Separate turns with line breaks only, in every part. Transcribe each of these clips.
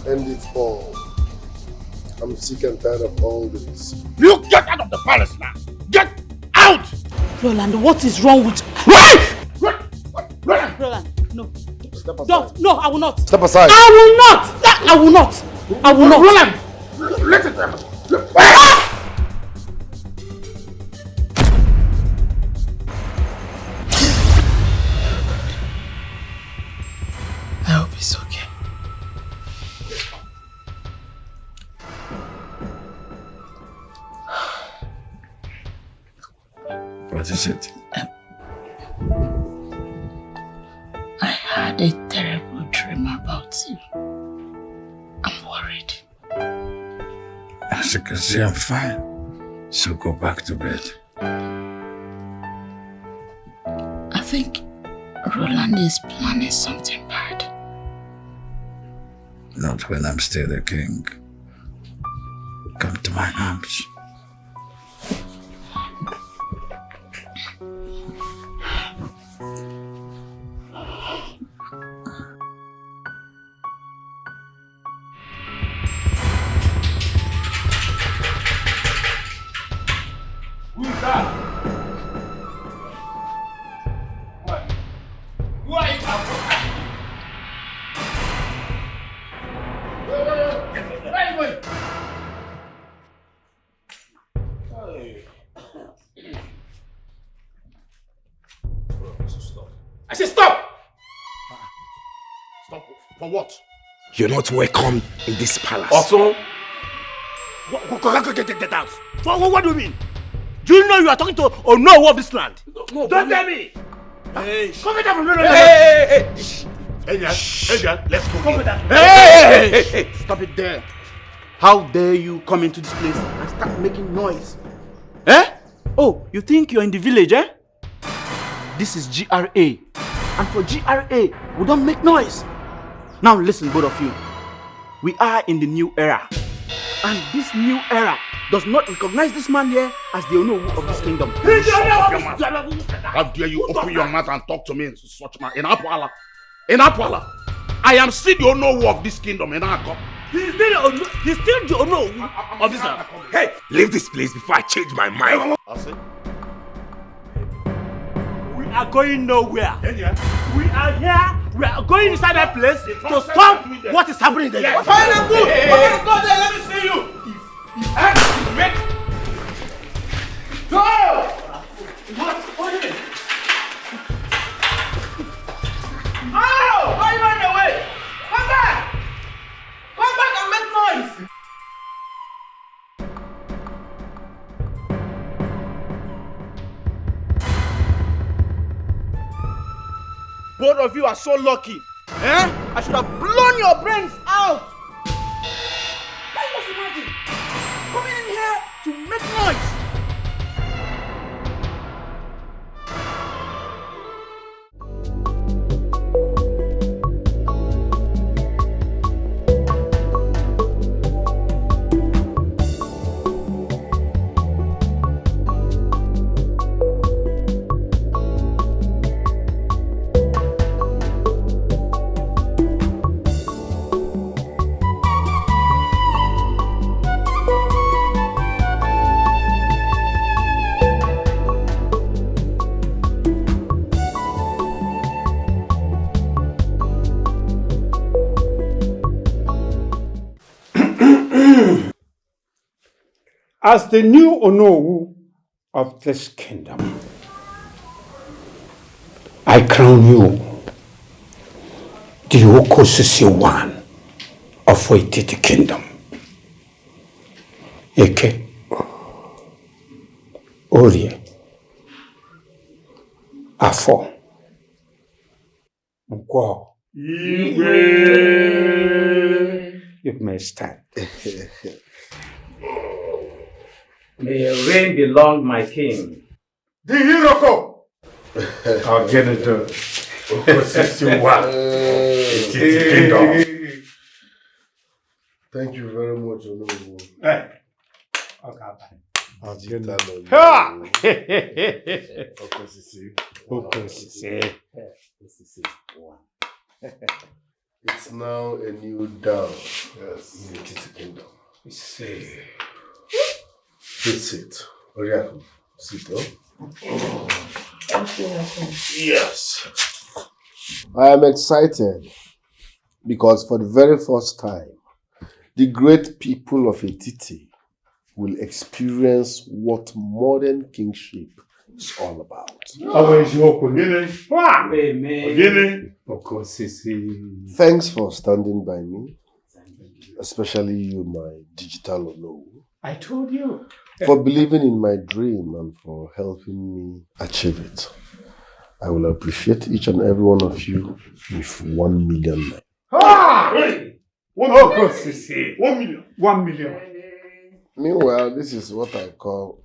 End it all. I'm sick and tired of all this.
You get out of the palace now! Get out!
Roland, what is wrong with... Roland, no.
Step aside.
Don't. No, I will not.
Step aside.
I will not! I will not! I will not!
Roland! Let it happen!
I hope it's okay.
What is it?
I had a terrible dream about you. I'm worried.
As you can see, I'm fine. So go back to bed.
I think Roland is planning something bad.
Not when I'm still the king. Come to my arms.
I said stop! Stop for what? You're not welcome in this palace.
Also?
Get out. What do you mean? Do you know you are talking to Ono of this land?
No,
don't tell me!
Hey,
come with that from Hey, let's go.
Come with that.
Hey! Stop it there. How dare you come into this place and start making noise? Eh? Oh, you think you're in the village, eh? This is GRA. And for GRA, we don't make noise. Now listen, both of you. We are in the new era. And this new era does not recognize this man here as the owner of this kingdom. How dare you open your mouth and talk to me in such manner? In Apwala. I am still the owner of this kingdom. He's still the owner of this land.
Hey, leave this place before I change my mind.
We are going nowhere. We are here. We are going inside that place to stop what is happening there.
Fine and good. Okay, go there. Let me see you. Go! What is it? Oh! Why are you running away? Come back! Come back and make noise!
Both of you are so lucky. I should have blown your brains out. Can you just imagine? Coming in here to make noise.
As the new Onowu of this kingdom, I crown you the Okosisi one of Waititi Kingdom. Eke, Orie, Afo. Nkwo.
Igwe.
You may start. May your reign be long, my king.
The hero.
I'll get it done.
Thank you very much, Honorable.
Hey. Okay,
I'll get that on It's now a new down. Yes. In the Deceit kingdom. Deceit. Oriaku. Sit up. Yes. I am excited because for the very first time, the great people of Etiti will experience what modern kingship is all about. Thanks for standing by me, especially you, my digital Ono.
I told you.
For believing in my dream and for helping me achieve it. I will appreciate each and every one of you with 1 million.
Hey! 1 million. 1 million.
Meanwhile, this is what I call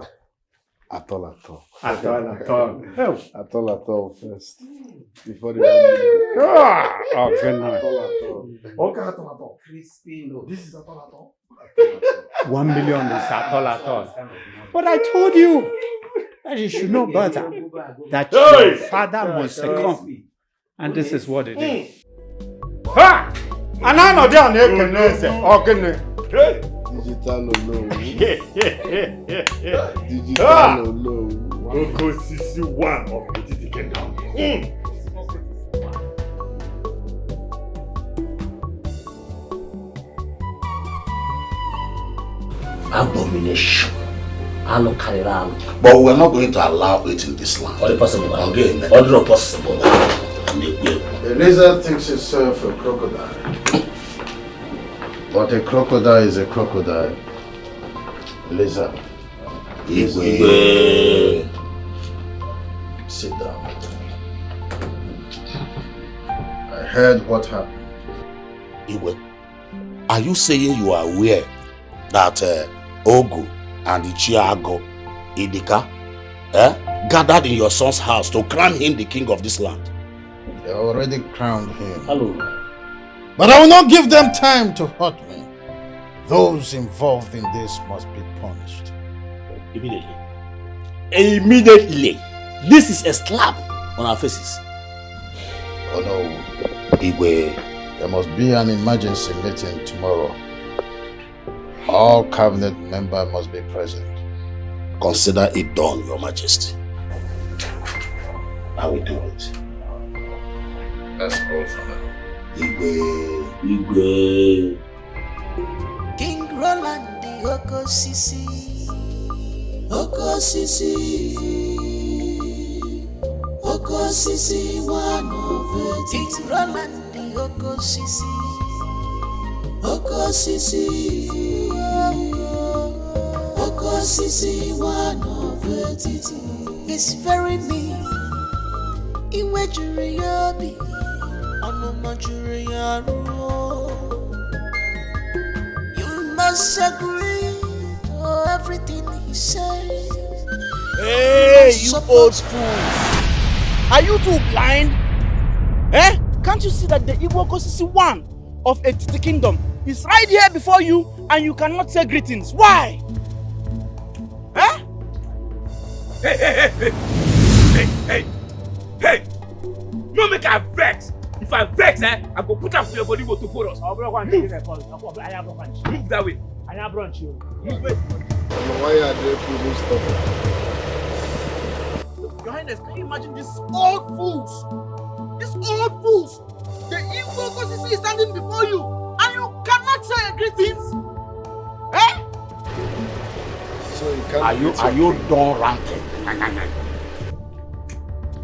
atol. Atol first. Before the 1 million.
Oh, goodness.
Atol.
Crispy. No, this is atol.
1 million is atol. But I told you that you should know better. That your father must succumb. And this is what it is.
Ha! And I know down here can
Digital Ono.
Ah!
Digital Ono.
Oko Sisi 1 of the Deceit kingdom.
Abomination.
But we're not going to allow it in this land.
All possible.
Again,
All possible.
A lizard thinks itself a crocodile. But a crocodile is a crocodile. Lizard. Sit down. I heard what happened.
Iwe, are you saying you are aware that Ogu and the Chiago, Idika, gathered in your son's house to crown him the king of this land?
They already crowned him.
Hello.
But I will not give them time to hurt me. Those involved in this must be punished.
Immediately. Immediately. This is a slap on our faces.
Oh no, Igwe, there must be an emergency meeting tomorrow. All cabinet members must be present.
Consider it done, Your Majesty. I will do it.
That's all for now.
Igwe.
King Roland the Oko Sisi. Oko Sisi. Oko Sisi 1 of it. King Roland the Oko Sisi. Oko Sisi. Oko Sisi 1 of it. It's very mean. Iwe juri yobi. Anuma juri yaru. You must agree to everything he says.
Hey, you old fools! Are you too blind? Can't you see that the Igbo Kosisi 1 of a Deceit kingdom is right here before you and you cannot say greetings? Why?
Hey! No make I vex. If I vex, I go put up for your body to pour us. Move that way. Move it.
Why are they people stopping?
Your Highness, can you imagine these old fools? These old fools! The Igbo Kosisi is standing before you and you cannot say greetings?
So you can't
Are you done ranting?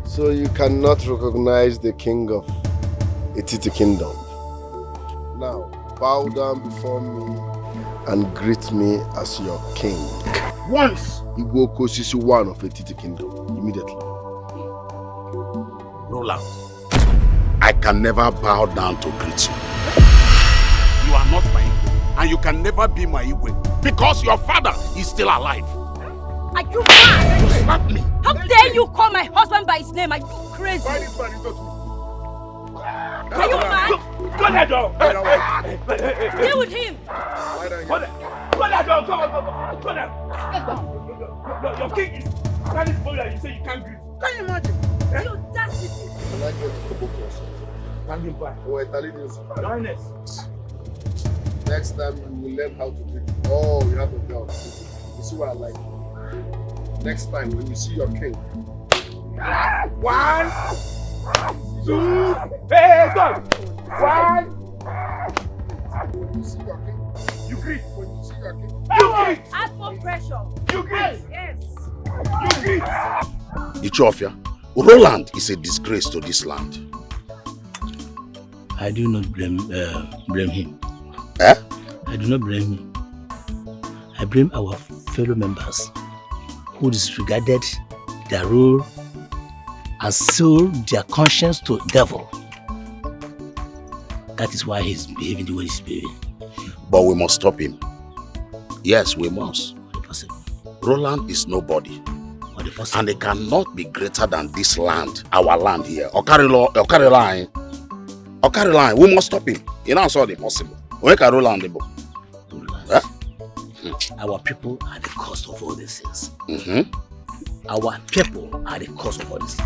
So you cannot recognize the king of Etiti kingdom. Now, bow down before me and greet me as your king.
Once!
Igbo Kosisi 1 of Etiti kingdom, immediately.
Roland, I can never bow down to greet you. You are not my Igwe, and you can never be my Igwe, because your father is still alive.
Are you mad?
You slapped me.
How dare you call my husband by his name? Are you crazy?
Why this man is not
Are you mad?
Go that door!
Deal with him!
Go that door! Come on, go down! Your king is standing for you and you say you can't greet.
Can you imagine?
The audacity!
Standing by. Honest.
Next time you will learn how to do it. Oh, you have to go. You see what I like? Next time when you see your king.
1, 2, hey, go! 1.
When you see your king.
You greet.
When you see your king.
You greet.
Add more pressure.
You greet.
Yes.
You greet.
Ichofia, Roland is a disgrace to this land.
I do not blame him.
Eh?
I do not blame him. I blame our fellow members who disregarded their role and sold their conscience to the devil. That is why he's behaving the way he's behaving.
But we must stop him. Yes, we must. Roland is nobody. And they cannot be greater than this land, our land here. Okari line, we must stop him. You know, it's all impossible. We can Roland the book.
Our people are the cause of all these things.
Mm-hmm.
Our people are the cause of all this.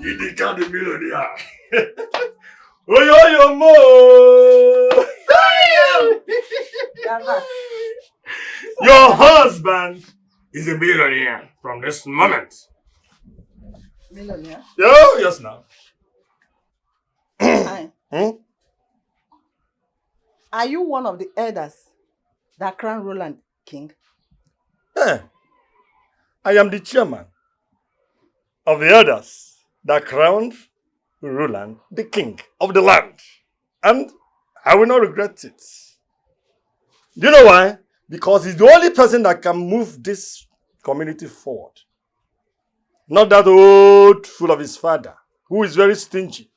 Dikeh the millionaire. Oyo mo. Your husband is a millionaire from this moment.
Millionaire?
Oh, yes now.
Are you one of the elders that crown Roland king?
I am the chairman of the elders that crowned Roland the king of the land. And I will not regret it. Do you know why? Because he's the only person that can move this community forward. Not that old fool of his father, who is very stingy,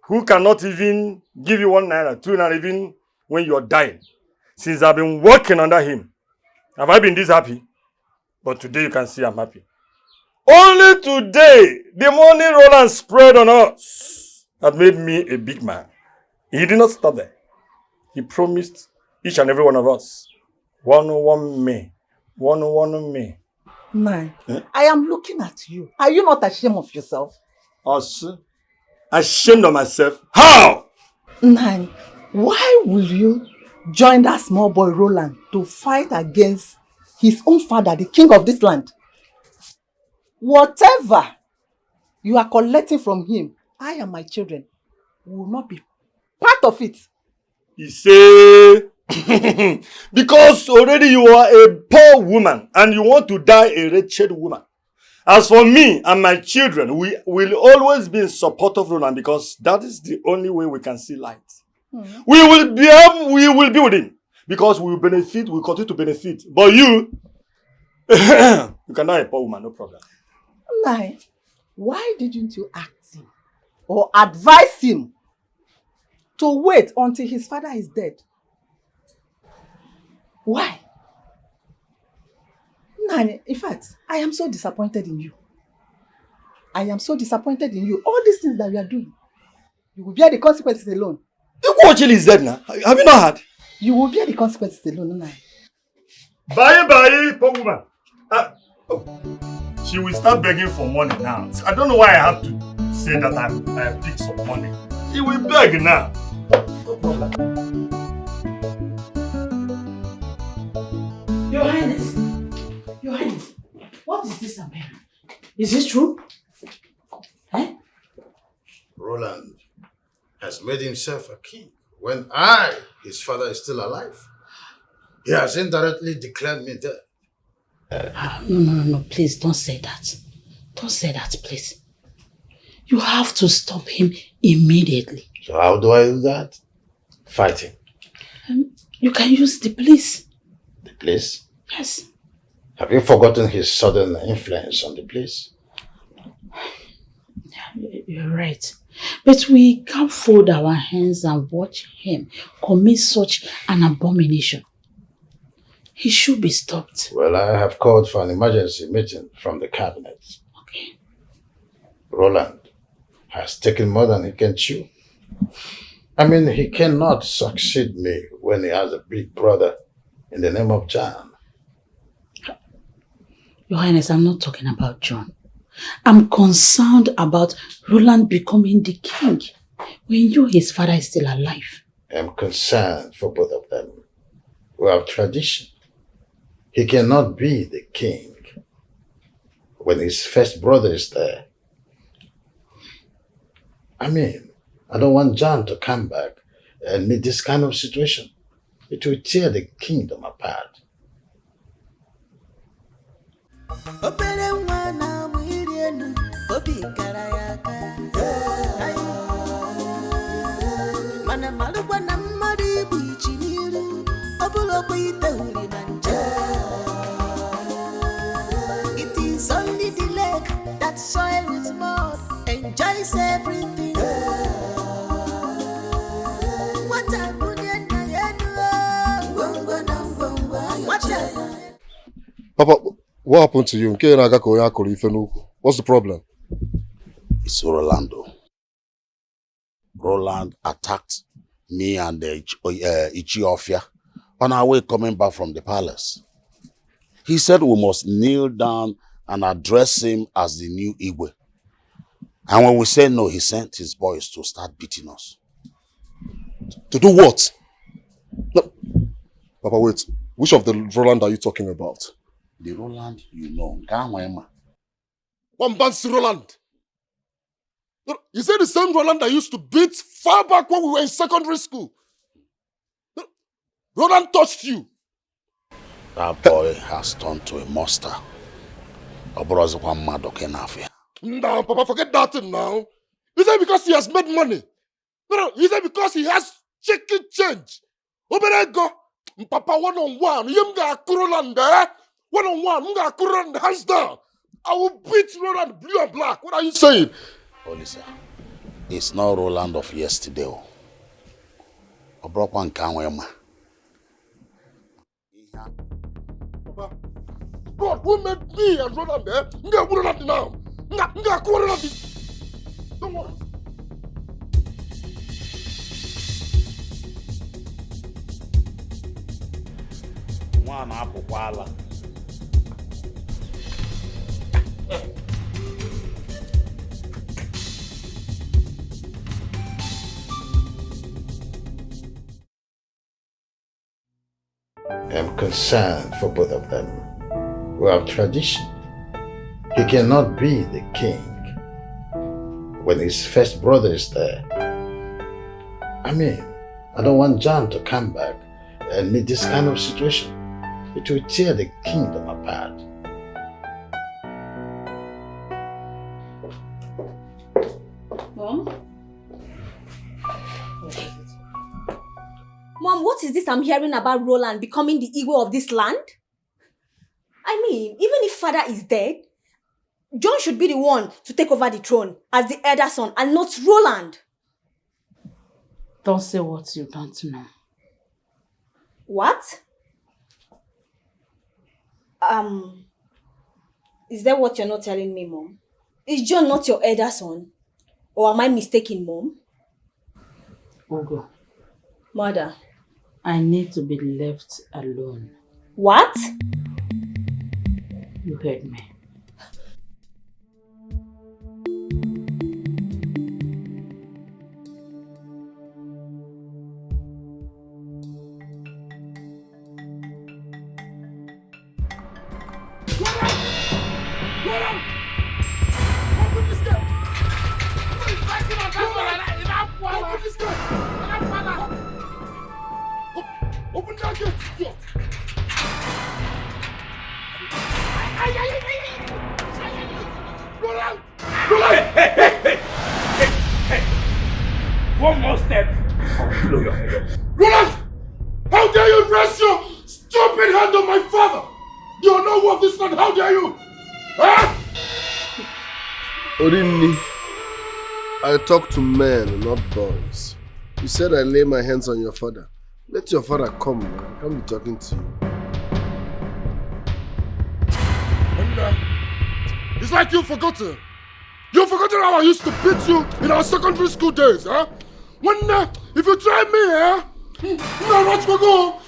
who cannot even give you 1 naira, 2 naira, even when you're dying. Since I've been working under him, have I been this happy? But today you can see I'm happy. Only today, the money Roland spread on us that made me a big man. He did not stop there. He promised each and every one of us 101 May. 101 May.
Man, I am looking at you. Are you not ashamed of yourself?
Us? Ashamed of myself? How?
Nine, why will you join that small boy Roland to fight against his own father, the king of this land? Whatever you are collecting from him, I and my children will not be part of it.
You say, because already you are a poor woman and you want to die a wretched woman. As for me and my children, we will always be in support of Roland because that is the only way we can see light. We will be with him because we will benefit, we will continue to benefit. But you, you can die a poor woman, no problem.
Nine, why didn't you ask him or advise him to wait until his father is dead? Why? Nine, in fact, I am so disappointed in you. I am so disappointed in you. All these things that you are doing, you will bear the consequences alone.
Igwe is dead now. Have you not heard?
You will bear the consequences alone, Nine.
Bye, poor woman. She will start begging for money now. I don't know why I have to say that I picked some money. She will beg now. No problem.
Your Highness, what is this I'm hearing? Is this true? Eh?
Roland has made himself a king when I, his father, is still alive. He has indirectly declared me dead.
No, please don't say that. Don't say that, please. You have to stop him immediately.
So how do I do that? Fighting.
You can use the police.
The police?
Yes.
Have you forgotten his sudden influence on the place?
You're right. But we can't fold our hands and watch him commit such an abomination. He should be stopped.
Well, I have called for an emergency meeting from the cabinet.
Okay.
Roland has taken more than he can chew. I mean, he cannot succeed me when he has a big brother in the name of John.
Your Highness, I'm not talking about John. I'm concerned about Roland becoming the king when his father is still alive.
I'm concerned for both of them. We have tradition. He cannot be the king when his first brother is there. I mean, I don't want John to come back and meet this kind of situation. It will tear the kingdom apart.
It is only the leg that soil with mud enjoys everything.
Papa, what happened to you? What's the problem?
It's Rolando. Roland attacked me and Ichiofia on our way coming back from the palace. He said we must kneel down and address him as the new Igwe. And when we said no, he sent his boys to start beating us.
To do what? No. Papa, wait. Which of the Roland are you talking about?
The Roland you know.
One Bansi Roland. Is it the same Roland that used to beat far back when we were in secondary school? Roland touched you.
That boy has turned to a monster.
No, Papa, forget that thing now. Is it because he has made money? No, is it because he has chicken change? Oberego, Papa, one-on-one, you got Roland there. One-on-one, you got Roland hands down. I will beat Roland blue and black. What are you saying?
Holy sir, it's not Roland of yesterday. Papa,
God, who made me and Roland there? Nga Roland now. Nga Roland. Don't worry.
One apple wala.
I'm concerned for both of them. We have tradition. He cannot be the king when his first brother is there. I mean, I don't want John to come back and meet this kind of situation. It will tear the kingdom apart.
Mom? Mom, what is this I'm hearing about Roland becoming the Igwe of this land? I mean, even if father is dead, John should be the one to take over the throne as the elder son and not Roland.
Don't say what you don't know.
What? Is that what you're not telling me, Mom? Is John not your elder son? Or am I mistaken, Mom?
Ogo.
Mother.
I need to be left alone.
What?
You heard me.
Open that gate! Roland! Roland!
Hey! one more step, I'll blow your head off.
Roland! How dare you raise your stupid hand on my father? You are not worth this land, how dare you? Huh? Odini, I talk to men, not boys. You said I lay my hands on your father. Let your father come, man. I can't be talking to you. It's like you've forgotten. You've forgotten how I used to beat you in our secondary school days, huh? If you try me, huh? No, watch me go.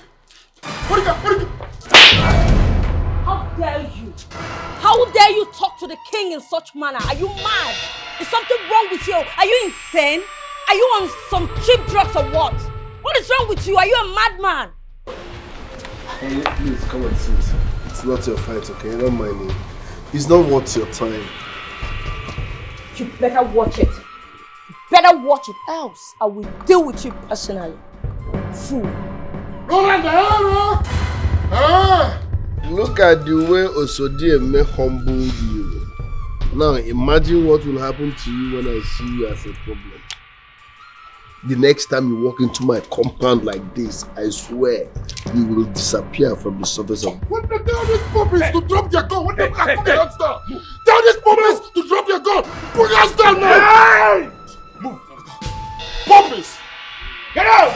What do you
How dare you? How dare you talk to the king in such manner? Are you mad? Is something wrong with you? Are you insane? Are you on some cheap drugs or what? What is wrong with you? Are you a madman?
Hey, please, come and sit. It's not your fight, okay? Don't mind me. It's not worth your time.
You better watch it. You better watch it, else I will deal with you personally. Fool.
Roland, look at the way Osodieme humbled you. Now imagine what will happen to you when I see you as a problem. The next time you walk into my compound like this, I swear, you will disappear from the surface of... What the tell these puppies to drop their gun? What the hands down? Tell these puppies to drop their gun! Put your hands down now! Hey! Move! Puppies! Get out!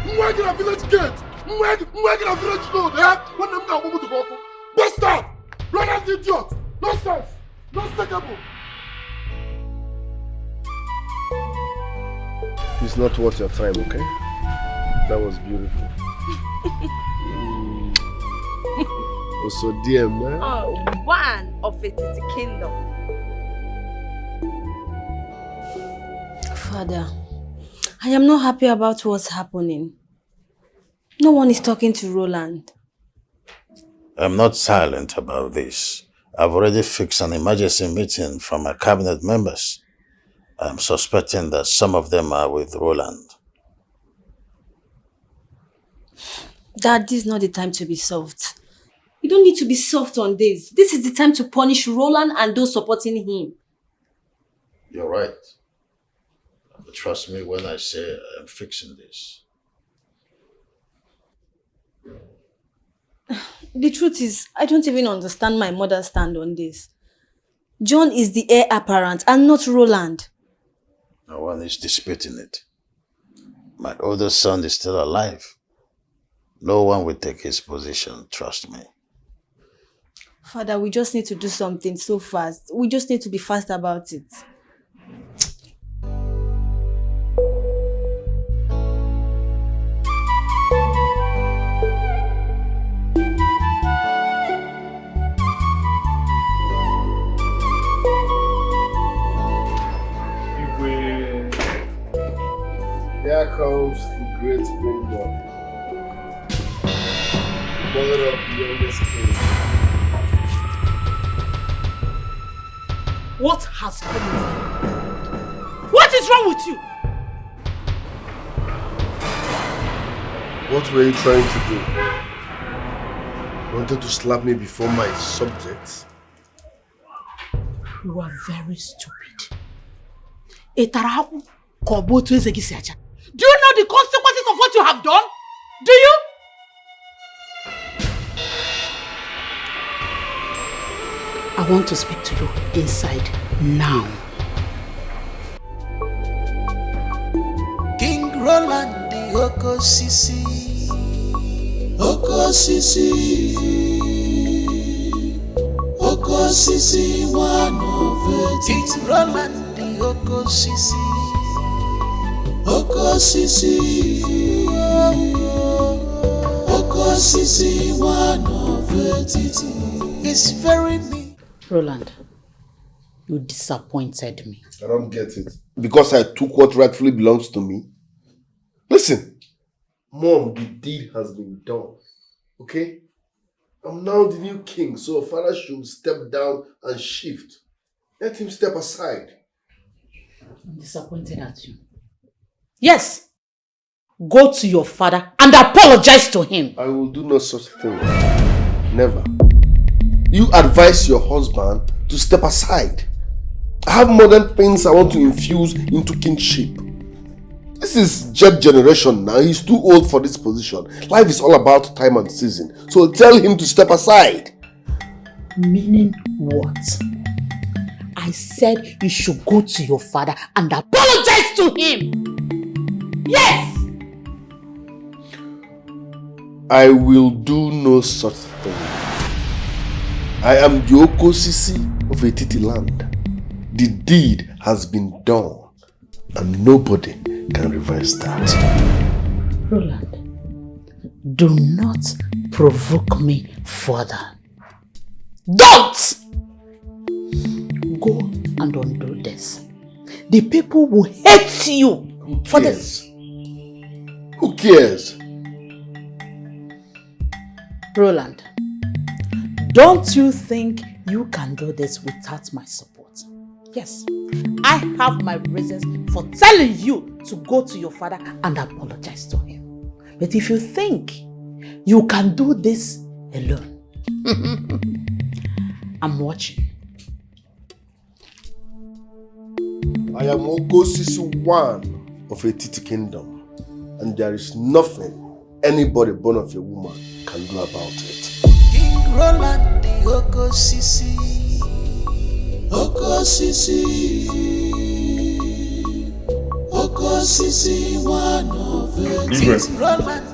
I'm working at village gate! I'm working at village road, eh? When them now move to go. Bastard! Run out, idiot! Nonsense! Non-stickable! It's not worth your time, okay? That was beautiful. Also, dear man.
Oh, one of it is the kingdom. Father, I am not happy about what's happening. No one is talking to Roland.
I'm not silent about this. I've already fixed an emergency meeting for my cabinet members. I'm suspecting that some of them are with Roland.
Dad, this is not the time to be soft. You don't need to be soft on this. This is the time to punish Roland and those supporting him.
You're right. But trust me when I say I'm fixing this.
The truth is, I don't even understand my mother's stand on this. John is the heir apparent and not Roland.
No one is disputing it. My older son is still alive. No one will take his position, trust me.
Father, we just need to do something so fast. We just need to be fast about it.
Here comes the great Bengal. Mother of the youngest king.
What has come over you? What is wrong with you?
What were you trying to do? Wanted to slap me before my subjects?
You are very stupid. Do you know the consequences of what you have done? Do you? I want to speak to you inside now.
King Roland the Oko Sisi. Oko Sisi. Oko Sisi, one of it. It's Roland the Oko Sisi. Oko Sisi. Oko Sisi, one of it. It's very mean.
Roland, you disappointed me.
I don't get it. Because I took what rightfully belongs to me? Listen, Mom, the deed has been done. Okay? I'm now the new king, so father should step down and shift. Let him step aside.
I'm disappointed at you. Yes! Go to your father and apologize to him.
I will do no such thing. Never. You advise your husband to step aside. I have modern things I want to infuse into kingship. This is Jet generation now. He's too old for this position. Life is all about time and season. So tell him to step aside.
Meaning what? I said you should go to your father and apologize to him. Yes!
I will do no such thing. I am the Okosisi of Etiti land. The deed has been done and nobody can reverse that.
Roland, do not provoke me further. Don't! Go and undo this. The people will hate you for this.
Who cares?
Roland, don't you think you can do this without my support? Yes, I have my reasons for telling you to go to your father and apologize to him. But if you think you can do this alone, I'm watching.
I am Okosisi one of Etiti kingdom, and there is nothing anybody born of a woman can do about it.
King Roland the Okosisi, Okosisi, Okosisi one of Etiti. Roland.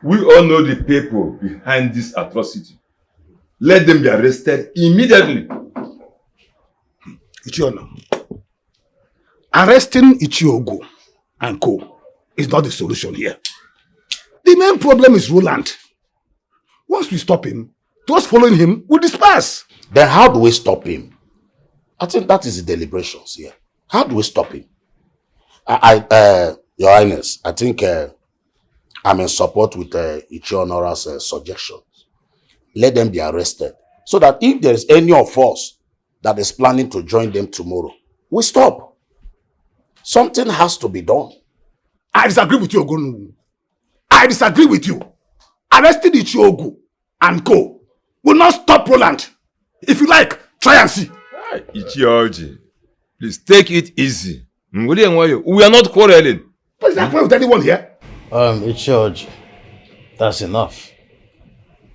We all know the people behind this atrocity. Let them be arrested immediately.
Ichiono, arresting Ichiogo and co is not the solution here. The main problem is Roland. Once we stop him, those following him will disperse.
Then how do we stop him? I think that is the deliberations here. How do we stop him? Your Highness, I think I'm in support with Ichionora's suggestions. Let them be arrested. So that if there is any of us that is planning to join them tomorrow, we stop. Something has to be done.
I disagree with you, Ogonu. I disagree with you. Arresting Ichiogo and co will not stop Roland. If you like, try and see.
Ichioji, please take it easy. We are not quarreling.
But is that with anyone here?
Ichioji, that's enough.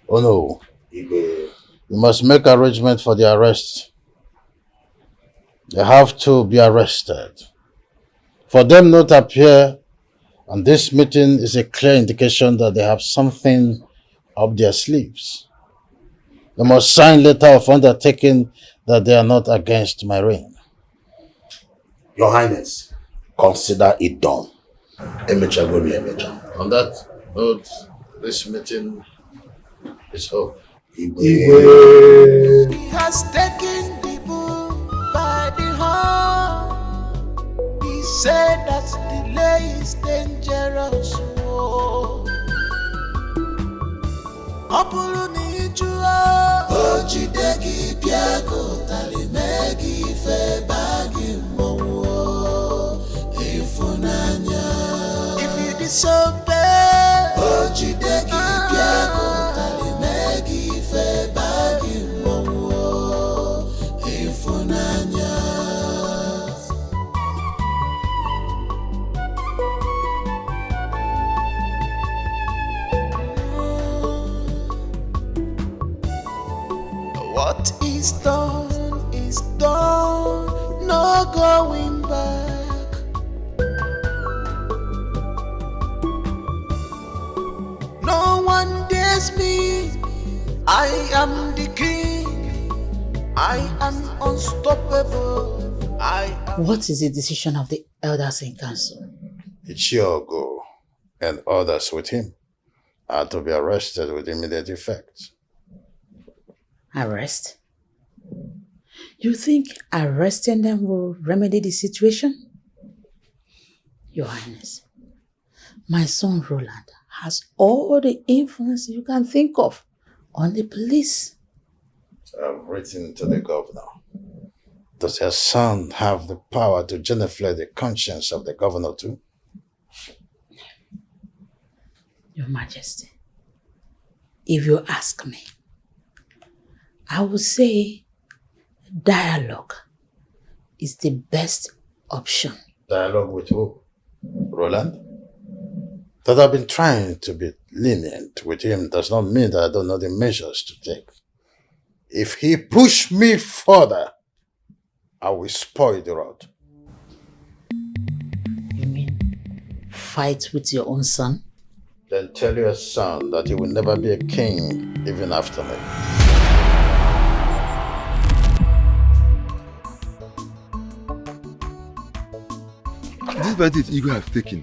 Oh no. You must make arrangements for the arrest. They have to be arrested. For them not to appear on this meeting is a clear indication that they have something up their sleeves. They must sign letter of undertaking that they are not against my reign.
Your Highness, consider it done. Emecha go be Emecha.
On that note, this meeting is over.
He has taken the bull by the horn. He said that delay is dangerous. Opulu ni jua Ojidegi piago talimegi febagi mowo Ifunanya. If you disobey Ojidegi piago talimegi febagi mowo Ifunanya. What is done, no going back. No one dares me, I am the king, I am unstoppable.
What is the decision of the elders in council?
Ichiogo and others with him are to be arrested with immediate effect.
Arrest? You think arresting them will remedy the situation? Your Highness, my son Roland has all the influence you can think of on the police.
I've written to the governor. Does your son have the power to genuflect the conscience of the governor too?
Your Majesty, if you ask me, I would say dialogue is the best option.
Dialogue with who? Roland? That I've been trying to be lenient with him does not mean that I don't know the measures to take. If he push me further, I will spoil the road.
You mean fight with your own son?
Then tell your son that he will never be a king even after me.
This verdict Igwe has taken,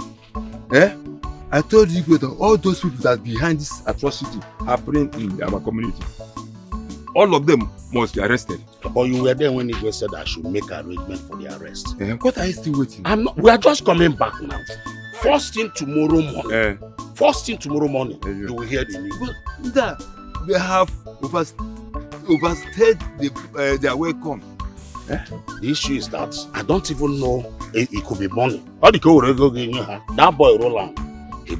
I told Igwe that all those people that are behind this atrocity happening in our community, all of them must be arrested.
But you were there when Igwe said I should make arrangement for the arrest.
What are you still waiting?
We are just coming back now. First thing tomorrow morning. You will hear the news.
They have overstayed their welcome.
The issue is that I don't even know it could be money. That boy Roland, you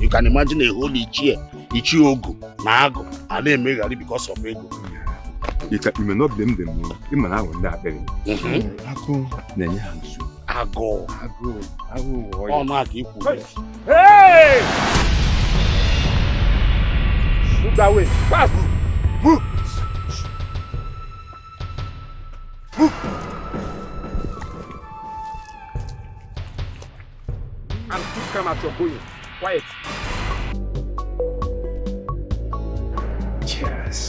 can imagine a whole Ichiogo, Nago, and they make it because of ego.
You may not blame them. You may not want that.
Ago. Oh, my people.
Hey! Move that way. Fast. Move. And keep calm as you're going. Quiet.
Cheers.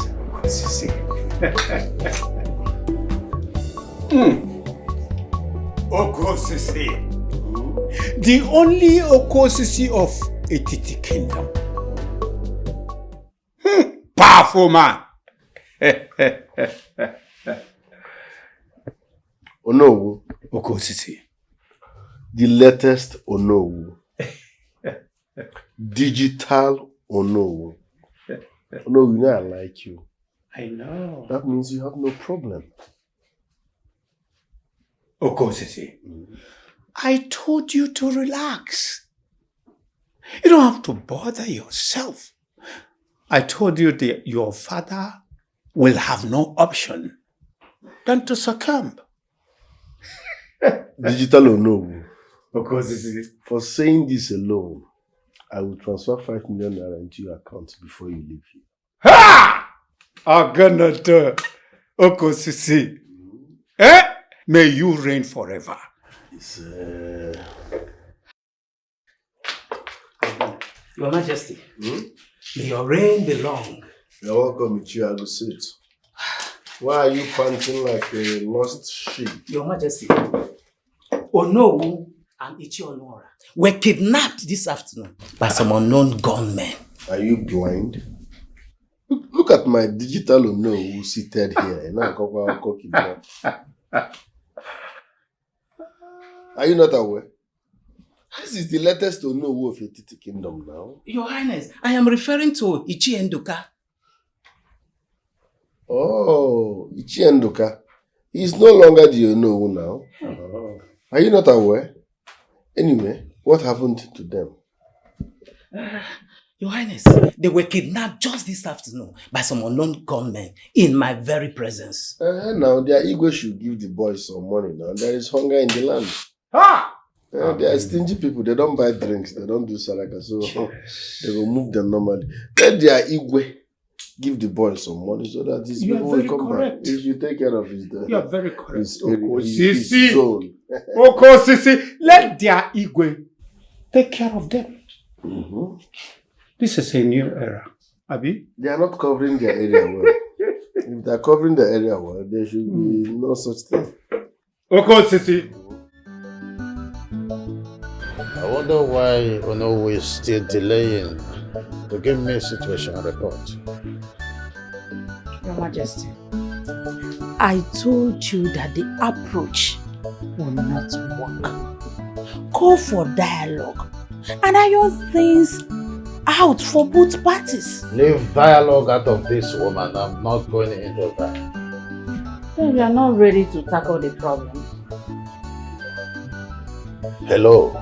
Okosisi. The only Okosisi of Etiti Kingdom. Powerful man.
Onowu.
Okosisi.
The latest Onowu. Digital Onowu. Onowu, you know I like you.
I know.
That means you have no problem.
Okosisi, I told you to relax. You don't have to bother yourself. I told you that your father will have no option than to succumb.
Digital Onowu.
Okosisi.
For saying this alone, I will transfer 5 million naira into your account before you leave here.
Ha! Aganata Okosisi. May you reign forever.
Your Majesty, may your reign be long.
You're welcome, Ichiago. Sit. Why are you panting like a lost sheep?
Your Majesty, Onowu and Ichionora were kidnapped this afternoon by some unknown gunmen.
Are you blind? Look at my digital Onowu seated here. Are you not aware? This is the latest Onowu of Etiti Kingdom now.
Your Highness, I am referring to Ichi Endoka.
Oh, Ichi Endoka. He is no longer the Onowu now. Oh. Are you not aware? Anyway, what happened to them?
Your Highness, they were kidnapped just this afternoon by some unknown gunmen in my very presence.
Now, their ego should give the boys some money now. There is hunger in the land. They are stingy people. They don't buy drinks. They don't do salaka. So they will move them normally. Let their ego give the boys some money so that these people will come back. If you take care of his
you are very correct.
His zone.
Okosisi, let their ego take care of them. This is a new era. Abi?
They are not covering their area well. If they are covering the area well, there should be no such thing.
Okosisi.
I wonder why Onowu is still delaying to give me a situation report.
Your Majesty, I told you that the approach will not work. Call for dialogue and iron things out for both parties.
Leave dialogue out of this, woman. I'm not going into that.
Then we are not ready to tackle the problem.
Hello.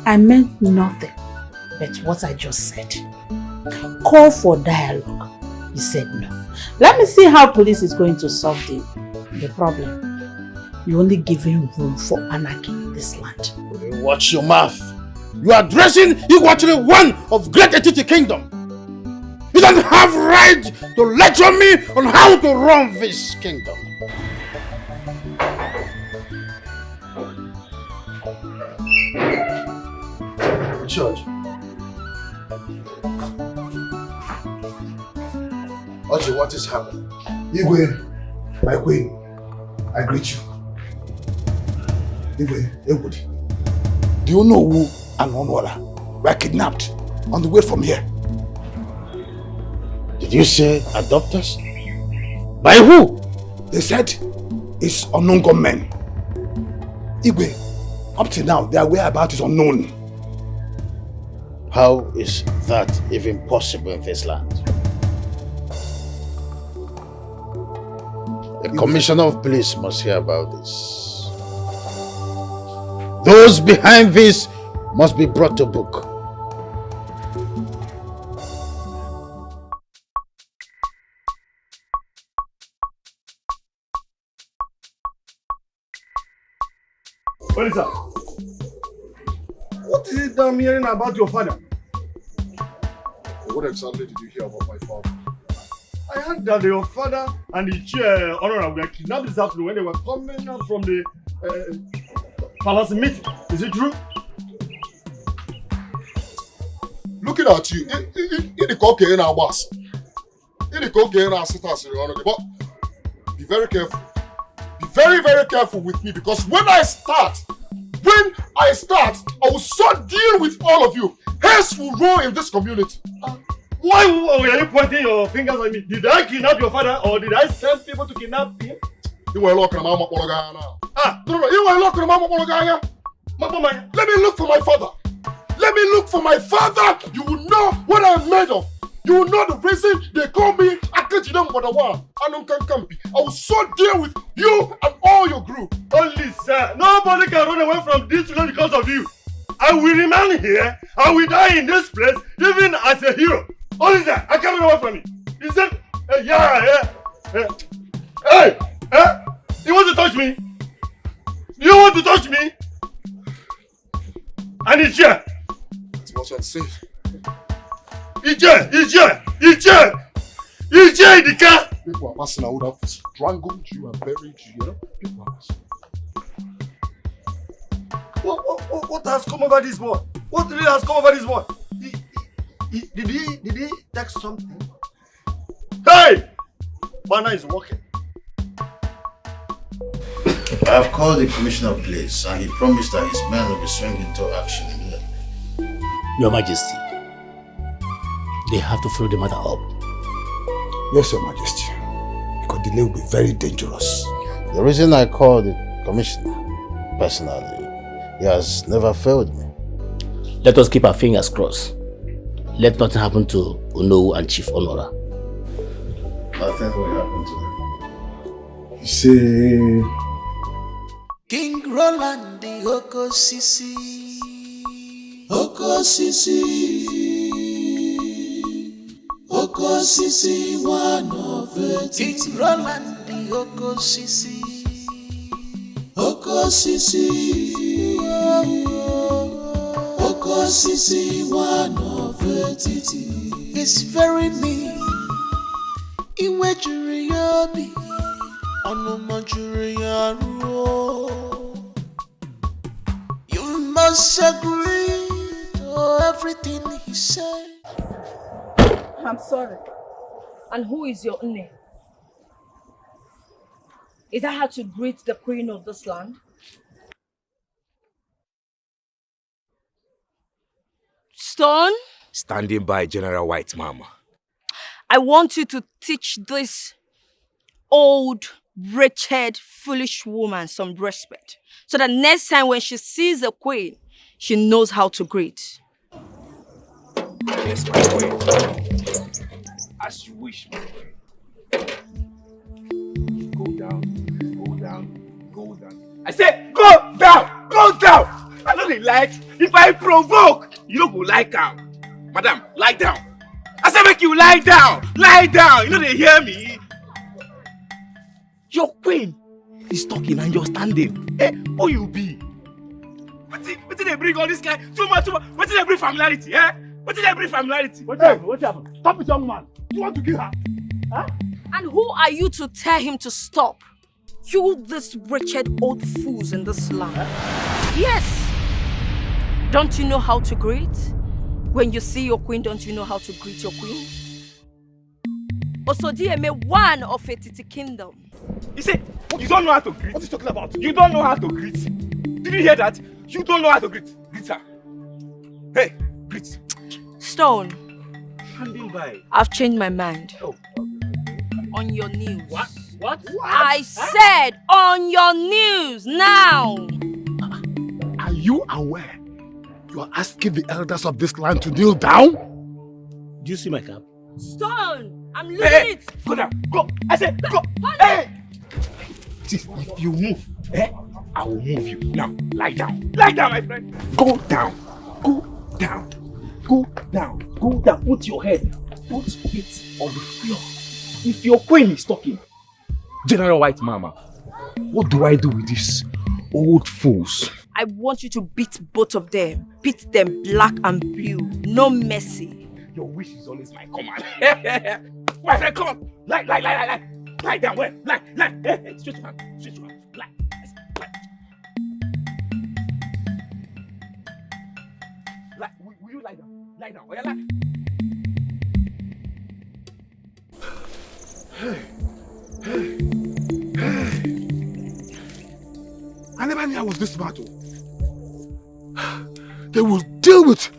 I meant nothing but what I just said. Call for dialogue. You said no. Let me see how police is going to solve the The problem, you're only giving room for anarchy in this land.
Watch your mouth. You are addressing equally one of great Etiti kingdom. You don't have right to lecture me on how to run this kingdom. Church. Ochi, what is happening?
Igwe, my queen, I greet you. Igwe, Egwudi, do you know who and Onwara were kidnapped on the way from here?
Did you say adopters? By who?
They said it's unknown gunmen. Igwe, up till now, their whereabouts is unknown.
How is that even possible in this land? The commissioner of police must hear about this. Those behind this must be brought to book.
What is that? What is it that I'm hearing about your father?
What exactly did you hear about my father?
I heard that your father and the chair honorable were kidnapped this afternoon when they were coming out from the palace meeting. Is it true?
Looking at you, the cocaine and was. The cocaine and sitters, but be very careful. Be very, very careful with me, because when I start, I will so deal with all of you. Heads will roll in this community.
Why are you pointing your fingers at me? Did I kidnap your father or did I send people to kidnap him?
You were looking at Mama Pologaya now.
No,
you were looking at Mama Pologaya. Let me look for my father. Let me look for my father. You will know what I'm made of. You will know the reason they call me Akajidam Wadawa. I will so deal with you and all your group.
Only sir, nobody can run away from this because of you. I will remain here. I will die in this place, even as a hero. Only sir, I can't run away from it. He said, Hey, you want to touch me? You want to touch me? And it's here.
That's what I'm saying.
It's here, Dikeh.
People are passing. I would have strangled you and buried you. You know, people are passing.
What has come over this boy? What really has come over this boy? Did he take something? Hey! Bana is working.
I have called the commissioner of police and he promised that his men will be swinging into action immediately.
Your Majesty, they have to follow the matter up.
Yes, Your Majesty. Because delay will be very dangerous.
The reason I called the commissioner, personally, he has never failed me.
Let us keep our fingers crossed. Let nothing happen to Uno and Chief Honora.
Nothing will happen to them.
You see...
King Roland the Oko Sisi. Oko Sisi. Oko Sisi, one of it. King Roland the Oko Sisi. Oko Sisi. Oko Sisi, one of it. It's very mean. Iwe juri yobi. Onuma juri yaro. You must agree to everything he said.
I'm sorry. And who is your name? Is that how to greet the queen of this land? Stone?
Standing by General White Mama.
I want you to teach this old, wretched, foolish woman some respect. So that next time when she sees the queen, she knows how to greet.
Yes, my queen. As you wish, my queen. Go down, go down, go down. I said, go down, go down. I know they like. If I provoke, you don't go lie down. Madam, lie down. I said, make you lie down. Lie down. You know they hear me. Your queen is talking and you're standing. Eh? Who you be? What did they bring all this guy? Too much. What did they bring familiarity? Eh? What did they bring familiarity?
What happened? Stop it, young man. You want to kill her? Huh?
And who are you to tell him to stop? You, this wretched old fools in this land. Yes. Don't you know how to greet? When you see your queen, don't you know how to greet your queen? Osodieme, one of a Titi kingdom.
You say, you don't know how to greet. What are you talking about? You don't know how to greet. Did you hear that? You don't know how to greet. Greet her. Hey, greet.
Stone.
Standing by.
I've changed my mind.
Oh.
On your news.
What?
I said on your news now.
Are you aware? You are asking the elders of this land to kneel down?
Do you see my cap?
Stone, I'm losing it.
Go down. Go. I said go. Hey. See, if you move, I will move you. Now, lie down. Lie down, my friend. Go down. Go down. Go down. Go down. Put your head. Put it on the floor. If your queen is talking, General White Mama, what do I do with these old fools?
I want you to beat both of them. Beat them black and blue. No mercy.
Your wish is always my command. My friend, come on. Lie. Lie down. Where? Lie. Hey, straight to hand. Lie. Will you lie down? Lie down. Oh, yeah, lie.
Hey. I never knew I was this smart. They will deal with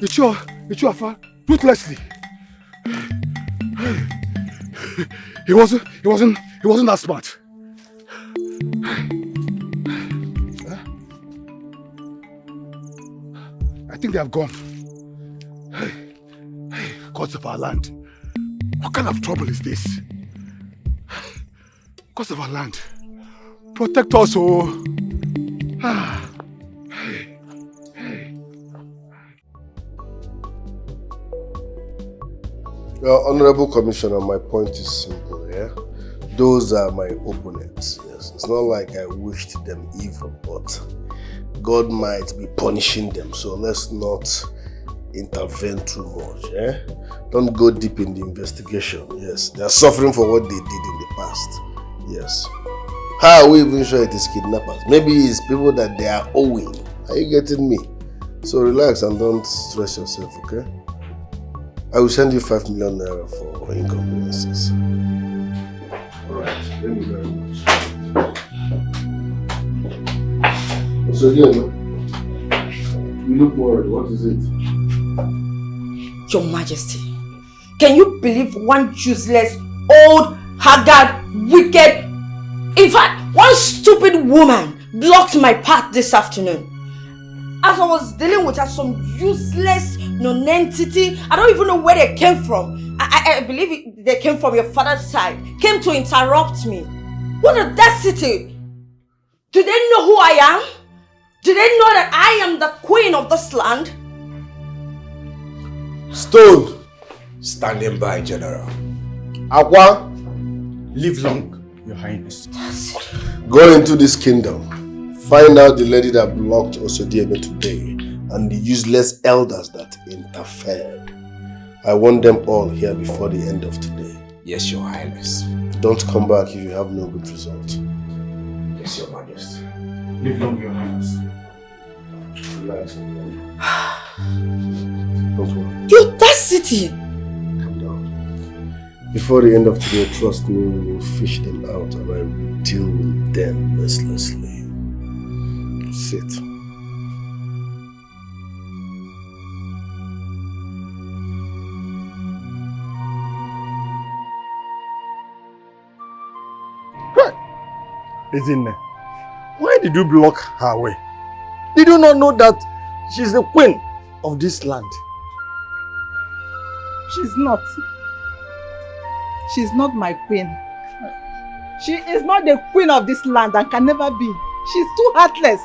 Ichiofa ruthlessly. He wasn't that smart. I think they have gone. Gods of our land. What kind of trouble is this? Gods of our land. Protect us, oh.
Honorable Commissioner, my point is simple, yeah? Those are my opponents, yes. It's not like I wished them evil, but God might be punishing them, so let's not intervene too much, yeah? Don't go deep in the investigation, yes. They are suffering for what they did in the past, yes. How are we even sure it is kidnappers? Maybe it's people that they are owing. Are you getting me? So relax and don't stress yourself, okay? I will send you 5 million naira for inconveniences. Alright, thank you very much. So again, you look worried. What is it?
Your Majesty, can you believe one useless, old, haggard, wicked, in fact, one stupid woman blocked my path this afternoon? As I was dealing with her, some useless non-entity, I don't even know where they came from. I believe they came from your father's side, came to interrupt me. What audacity! Do they know who I am? Do they know that I am the queen of this land?
Stone, standing by, General.
Aqua,
live long, Your Highness.
Go into this kingdom. Find out the lady that blocked Osodieme today and the useless elders that interfered. I want them all here before the end of today.
Yes, Your Highness.
Don't come back if you have no good result.
Yes, Your Majesty.
Live long, Your Highness.
Relax. Don't worry.
The audacity!
Calm down. Before the end of today, trust me, we will fish them out and I will deal with them mercilessly. Sit.
Ezinne, why did you block her way? Did you not know that she's the queen of this land?
She's not. She's not my queen. She is not the queen of this land and can never be. She's too heartless.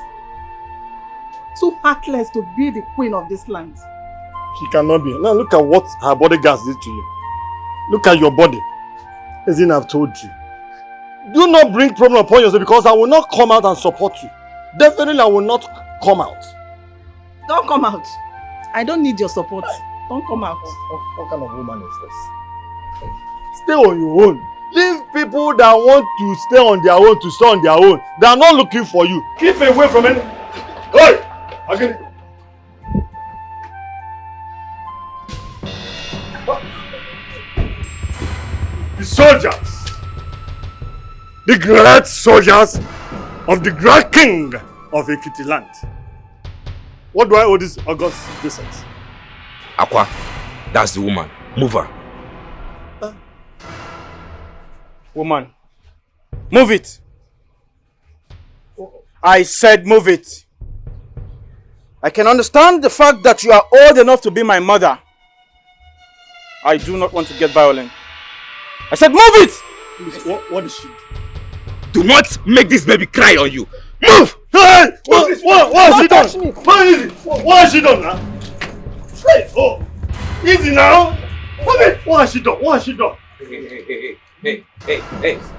Too heartless to be the queen of this land.
She cannot be. Now look at what her bodyguards did to you. Look at your body. Ezinne, I've told you. Do not bring problem upon yourself because I will not come out and support you. Definitely I will not come out.
Don't come out. I don't need your support. Don't come out.
What kind of woman is this? Stay on your own. Leave people that want to stay on their own to stay on their own. They are not looking for you. Keep away from any. Hey! Again. The soldiers. The great soldiers of the great king of Ekiti land. What do I owe this August Deceit?
Aqua, that's the woman. Move her.
Woman, move it. I said move it. I can understand the fact that you are old enough to be my mother. I do not want to get violent. I said move it!
Please, what is she?
Do not make this baby cry on you. Move!
Hey! What has she done? What has she done now? Hey! Oh! Easy now! What has she done? What has she done?
Hey,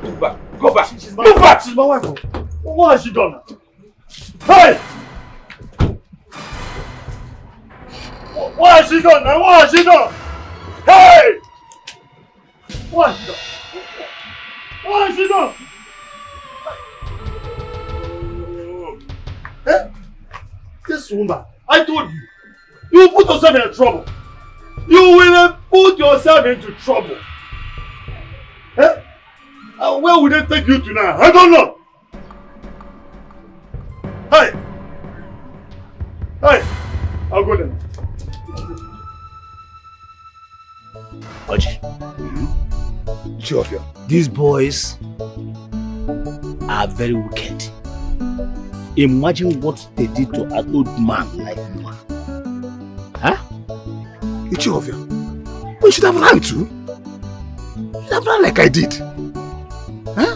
move back. Go back.
Move back! She's my wife. What has she done now? Hey! What has she done now? What has she done? Hey! What has she done? What has she done? Eh? This woman, I told you, you will put yourself in trouble. You will put yourself into trouble. Eh? Where will they take you to now? I don't know. Hey! Hey! I'll go there.
Oji, these boys are very wicked. Imagine what they did to an old man like you. Huh?
Ichiofia, we should have run too. You should have run like I did. Huh?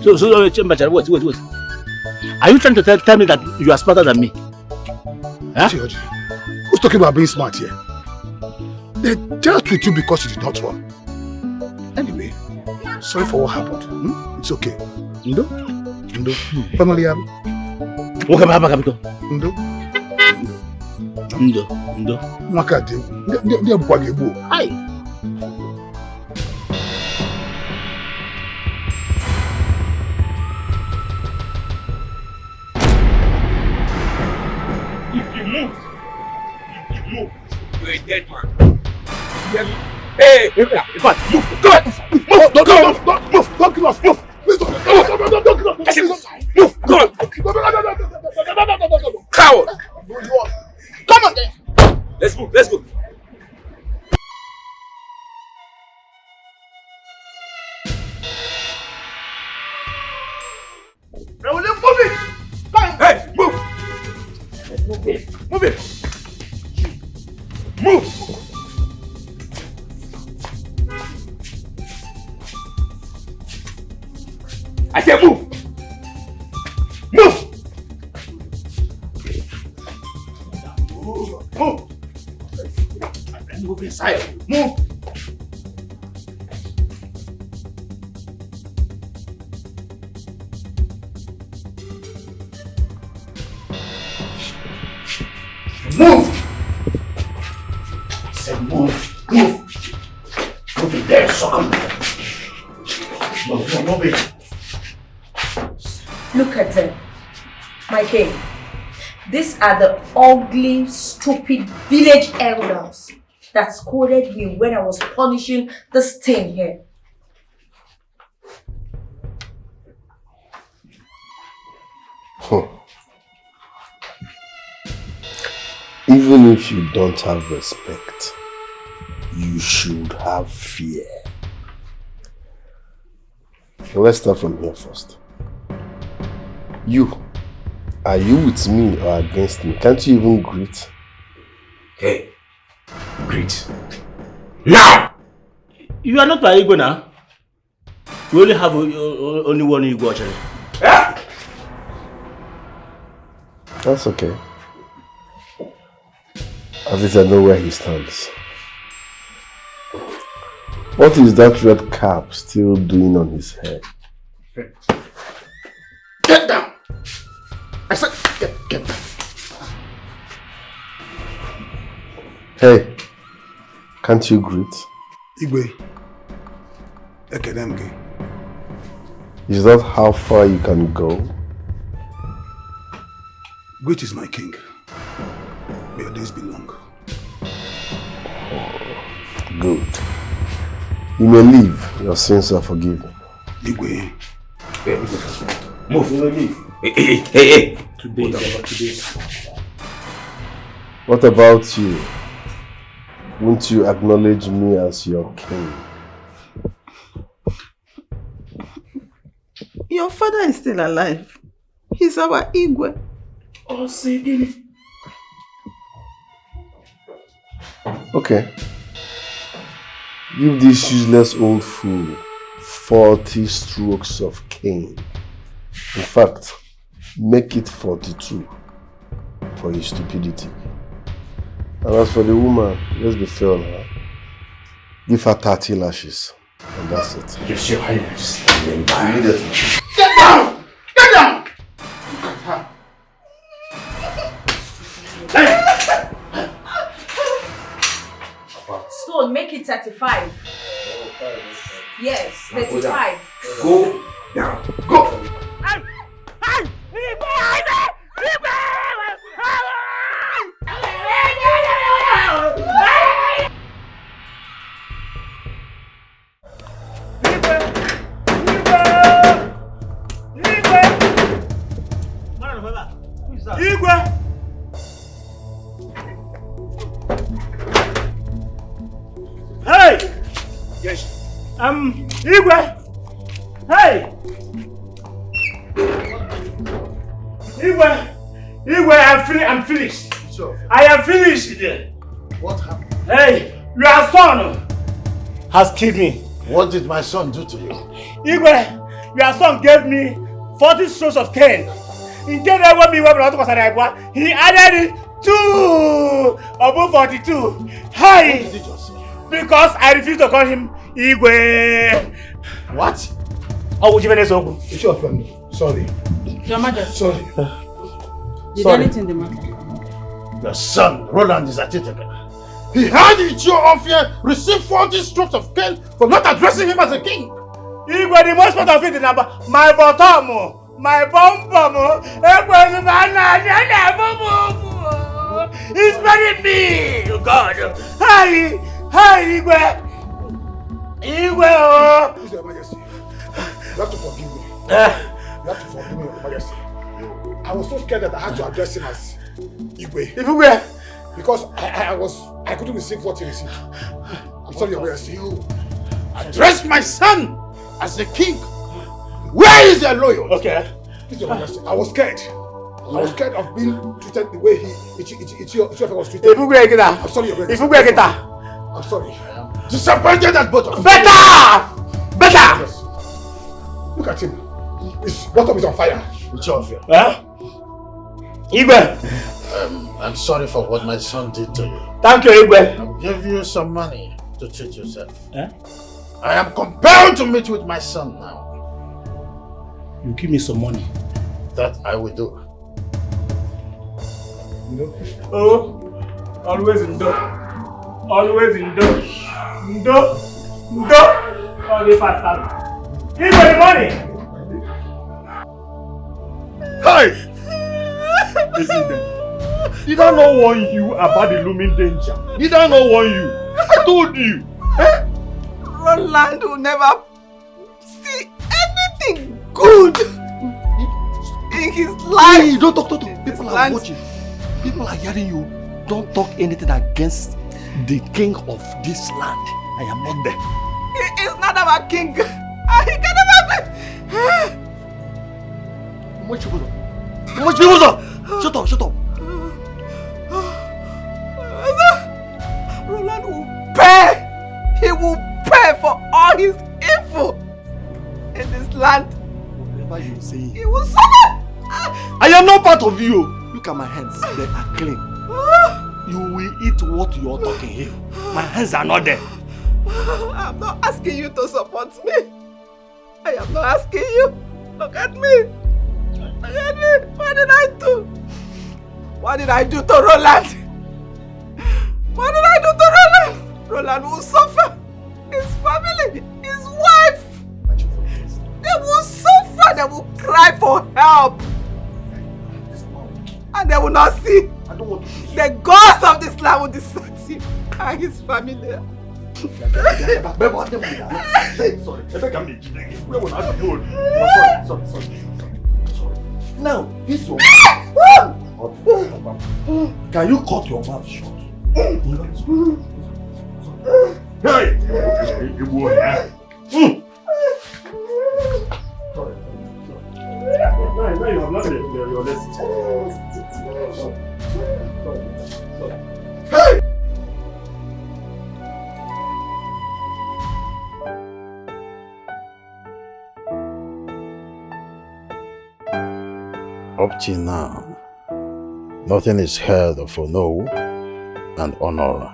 So wait. Are you trying to tell me that you are smarter than me? Huh?
Oji, who's talking about being smart here? They dealt with you because you did not run. Anyway, sorry for what happened. It's okay. Ndo? Family yaru?
What happened?
Ndo. Makati. Ndia bukwage bu.
Hi.
If you move, you're a dead man. Hey, move! Go on, move! Don't kill us! Move! Please don't kill us! Move! Go on! Coward! Come on then! Let's move!
Now move it!
Hey, move! Move it! Move! I said move! Move!
Move inside. Move! Move! I said move. Move it there, sucker. Move it.
Look at them, my king. These are the ugly, stupid village elders that scolded me when I was punishing this thing here.
Even if you don't have respect, you should have fear. Let's start from here first. Are you with me or against me? Can't you even greet?
Hey, greet. Now!
You are not my ego now. We only have only one ego actually.
Yeah.
That's okay. At least I know where he stands. What is that red cap still doing on his head?
Get down! I said, get down.
Hey, can't you greet?
Igwe, Ekademke.
Is that how far you can go?
Great is my king. May your days be long.
Good. You may leave. Your sins are forgiven.
Igwe.
Move. Hey.
Today.
What about you? Won't you acknowledge me as your king?
Your father is still alive. He's our Igwe.
Oh, say
Okay. Give this useless old fool 40 strokes of cane. In fact, make it 42 for his stupidity. And as for the woman, let's be fair on her. Give her 30 lashes. And that's it.
Yes, Your Highness.
Immediately.
Get down! Get down!
Stone, make it 35. Yes, 35.
Go down. Go!
Igwe! Hey!
Yes.
Igwe! Hey! Igwe, I'm finished. I am finished.
What happened?
Hey, your son has killed me.
What did my son do to you?
Igwe, your son gave me 40 strokes of cane. In case I want me he added it to above 42. Hi! Because I refuse to call him Igwe.
What?
How would you even say?
It's your family. Sorry.
Your Majesty.
Sorry.
Did anything the matter?
Your son, Roland, is at it again. He had Ichio off here, received 40 strokes of cane for not addressing him as a king.
Igwe, the most part of it is about my bottom. My bum he's burying me! Oh God! Hi! Igwe!
Please, Your Majesty. You have to forgive me. You have to forgive me, Your Majesty. I was so scared that I had to address him as Igwe. Because I couldn't receive what he received. I'm sorry, Your Majesty.
You address my son as the king. Where is your loyalty?
Okay.
Please, Your Majesty, I was scared. I was scared of being treated the way Ichio was treated. I'm sorry, Your Majesty. I'm sorry.
Disappointed at both of you.
Better!
Yes. Look at him. His bottom is on fire.
It's your affair.
Huh? Igwe!
I'm sorry for what my son did to you.
Thank you, Igwe.
I'll give you some money to treat yourself.
Huh?
I am compelled to meet with my son now.
You give me some money.
That I will do.
Oh, always in dough. Always in dough. Dough. Only fast. Give me the money. Hey! Listen then. Did I not warn you about the looming danger? Did I not warn you? I told you. Eh?
Roland will never see anything good in his life.
Hey, don't talk. People are watching. People are hearing you. Don't talk anything against the king of this land. I am not there.
He is not our king. He can never be.
Shut up.
Roland will pay. He will pay for all his evil in this land.
Whatever you say,
he will suffer.
I am not part of you. Look at my hands. They are clean. You will eat what you are talking here. My hands are not there.
I'm not asking you to support me. I am not asking you. Look at me. Look at me. What did I do? What did I do to Roland? What did I do to Roland? Roland will suffer. His family, his wife. They will suffer. They will cry for help. And they will not see. The ghost of this land will desert him and his family.
Now, this one. Can you cut your mouth short? Hey! You go here. Now you have learned your lesson. Hey!
Up till now, nothing is heard of Ono and Honor.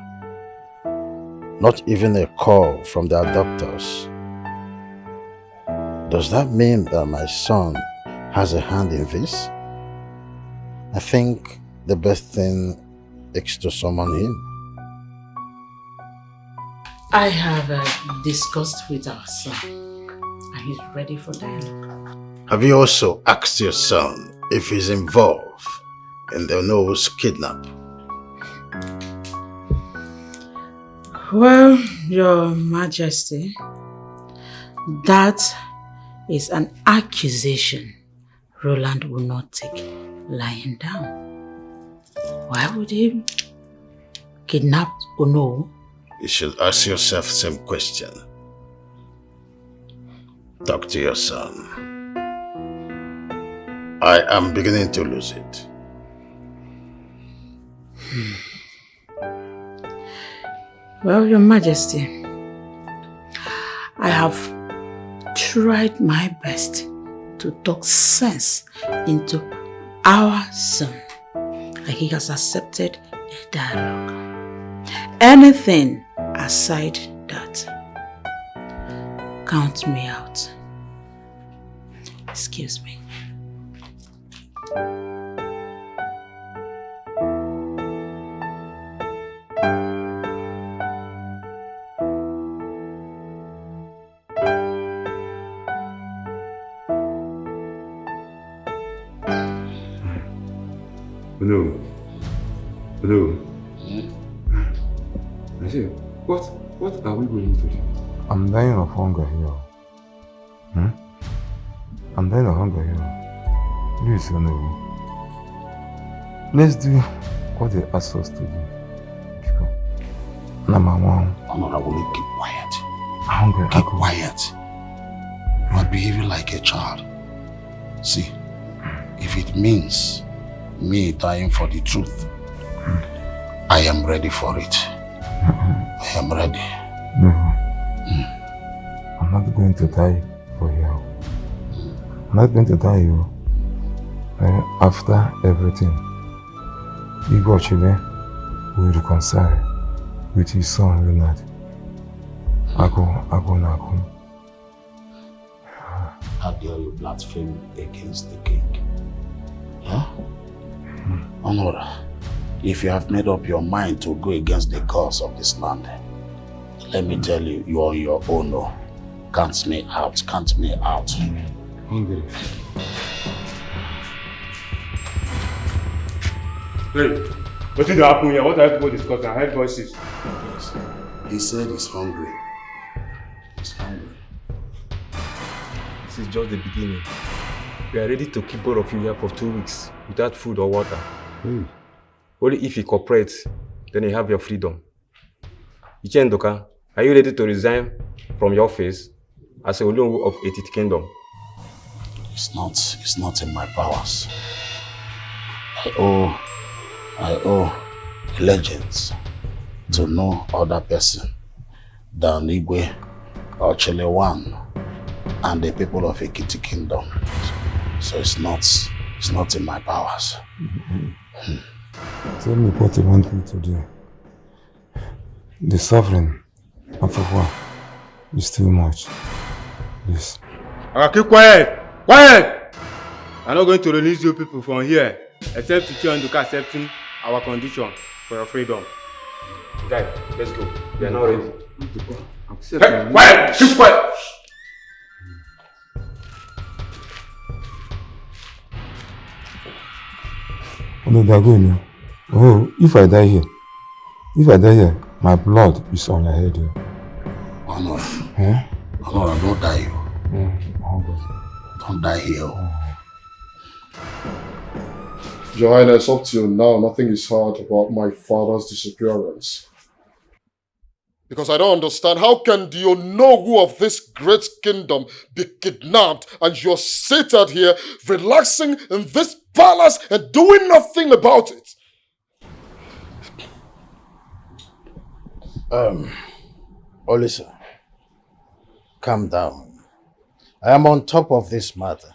Not even a call from the adopters. Does that mean that my son has a hand in this? I think the best thing is to summon him.
I have discussed with our son, and he's ready for dialogue.
Have you also asked your son if he's involved in the Ono's kidnap?
Well, Your Majesty, that is an accusation Roland will not take lying down. Why would he kidnap Ono?
You should ask yourself the same question. Talk to your son. I am beginning to lose it.
Well, Your Majesty, I have tried my best to talk sense into our son, and he has accepted a dialogue. Anything aside that, count me out. Excuse me.
Hello. I say, what are we going to do?
I'm dying of hunger here. I'm dying of hunger here. Please, let's do what they asked us to do. Number one.
Honorable, keep quiet.
Hunger.
Keep quiet. You are behaving like a child. See, if it means me dying for the truth, I am ready for it. I am ready.
No. I'm not going to die for you. I'm not going to die you. After everything, Igor Chile will reconcile with his son Leonard. Ago.
How dare you blaspheme against the king? Huh? Honora, if you have made up your mind to go against the cause of this land, let me tell you, you are on your own. No. Count me out.
Hungry. Hey, what did happen here? What are people discussing? I heard voices.
Yes. He said he's hungry. He's hungry.
This is just the beginning. We are ready to keep both of you here for 2 weeks without food or water. Only if you cooperate, then you have your freedom. Ichendoka, are you ready to resign from your office as a Olonwu of Etiti Kingdom?
It's not in my powers. I owe legends to no other person than Igwe or Chelewan and the people of Ekiti Kingdom. So it's not in my powers.
Tell me what you want me to do. The sovereign And for what? It's too much. Please.
Keep quiet! Quiet! I'm not going to release you people from here except if you and Duka accepting our condition for your freedom. Guys, let's go. We are not ready.
Hey, quiet! Keep quiet!
Oh, they are going now. Oh, if I die here, my blood is on your head here.
Oh no.
Huh?
Oh no, don't die. Don't die here.
Your Highness, up till now, nothing is heard about my father's disappearance. Because I don't understand, how can the Onowu of this great kingdom be kidnapped and you're seated here, relaxing in this palace and doing nothing about it?
Olisa, calm down. I am on top of this matter.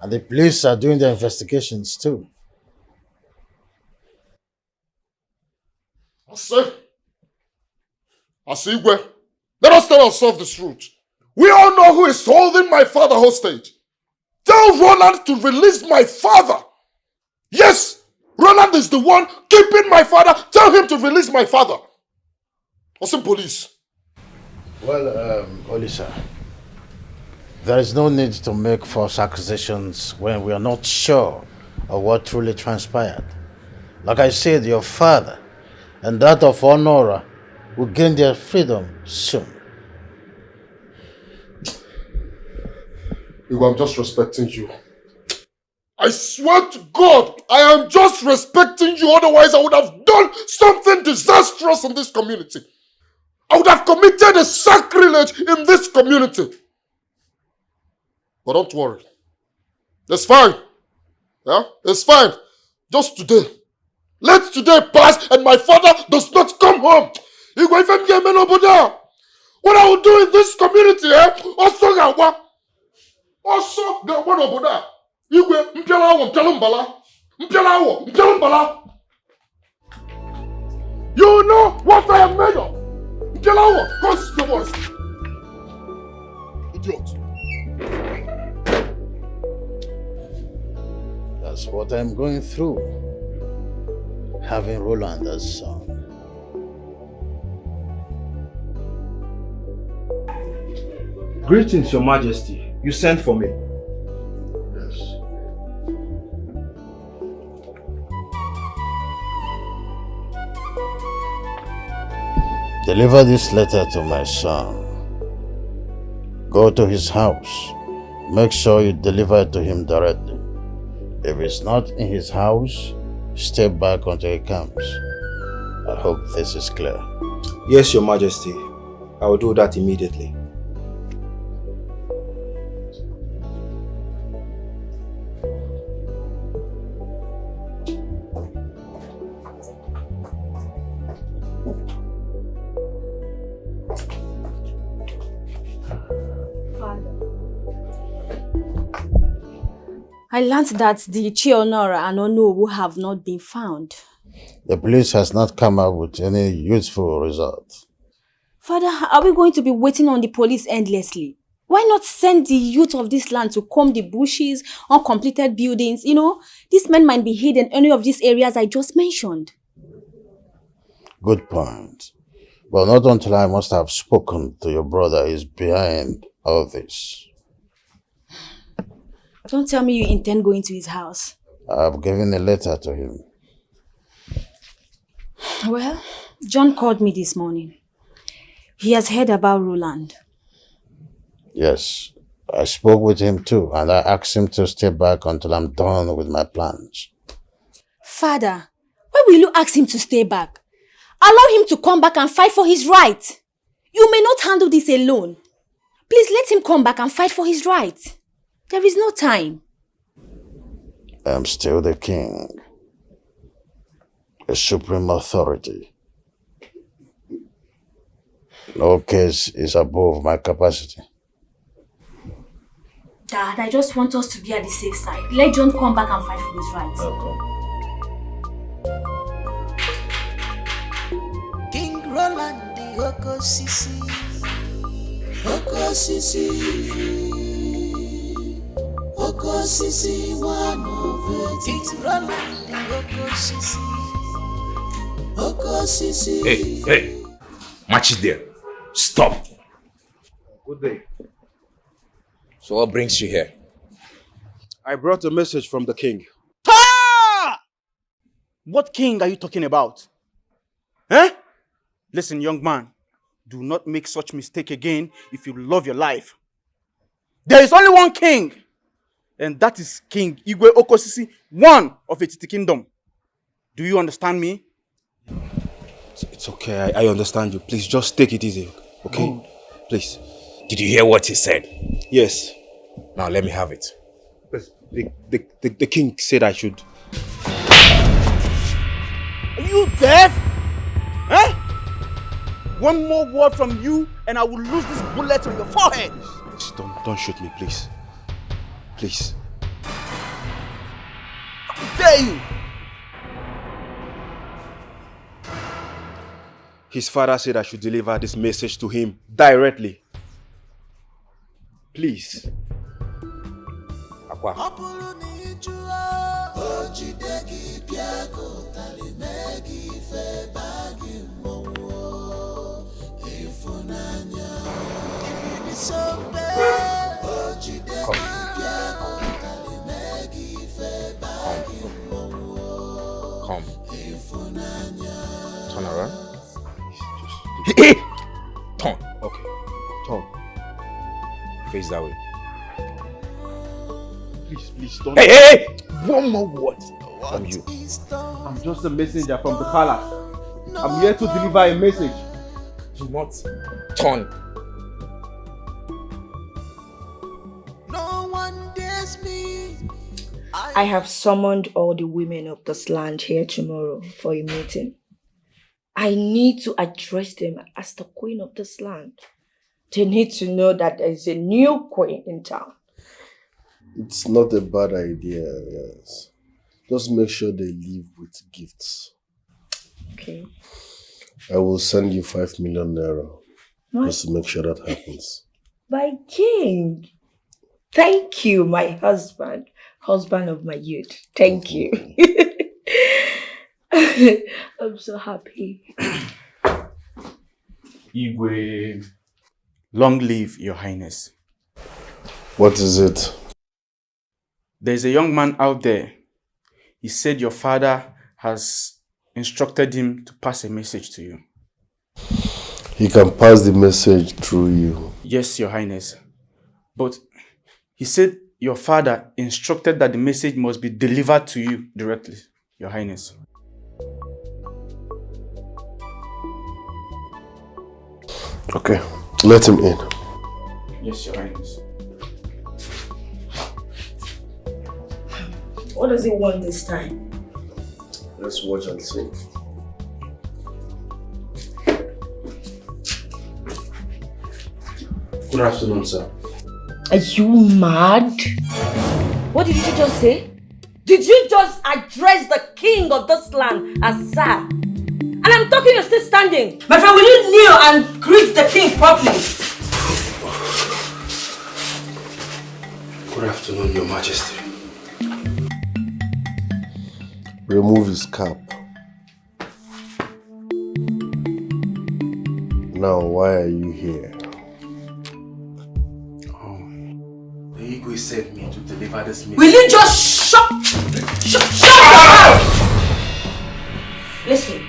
And the police are doing their investigations too.
Asigwe, let us tell ourselves the truth. We all know who is holding my father hostage. Tell Roland to release my father. Yes, Roland is the one keeping my father. Tell him to release my father. Osim police.
Well, Olisa, there is no need to make false accusations when we are not sure of what truly transpired. Like I said, your father and that of Honora will gain their freedom soon.
I'm just respecting you. I swear to God, I am just respecting you. Otherwise, I would have done something disastrous in this community. I would have committed a sacrilege in this community. But don't worry. It's fine. Yeah? It's fine. Just today. Let today pass and my father does not come home. What I will do in this community, Also, you know what I am made of. Idiot.
That's what I'm going through. Having Roland as son.
Greetings, Your Majesty. You sent for me.
Yes.
Deliver this letter to my son. Go to his house. Make sure you deliver it to him directly. If it's not in his house, step back until he comes. I hope this is clear.
Yes, Your Majesty. I will do that immediately.
I learned that the Chionora and Onowu have not been found.
The police has not come up with any useful result.
Father, are we going to be waiting on the police endlessly? Why not send the youth of this land to comb the bushes, uncompleted buildings? You know, these men might be hidden in any of these areas I just mentioned.
Good point. But not until I must have spoken to your brother is behind all this.
Don't tell me you intend going to his house.
I've given a letter to him.
Well, John called me this morning. He has heard about Roland.
Yes, I spoke with him too, and I asked him to stay back until I'm done with my plans.
Father, why will you ask him to stay back? Allow him to come back and fight for his right. You may not handle this alone. Please let him come back and fight for his right. There is no time.
I'm still the king. A supreme authority. No case is above my capacity.
Dad, I just want us to be at the safe side. Let John come back and fight for his rights.
Okay.
King Roland the Oko Sisi, Oko Sisi, Oko Sisi, one of it. It's Roland, Oko Sisi, Oko Sisi.
Hey, match it there. Stop.
Good day.
So what brings you here?
I brought a message from the king.
Ah! What king are you talking about? Eh? Listen, young man, do not make such mistake again if you love your life. There is only one king, and that is King Igwe Okosisi, one of Etiti Kingdom. Do you understand me?
It's okay, I understand you. Please just take it easy, okay?
Good.
Please.
Did you hear what he said?
Yes.
Now let me have it.
The king said I should.
Are you deaf? Eh? One more word from you and I will lose this bullet on your forehead.
Please, don't shoot me, please. Please.
How dare you?
His father said I should deliver this message to him directly. Please. Akwa.
Come. Turn around. Turn.
Okay. Turn.
Face that way.
Please don't.
Hey! One more word from you.
I'm just a messenger from the palace. I'm here to deliver a message.
Do not turn.
No one dares me.
I have summoned all the women of this land here tomorrow for a meeting. I need to address them as the queen of this land. They need to know that there is a new queen in town.
It's not a bad idea, yes. Just make sure they leave with gifts.
Okay.
I will send you 5 million naira.
What?
Just to make sure that happens.
My king. Thank you, my husband. Husband of my youth. Thank you. I'm so happy.
Igwe. Long live your highness.
What is it?
There's a young man out there. He said your father has instructed him to pass a message to you.
He can pass the message through you.
Yes, your highness. But he said your father instructed that the message must be delivered to you directly, your highness.
Okay, let him in.
Yes, your highness.
What does he want this time?
Let's watch and see.
Good afternoon, sir.
Are you mad? What did you just say? Did you just address the king of this land as sir? And I'm talking, you're still standing. My friend, will you kneel and greet the king properly?
Good afternoon, your majesty.
Remove his cap. Now, why are you here?
The Igwe sent me to deliver this message.
Will you just shut up? Listen,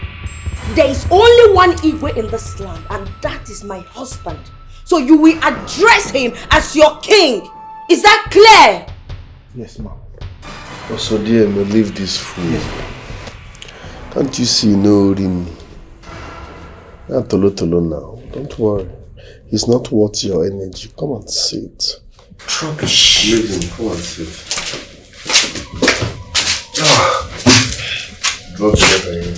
there is only one Igwe in this land, and that is my husband. So you will address him as your king. Is that clear?
Yes, ma'am. Also, dear, may leave this fool. Can't you see no Rini? Not Tolo now. Don't worry. He's not worth your energy. Come and sit.
Rubbish.
Leave him. Come and sit. Drop the letter here.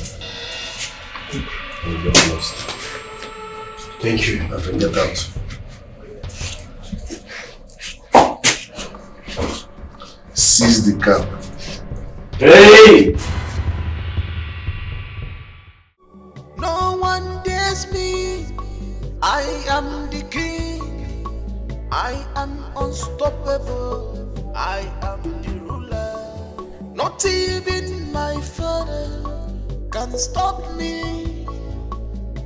You'll get lost.
Thank you.
I can get out. Seize the cap.
Hey!
No one dares me. I am the king. I am unstoppable. I am the ruler. Not even my father can stop me.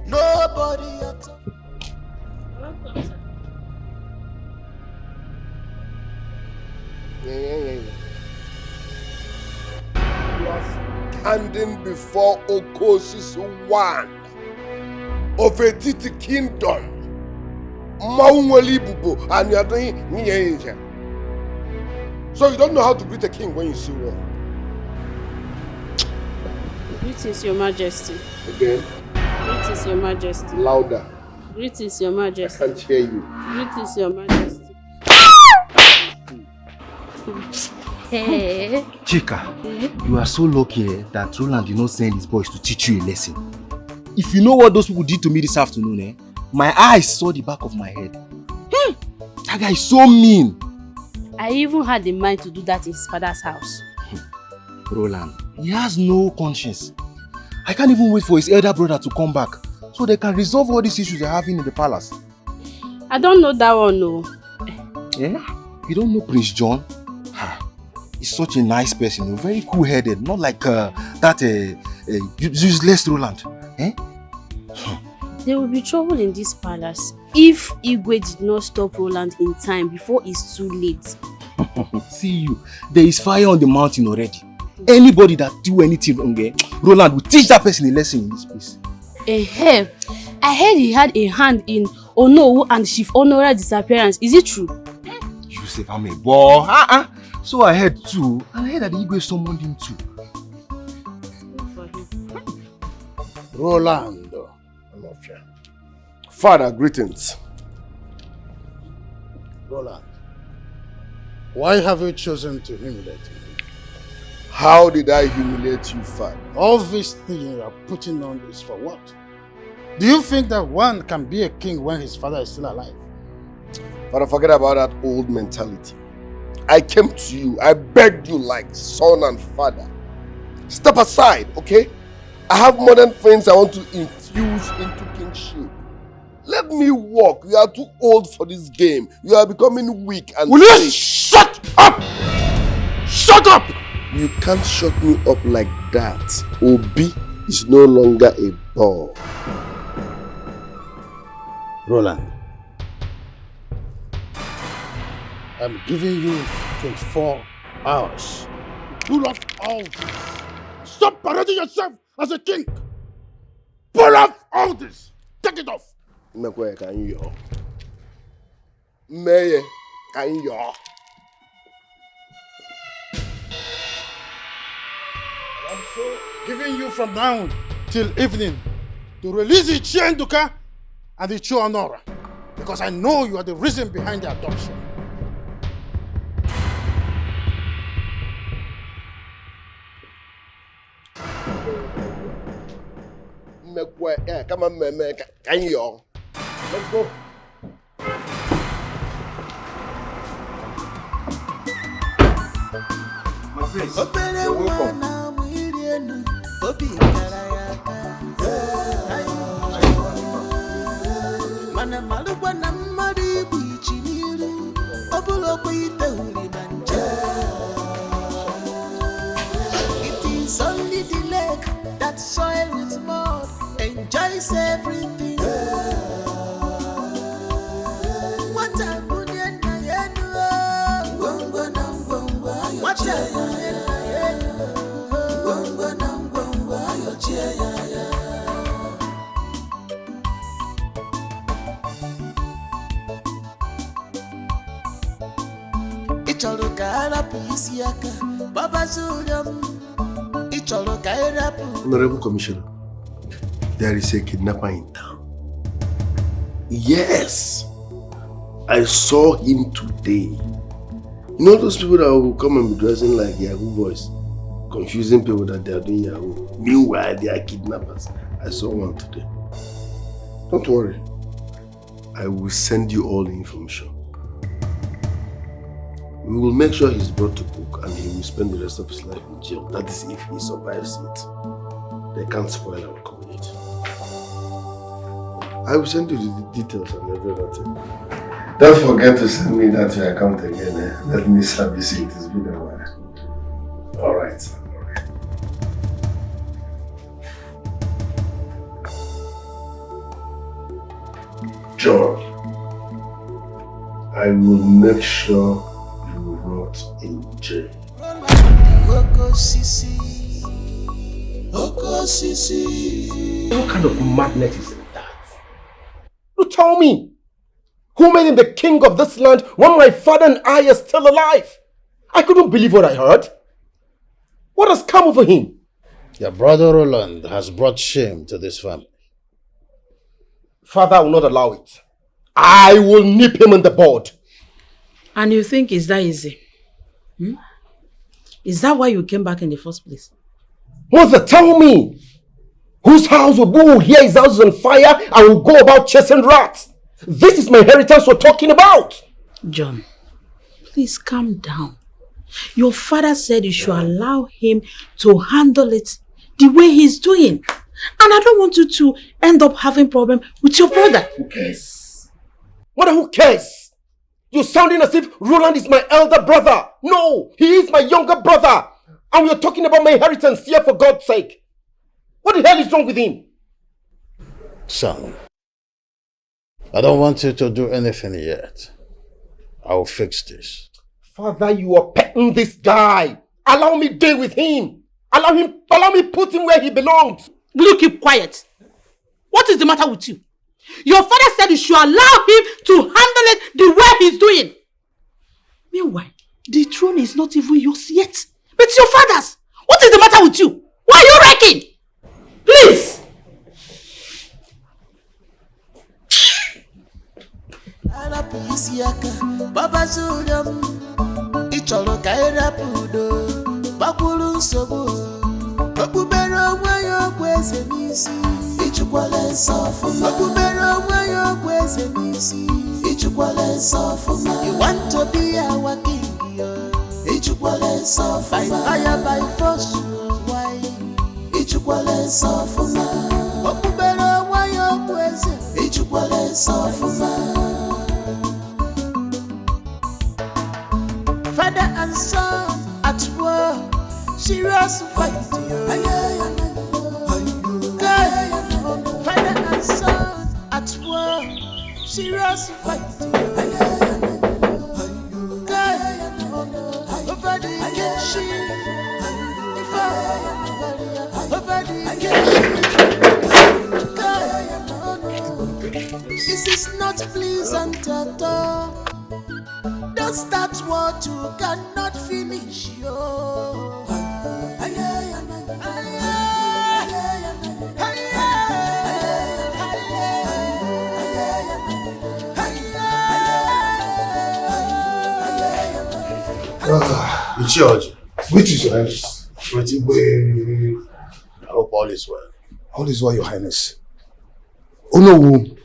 Nobody at all.
You are standing before Okoshi's one of a Titi kingdom. Maunwali Bubu, and you are doing Niya. So you don't know how to greet a king when you see one.
Greetings, Your Majesty.
Again?
Greetings, Your Majesty.
Louder.
Greetings, Your Majesty.
I can't hear you.
Greetings, Your Majesty. Hey.
Chika, you are so lucky that Roland did not send his boys to teach you a lesson. If you know what those people did to me this afternoon, my eyes saw the back of my head. That guy is so mean.
I even had the mind to do that in his father's house.
Roland, he has no conscience. I can't even wait for his elder brother to come back so they can resolve all these issues they're having in the palace.
I don't know that one, no.
Yeah? You don't know Prince John? He's such a nice person, very cool-headed, not like that useless Roland. Eh?
There will be trouble in this palace if Igwe did not stop Roland in time before it's too late.
See you, there is fire on the mountain already. Anybody that do anything wrong, Roland will teach that person a lesson in this place.
I heard he had a hand in Onowu and Chief Honora's disappearance. Is it true?
Yusuf, I'm a boy. So I heard too. I heard that Igwe summoned him too.
Rolando. Father, greetings.
Roland, why have you chosen to humiliate me?
How did I humiliate you, Father?
All this thing you are putting on is for what? Do you think that one can be a king when his father is still alive?
Father, forget about that old mentality. I came to you, I begged you like son and father. Step aside, okay? I have modern things I want to infuse into kingship. Let me walk. You are too old for this game. You are becoming weak and
Will you shut up? Shut up!
You can't shut me up like that. Obi is no longer a ball.
Roland, I'm giving you 24 hours. Pull off all this. Stop parading yourself as a king. Pull off all this. Take it off.
Mekwe kan yo. Meye kan yo.
I'm so giving you from now till evening to release the Chienduka and the Chuanora, because I know you are the reason behind the adoption.
Mekwe, come on, meme kan yo. Let's go.
My friends,
you're welcome. It is only the leg that soil with mud enjoys everything. What a good
Honorable Commissioner, there is a kidnapper in town. Yes, I saw him today. You know those people that will come and be dressing like Yahoo boys, confusing people that they are doing Yahoo. Meanwhile, they are kidnappers. I saw one today. Don't worry. I will send you all the information. We will make sure he's brought to book and he will spend the rest of his life in jail. That is if he survives it. They can't spoil our community. I will send you the details and everything. Don't forget to send me that your account again. Let me service it. It's been a while. All right. John, I will make sure you rot in jail.
What kind of madness is that? You tell me, who made him the king of this land when my father and I are still alive? I couldn't believe what I heard. What has come over him?
Your brother Roland has brought shame to this family.
Father, I will not allow it. I will nip him in the bud.
And you think it's that easy? Is that why you came back in the first place?
Mother, tell me! Whose house will go hear his house is on fire and will go about chasing rats? This is my inheritance we're talking about!
John, please calm down. Your father said you should allow him to handle it the way he's doing. And I don't want you to end up having problem with your brother.
Who cares? Mother, who cares? You're sounding as if Roland is my elder brother. No, he is my younger brother. And we're talking about my inheritance here, for God's sake. What the hell is wrong with him?
Son, I don't want you to do anything yet. I'll fix this.
Father, you are petting this guy. Allow me deal with him. Allow me put him where he belongs.
Will you keep quiet? What is the matter with you? Your father said you should allow him to handle it the way he's doing. Meanwhile, the throne is not even yours yet. But it's your father's. What is the matter with you? Why are you wrecking? Please!
You want to be our king? By fire, by force, why? Father and son at war, serious fight. Father and son at war, serious fight. This is not pleasant at all. Don't start what you cannot finish.
George, which is your highness?
I hope all is well.
All is well, your highness. Onowu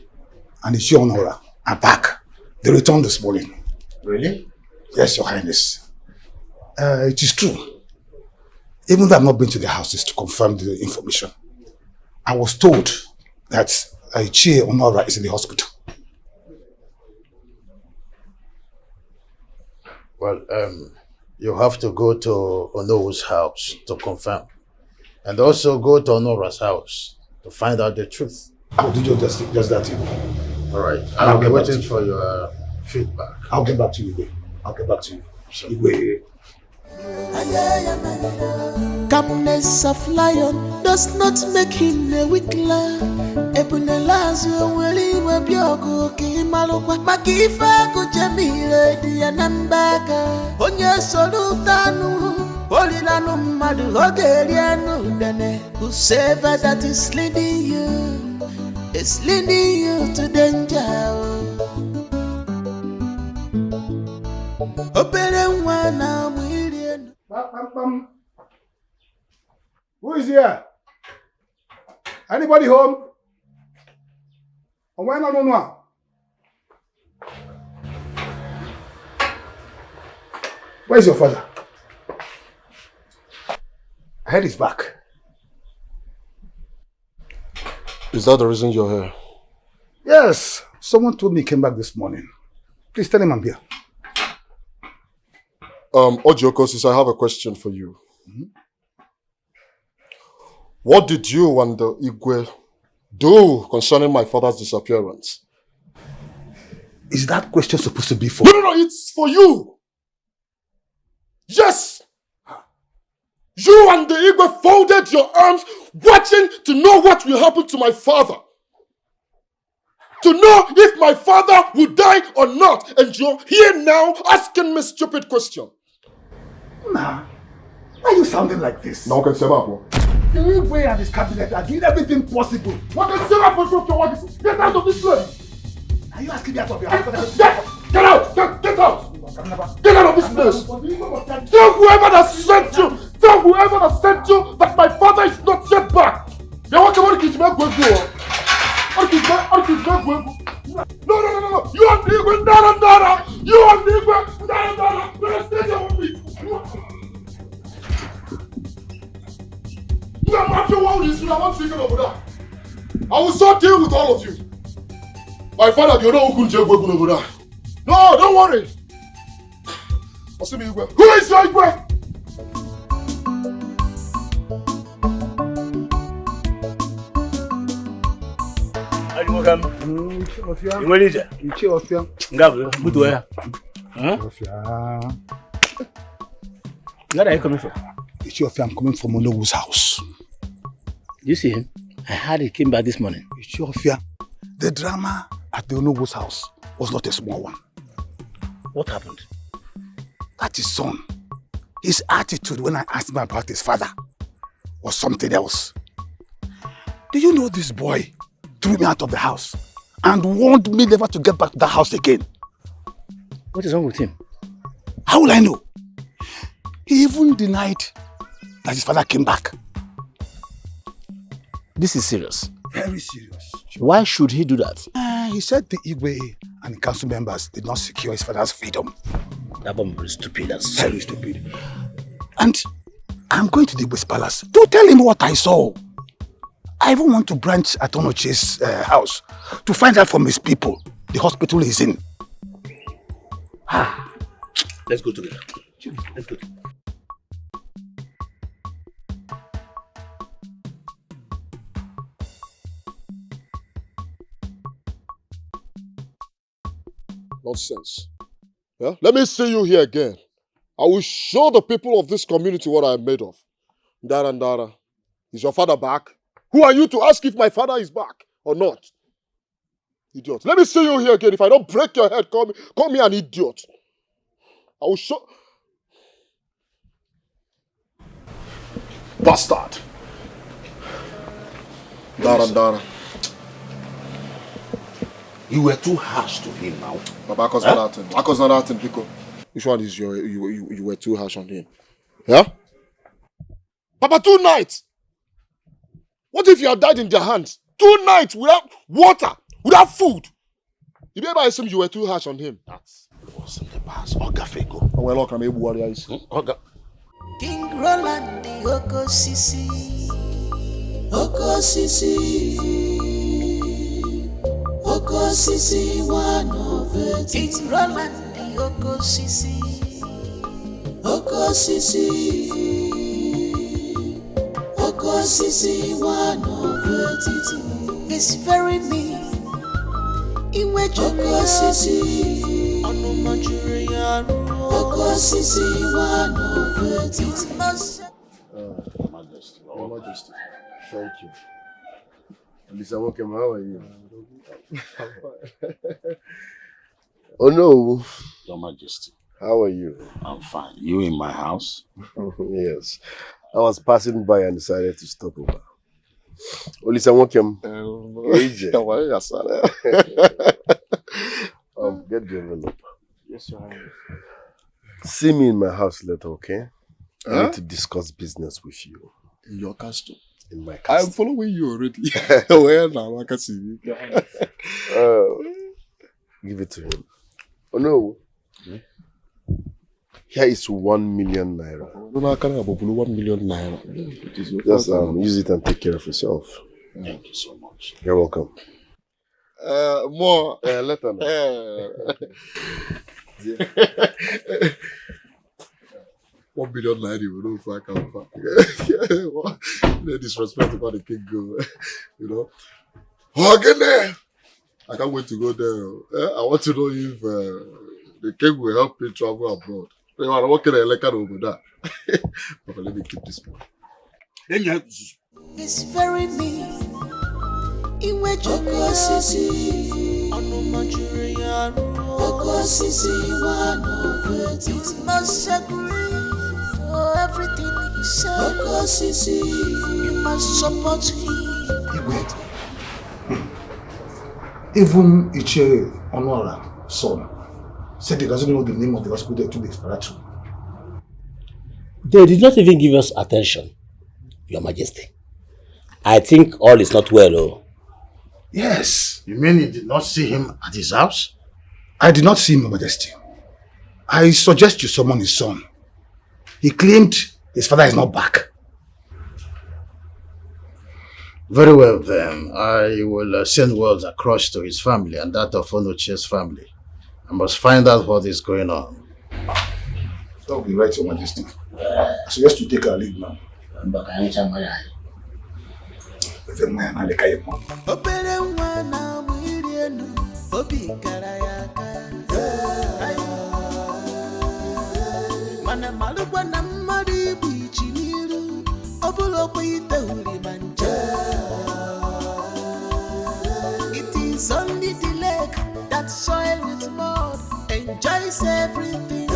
and Ichi Honora are back. They returned this morning.
Really?
Yes, your highness. It is true. Even though I've not been to the houses to confirm the information, I was told that Ichi Honora is in the hospital.
Well, you have to go to Onowu's house to confirm. And also go to Honora's house to find out the truth.
I'll do just that, you.
All right. I'll be waiting for your feedback.
I'll get back to you, Igwe. I'll get back to you. Igwe.
Calmness of lion does not make him a weak lion. Ebunelazo weli webiogo ki malukwa makifa kujemile diya nambaka. Onye solutanu olilanu madu ogelianu dene. Whosoever that is leading you is leading you to danger. Opere mwana mwilienu.
Who is here? Anybody home? Or when no. Where's your father? I heard he's back.
Is that the reason you're here?
Yes, someone told me he came back this morning. Please tell him I'm here.
Ojiokosis, I have a question for you. What did you and the Igwe do concerning my father's disappearance?
Is that question supposed to be for
No, it's for you. Yes. You and the Igwe folded your arms, watching to know what will happen to my father. To know if my father will die or not. And you're here now asking me stupid question.
Nah, why are you sounding like this?
Now can say that.
The Igwe and his cabinet are doing everything possible.
What can say that? Get out of this place.
Are you asking me out of your house?
Get out! Get out! Get out of this place! Tell whoever that sent you! Tell whoever that sent you that my father is not yet back! No! You and the Igwe, Nara! You and the Igwe, Nara! Let's stay there with me! You are not the one who is over there. I will so deal with all of you. My father, you know who couldn't over there. No, don't worry. Who is your Igwe?
Where are you coming from?
I'm coming from Olowo's house.
You see him? I heard he came back this morning.
The drama at the Olowo's house was not a small one.
What happened?
That his son, his attitude when I asked him about his father was something else. Do you know this boy threw me out of the house and warned me never to get back to the house again?
What is wrong with him?
How will I know? He even denied that his father came back.
This is serious.
Very serious.
Why should he do that?
He said the Igwe and council members did not secure his father's freedom.
That one is stupid. That's
very stupid. And I'm going to the Igwe's palace to tell him what I saw. I even want to branch at Onoche's house to find out from his people the hospital he's in.
Let's go together. Let's go.
Nonsense. Yeah? Let me see you here again. I will show the people of this community what I am made of. Dara, is your father back? Who are you to ask if my father is back or not? Idiot. Let me see you here again. If I don't break your head, call me an idiot. I will show... Bastard. Dara.
You were too harsh to him now.
Baba, not that thing, Pico. Which one is you were too harsh on him? Yeah? Papa, 2 nights! What if you had died in their hands? 2 nights without water, without food? You never assume you were too harsh on him.
That was in the past. Oga Fego.
Oh, well, okay, maybe what is
Oga.
King Roland, the Oko Sisi. Oko Sisi, one of it. King Roland, the Oko Sisi. Oko Sisi, one of it. It's very mean. Iwe Oko Sisi. Anu Nigeria. Oko Sisi, one of it. It must.
Your Majesty. Thank you. Lisa, welcome. How are you? Oh no.
Your Majesty.
How are you?
I'm fine. You in my house?
Yes. I was passing by and decided to stop over. Lisa, welcome.
Get
the envelope.
Yes, Your Highness.
See me in my house later, okay? I need to discuss business with you.
In your castle?
In my castle.
I'm following you already. Where now? I can see you.
Give it to him. Oh no. Here is 1 million naira.
No, I can't have 1 million naira.
Just use it and take care of yourself.
Thank you so much.
You're welcome.
More.
Let her know.
1 billion naira, we don't fuck out. No disrespect about the king go. You know. Oh, get there. I can't wait to go there. I want to know if the king will help me travel abroad. I'm working at like over there. But let me keep this one.
It's very neat. Iwe joko sisi, Nigerian joko sisi, one of it. It must agree to everything he said. Joko sisi, you must support him.
Wait. Even Iche Onora, son, said he doesn't know the name of the hospital to be Faratu.
They did not even give us attention, Your Majesty. I think all is not well, oh.
Yes. You mean you did not see him at his house? I did not see him, Your Majesty. I suggest you summon his son. He claimed his father is not back.
Very well then. I will send words across to his family and that of Onoche's family. I must find out what is going on.
That will be right, Your Majesty. I suggest you take our leave now.
Obere mwana mwirienu, obi karayaka. Mana malukwa na mmari bichi niru, obulo kuite uli manja. It is only the lake that soil with mud enjoys everything.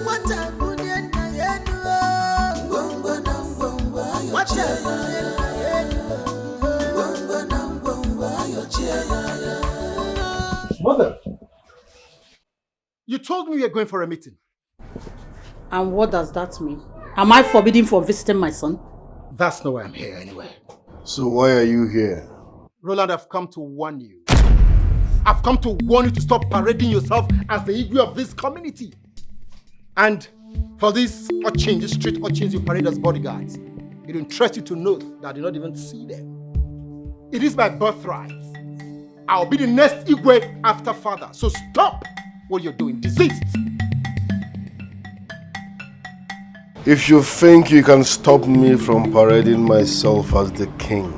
What a good
Mother, you told me you were going for a meeting.
And what does that mean? Am I forbidden from visiting my son?
That's not why I'm here anyway.
So why are you here?
Roland, I've come to warn you. I've come to warn you to stop parading yourself as the ego of this community. And for these urchins, these street urchins you parade as bodyguards, it interests you to note that I did not even see them. It is my birthright. I'll be the next Igwe after father. So stop what you're doing. Desist.
If you think you can stop me from parading myself as the king,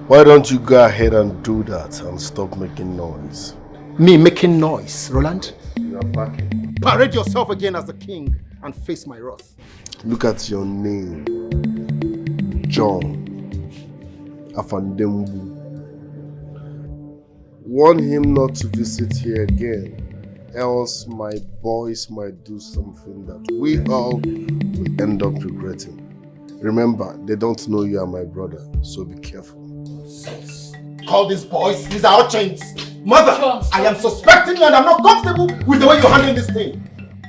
why don't you go ahead and do that and stop making noise?
Me making noise, Roland?
You are backing.
Parade yourself again as the king and face my wrath.
Look at your name. John Afandembu. Warn him not to visit here again, else my boys might do something that we all will end up regretting. Remember, they don't know you are my brother, so be careful.
Call these boys, these are urchins. Mother, I am suspecting you and I'm not comfortable with the way you're handling this thing.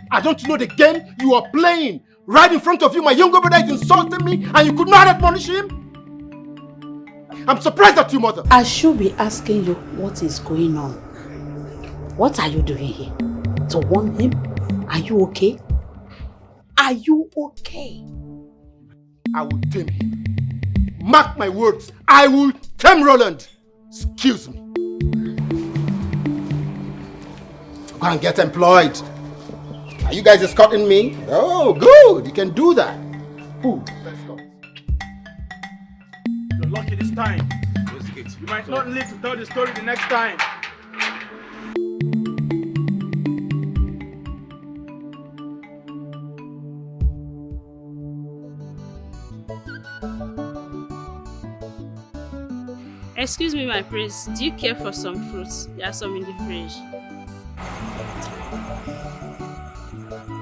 I don't know the game you are playing. Right in front of you, my younger brother is insulting me and you could not admonish him? I'm surprised at you, mother.
I should be asking you what is going on. What are you doing here? To warn him? Are you okay? Are you okay?
I will tame him. Mark my words. I will tame Roland. Excuse me. Go and get employed. Are you guys escorting me? Oh, good. You can do that. Who? Let's go. You're lucky this time. You might not live to tell the story the next time.
Excuse me, my prince. Do you care for some fruits? There are some in the fridge.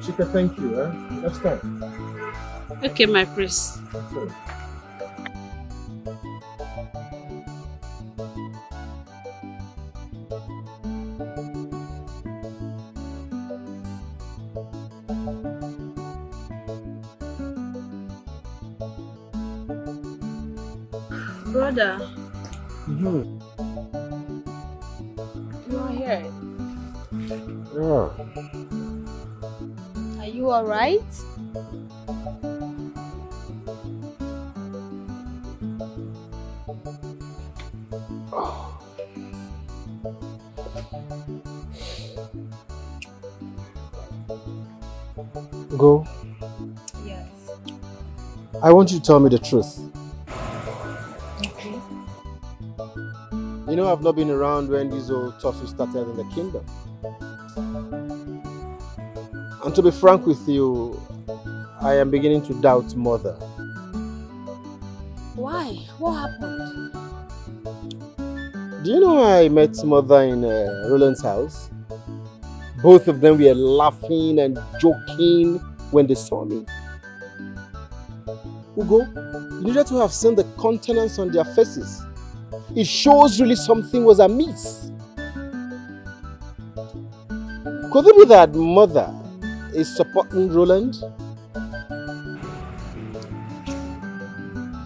Chika, thank you. Next time.
Okay, my prince.
Sorry.
Brother.
Mm-hmm.
You are here.
Yeah.
Are you alright?
Go.
Yes.
I want you to tell me the truth.
Okay.
You know I've not been around when these old tussles started in the kingdom. And to be frank with you, I am beginning to doubt Mother.
Why? What happened?
Do you know I met Mother in Roland's house? Both of them were laughing and joking when they saw me. Ugo, you needed to have seen the countenance on their faces. It shows really something was amiss. Could it be that Mother is supporting Roland?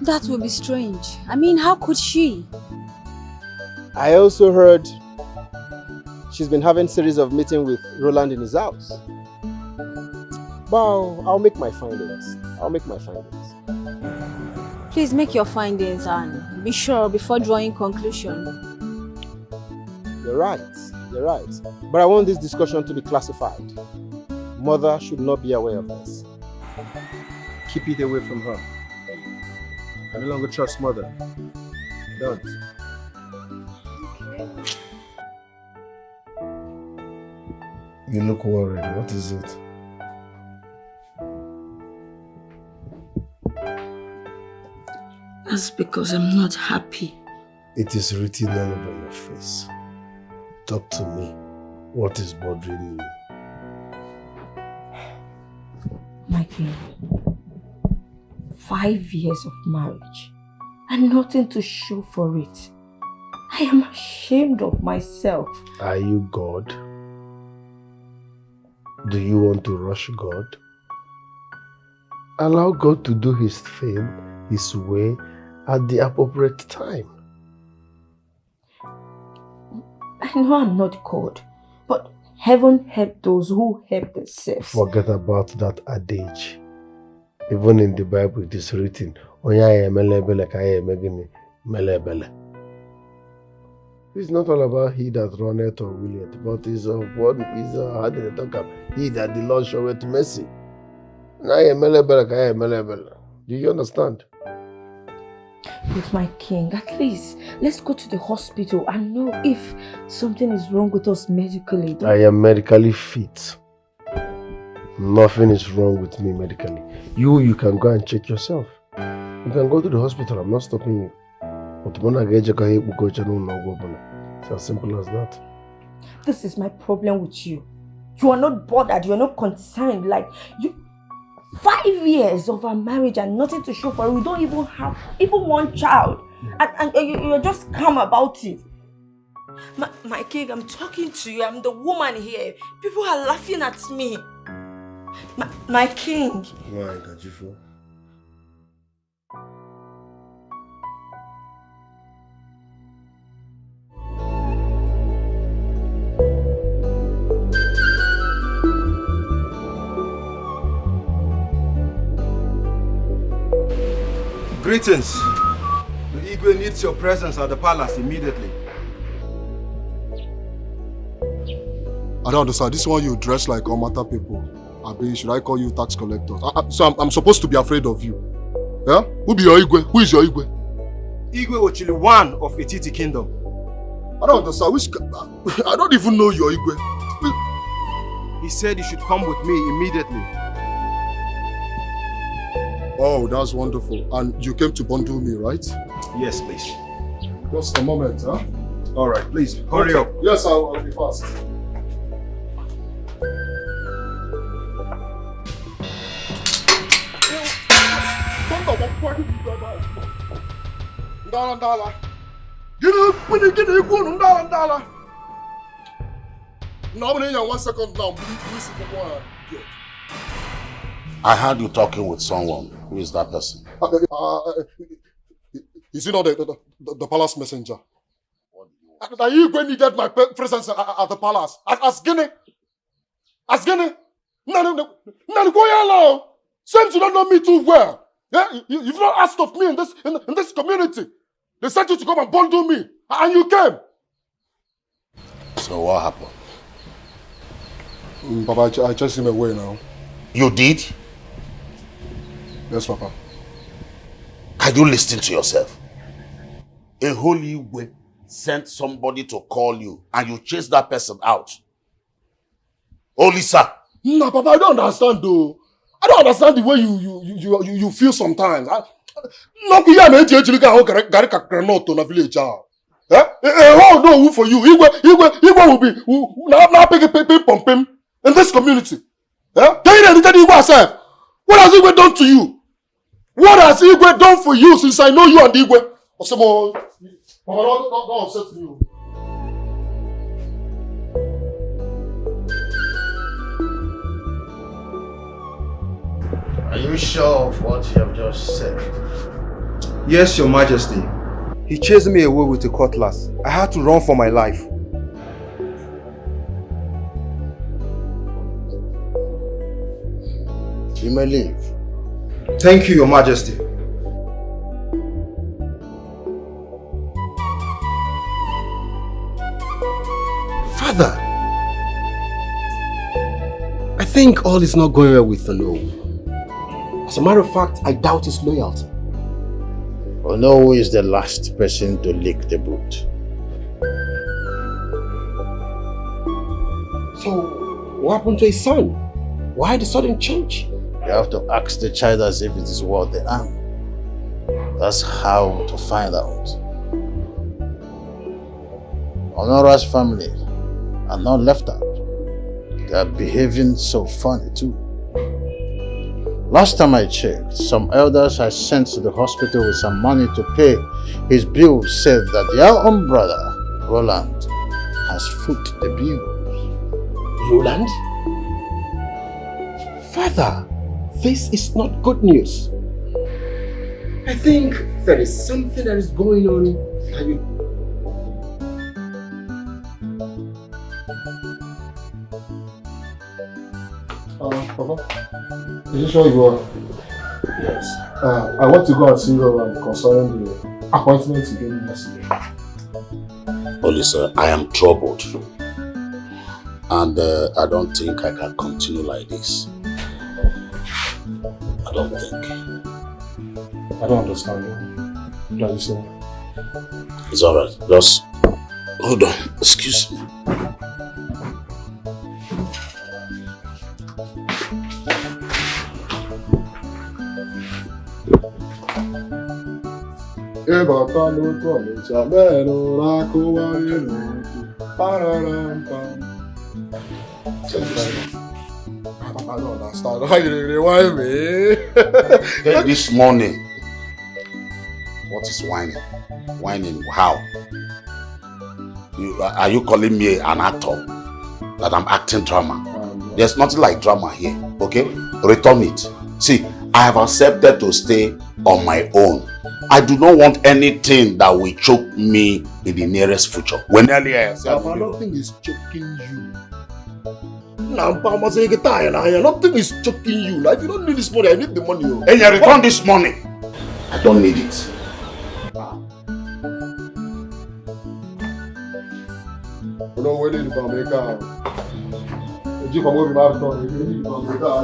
That would be strange. I mean, how could she?
I also heard she's been having series of meetings with Roland in his house. Well, I'll make my findings.
Please make your findings and be sure before drawing conclusion.
You're right. But I want this discussion to be classified. Mother should not be aware of this. Keep it away from her. I no longer trust Mother. I don't.
You look worried. What is it?
That's because I'm not happy.
It is written all over your face. Talk to me. What is bothering you?
My king, 5 years of marriage and nothing to show for it. I am ashamed of myself.
Are you God? Do you want to rush God? Allow God to do His thing, His way, at the appropriate time.
I know I'm not God, but heaven help those who help themselves.
Forget about that adage. Even in the Bible it is written, it's not all about he that runneth or willeth, but it's of what is how did they talk about? He that the Lord showeth mercy. Do you understand?
With my king, at least let's go to the hospital and know if something is wrong with us medically.
I am medically fit. Nothing is wrong with me medically. You can go and check yourself. You can go to the hospital. I'm not stopping you. But it's as simple as that.
This is my problem with you. You are not bothered. You are not concerned. Like you. 5 years of our marriage and nothing to show for it. We don't even have one child. And you're just calm about it. My king, I'm talking to you. I'm the woman here. People are laughing at me. My king.
Why, Gajifo?
Greetings. The Igwe needs your presence at the palace immediately.
I don't understand. This one you dress like Omata people. Should I call you tax collectors? So I'm supposed to be afraid of you. Yeah? Who be your Igwe? Who is your Igwe?
Igwe Ochili, one of Etiti Kingdom.
I don't understand. I don't even know your Igwe.
He said you should come with me immediately.
Oh, that's wonderful. And you came to bundle me, right?
Yes, please.
Just a moment, huh?
All right, please, hurry up.
Yes, I'll be fast. No, 1 second now. Please,
I heard you talking with someone. Who is that person?
Is he not the palace messenger? Are you going to needed my presence at the palace? As Guinea? No, go along. Seems you don't know me too well. Yeah? You've not asked of me in this community. They sent you to come and bundle me, and you came.
So what happened?
Papa, I chased him away now.
You did?
Yes, Papa.
Can you listen to yourself? A holy way sent somebody to call you and you chased that person out. Oh, Lisa.
Nah, Papa, I don't understand though. I don't understand the way you feel sometimes. No, yeah, man, you can't go to village. Eh? Oh no, who for you? Igwe will be now pay pump him in this community. Eh? Can you tell Igwe yourself? What has Igwe done to you? What has Igwe done for you since I know you and Igwe? Osemo, Papa, don't upset me.
Are you sure of what you have just said?
Yes, Your Majesty. He chased me away with a cutlass. I had to run for my life.
You may leave.
Thank you, Your Majesty.
Father, I think all is not going well with Ono. As a matter of fact, I doubt his loyalty.
Ono is the last person to lick the boot.
So, what happened to his son? Why the sudden change?
You have to ask the child as if it is what they are. That's how to find out. Honora's family are not left out. They are behaving so funny too. Last time I checked, some elders I sent to the hospital with some money to pay his bills said that their own brother, Roland, has foot the bills.
Roland? Father, this is not good news. I think there is something that is going on that you...
Papa, is you sure you are?
Yes.
I want to go and see you concerning the appointment you gave me yesterday.
Oh, listen, I am troubled. And I don't think I can continue like this. I don't think.
I don't understand you. What are you saying?
It's alright. Just hold on. Excuse me.
I don't understand. Why you rewind me?
This morning. What is whining? Whining how? Are you calling me an actor? That I'm acting drama? There's nothing like drama here, okay? Return it. See, I have accepted to stay on my own. I do not want anything that will choke me in the nearest future. When earlier,
nothing is choking you. Nothing is choking you. If you don't need this money, I need the money.
And you return this money. I don't need it.
You know where did you make I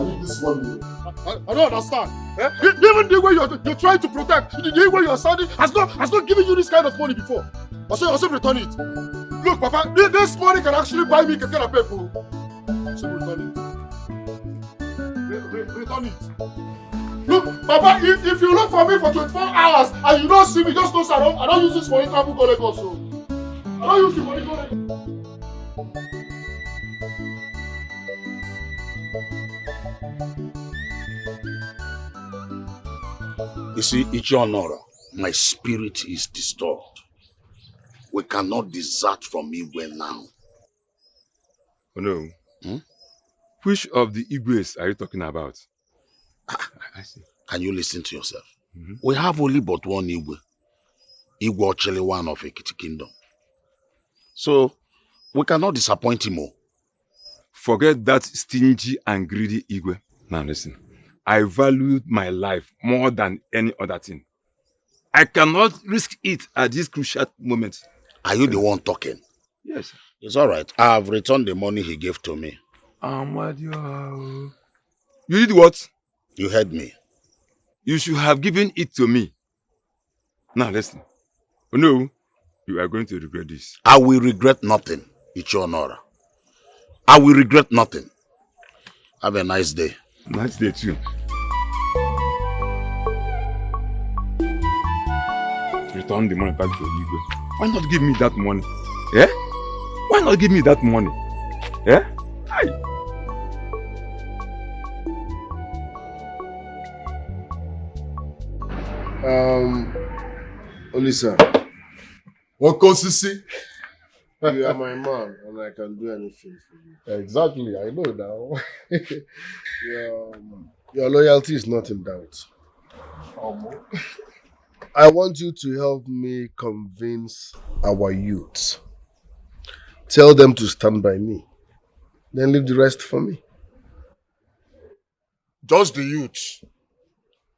need this money. I don't understand. Eh? Even the way you're trying to protect, the way you're standing has not given you this kind of money before. Also return it. Look, Papa, this money can actually buy me a kind of paper. So return it. Return it. Look, Papa, if you look for me for 24 hours and you don't see me, just know I don't use this money to travel go Lagos. So I don't use the money to go Lagos.
You see, Ichionora, my spirit is disturbed. We cannot desert from Igwe now.
Oh no. Which of the Igwes are you talking about?
I see. Can you listen to yourself? We have only but one Igwe. Igwe actually one of Ekiti Kingdom. So, we cannot disappoint him more.
Forget that stingy and greedy Igwe. Now listen. I valued my life more than any other thing. I cannot risk it at this crucial moment.
Are you the one talking?
Yes.
It's all right. I have returned the money he gave to me.
You did what?
You heard me.
You should have given it to me. Now listen. Oh no, you are going to regret this.
I will regret nothing, Ichionora. I will regret nothing. Have a nice day.
Nice day too. Return the money back to you. Why not give me that money? Yeah? Why not give me that money? Yeah? Aye.
Olisa.
What Kosisi?
You are my man and I can do anything for you.
Exactly, I know now.
Your loyalty is not in doubt. I want you to help me convince our youths. Tell them to stand by me. Then leave the rest for me.
Just the youths.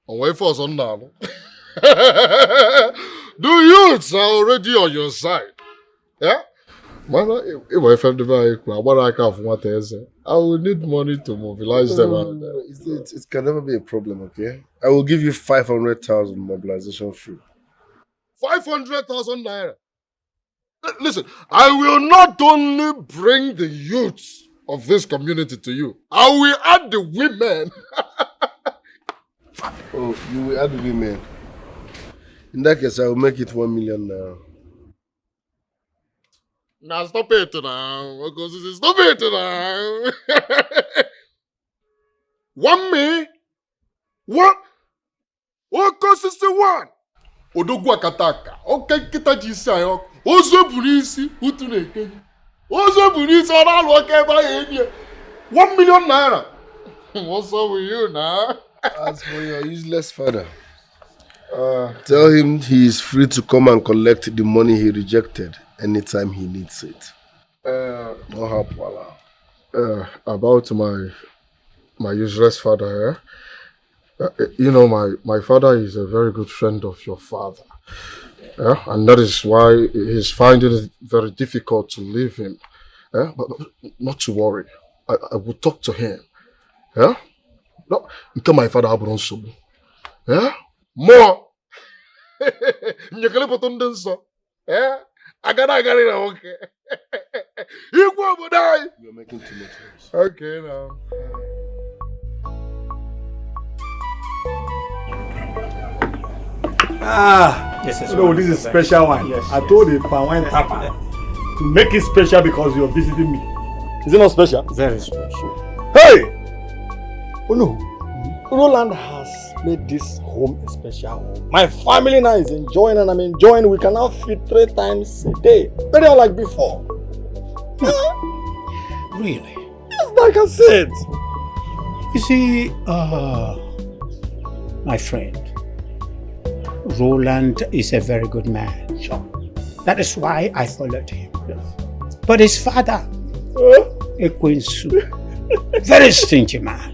Away for us on now. The youths are already on your side. Yeah? Man, if I felt the vehicle, I will need money to mobilize them.
No. It can never be a problem, okay? I will give you 500,000 mobilization fee.
500,000 naira. Listen, I will not only bring the youths of this community to you, I will add the women.
Oh, you will add the women. In that case, I will make it 1 million now.
Now stop it now. Stop it now. 1 million? What? What costs the one? Odogwa kataka. Okay, kita jisi ayo. Ozo bunisi utuneke. Ozo bunisi ona loke ba eni. 1 million naira. What's up with you now?
As for your useless father, tell him he is free to come and collect the money he rejected anytime he needs it.
About my useless father, you know, my father is a very good friend of your father. And that is why he's finding it very difficult to leave him. But not to worry. I will talk to him. No, because my father has also. More. You can put on this. I got it. Okay. You go over there.
You're making too much noise.
Okay now.
Yes, no, this is special one. Yes, I told the pan wine tapper to make it special because you're visiting me. Is it not special?
Very special.
Hey! Oh no, Roland has made this home a special home. My family now is enjoying and I'm enjoying. We can now feed 3 times a day. Very unlike before.
Really?
Yes, like I said.
You see, my friend, Roland is a very good man.
Sure.
That is why I followed him. Yes. But his father, a Quinsu, very stingy man.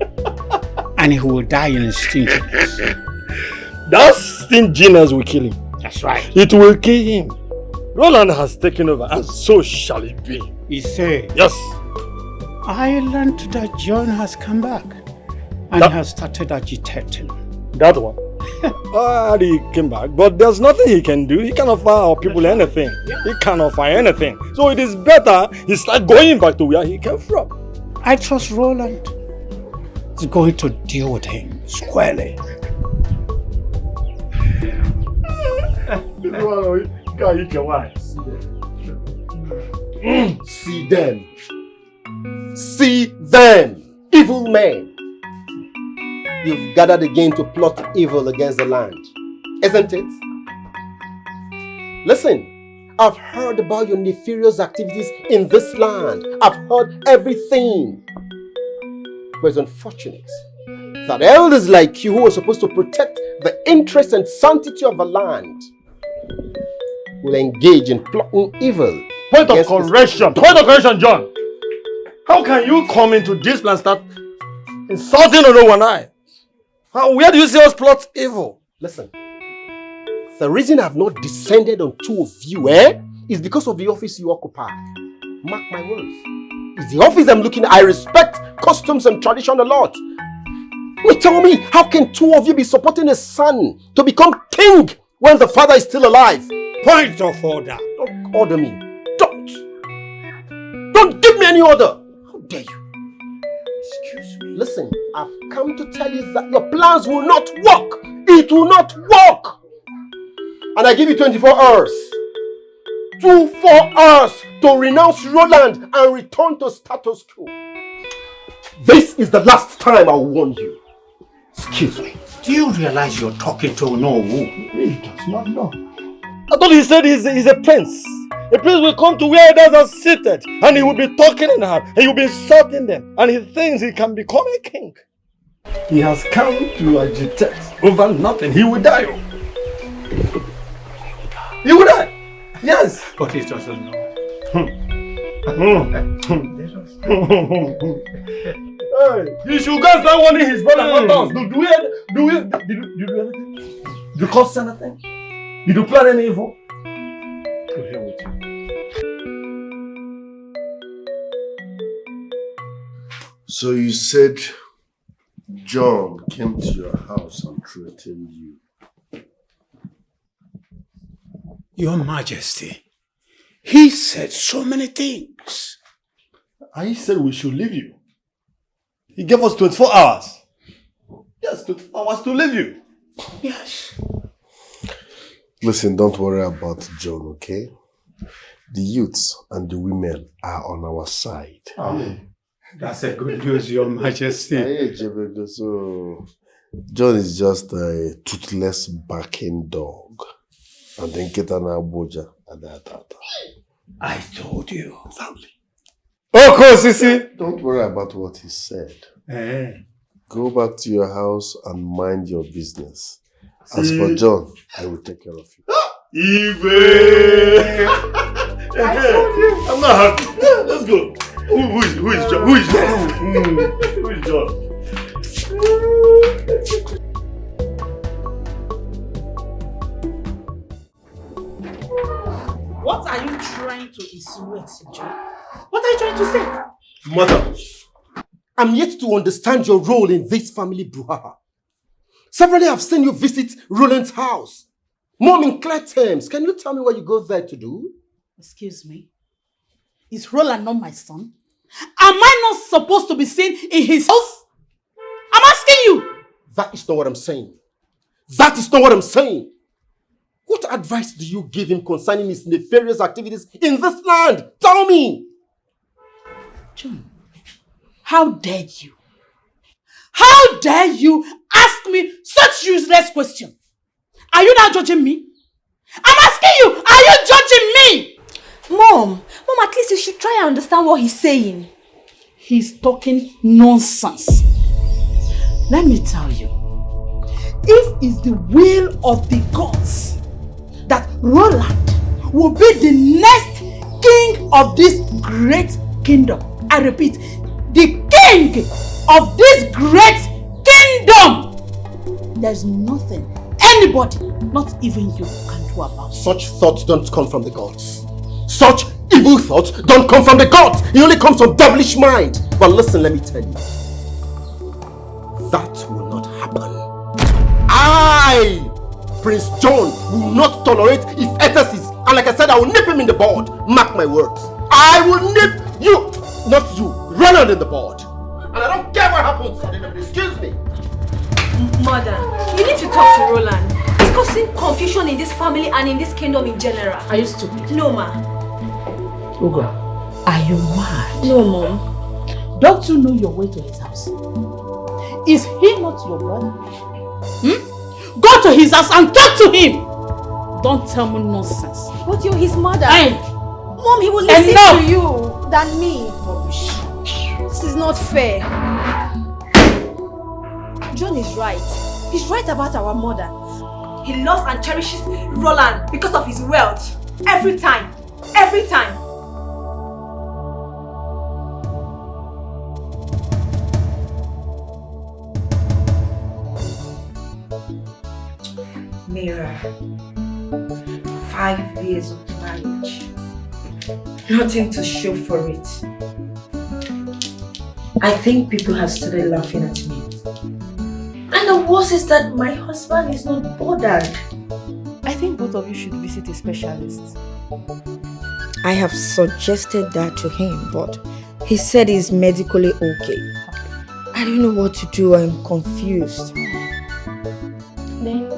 And he will die in stinginess.
That stinginess will kill him.
That's right.
It will kill him. Roland has taken over and so shall it be.
He said,
yes.
I learned that John has come back and has started agitating.
That one? He came back, but there's nothing he can do. He can't offer our people anything. He can't offer anything. So it is better he start going back to where he came from.
I trust Roland is going to deal with him squarely. See them. See them, evil men. You've gathered again to plot evil against the land, isn't it? Listen, I've heard about your nefarious activities in this land. I've heard everything. But it's unfortunate that elders like you who are supposed to protect the interest and sanctity of the land will engage in plotting evil.
Point of correction, John. How can you come into this place and start insulting one eye? Where do you see us plot evil?
Listen, the reason I've not descended on 2 of you, is because of the office you occupy. Mark my words. It's the office I'm looking at. I respect customs and tradition a lot. Wait, tell me, how can two of you be supporting a son to become king when the father is still alive?
Point of order.
Don't order me. Don't give me any order. How dare you? Excuse me. Listen, I've come to tell you that your plans will not work. It will not work. And I give you 24 hours. 24 hours to renounce Roland and return to status quo. This is the last time I'll warn you. Excuse me.
Do you realize you're talking to no who? He does not know.
I thought he said he's a prince. A prince will come to where others are seated and he will be talking in hand and he will be insulting them and he thinks he can become a king. He has come to agitate over nothing. He will die. He will die. Yes.
But he doesn't know.
Hey, you should go start warning his brother, not us. Did you do anything? Did you cause anything? Did you plan any evil? To hell with you.
So you said John came to your house and threatened you.
Your Majesty, he said so many things.
And he said we should leave you. He gave us 24 hours. Yes, 24 hours to leave you.
Yes.
Listen, don't worry about John, okay? The youths and the women are on our side.
Oh, that's a good news, Your Majesty.
So, John is just a toothless barking dog. And then get an aboja at that.
I told you.
Family.
Oh, Sisi.
Don't worry about what he said.
Eh.
Go back to your house and mind your business. As for John, I will take care of you.
Ibwe! I'm not happy. Let's go. Who is John? Who is John? Who is John?
What are you trying to insinuate, John? What are you trying to say?
Mother, I'm yet to understand your role in this family brouhaha. Severally, I've seen you visit Roland's house. Mom, in clear terms, can you tell me what you go there to do?
Excuse me? Is Roland not my son? Am I not supposed to be seen in his house? I'm asking you!
That is not what I'm saying. That is not what I'm saying. What advice do you give him concerning his nefarious activities in this land? Tell me!
John, how dare you? How dare you ask me such useless question? Are you now judging me? I'm asking you, are you judging me?
Mom, at least you should try and understand what he's saying.
He's talking nonsense. Let me tell you, if it's the will of the gods that Roland will be the next king of this great kingdom, I repeat, the king of this great kingdom, there's nothing anybody, not even you, can do about it.
Such thoughts don't come from the gods. Such evil thoughts don't come from the gods. It only comes from devilish mind. But listen, let me tell you. That will not happen. I, Prince John, will not tolerate his excesses. And like I said, I will nip him in the bud. Mark my words. I will nip you, not you, Roland in the bud. And I don't care what happens. Excuse me.
Mother, you need to talk to Roland. He's causing confusion in this family and in this kingdom in general.
Are you stupid?
No, ma.
Ugo, are you mad?
No, Mom.
Don't you know your way to his house? Is he not your brother? Go to his house and talk to him! Don't tell me nonsense.
But you're his mother.
Hey.
Mom, he will listen to you than me. Rubbish. This is not fair. John is right. He's right about our mother. He loves and cherishes Roland because of his wealth. Every time. Every time.
Mira, 5 years of marriage. Nothing to show for it. I think people have started laughing at me. And worse is that my husband is not bothered.
I think both of you should visit a specialist.
I have suggested that to him, but he said he's medically okay. I don't know what to do. I'm confused.
Then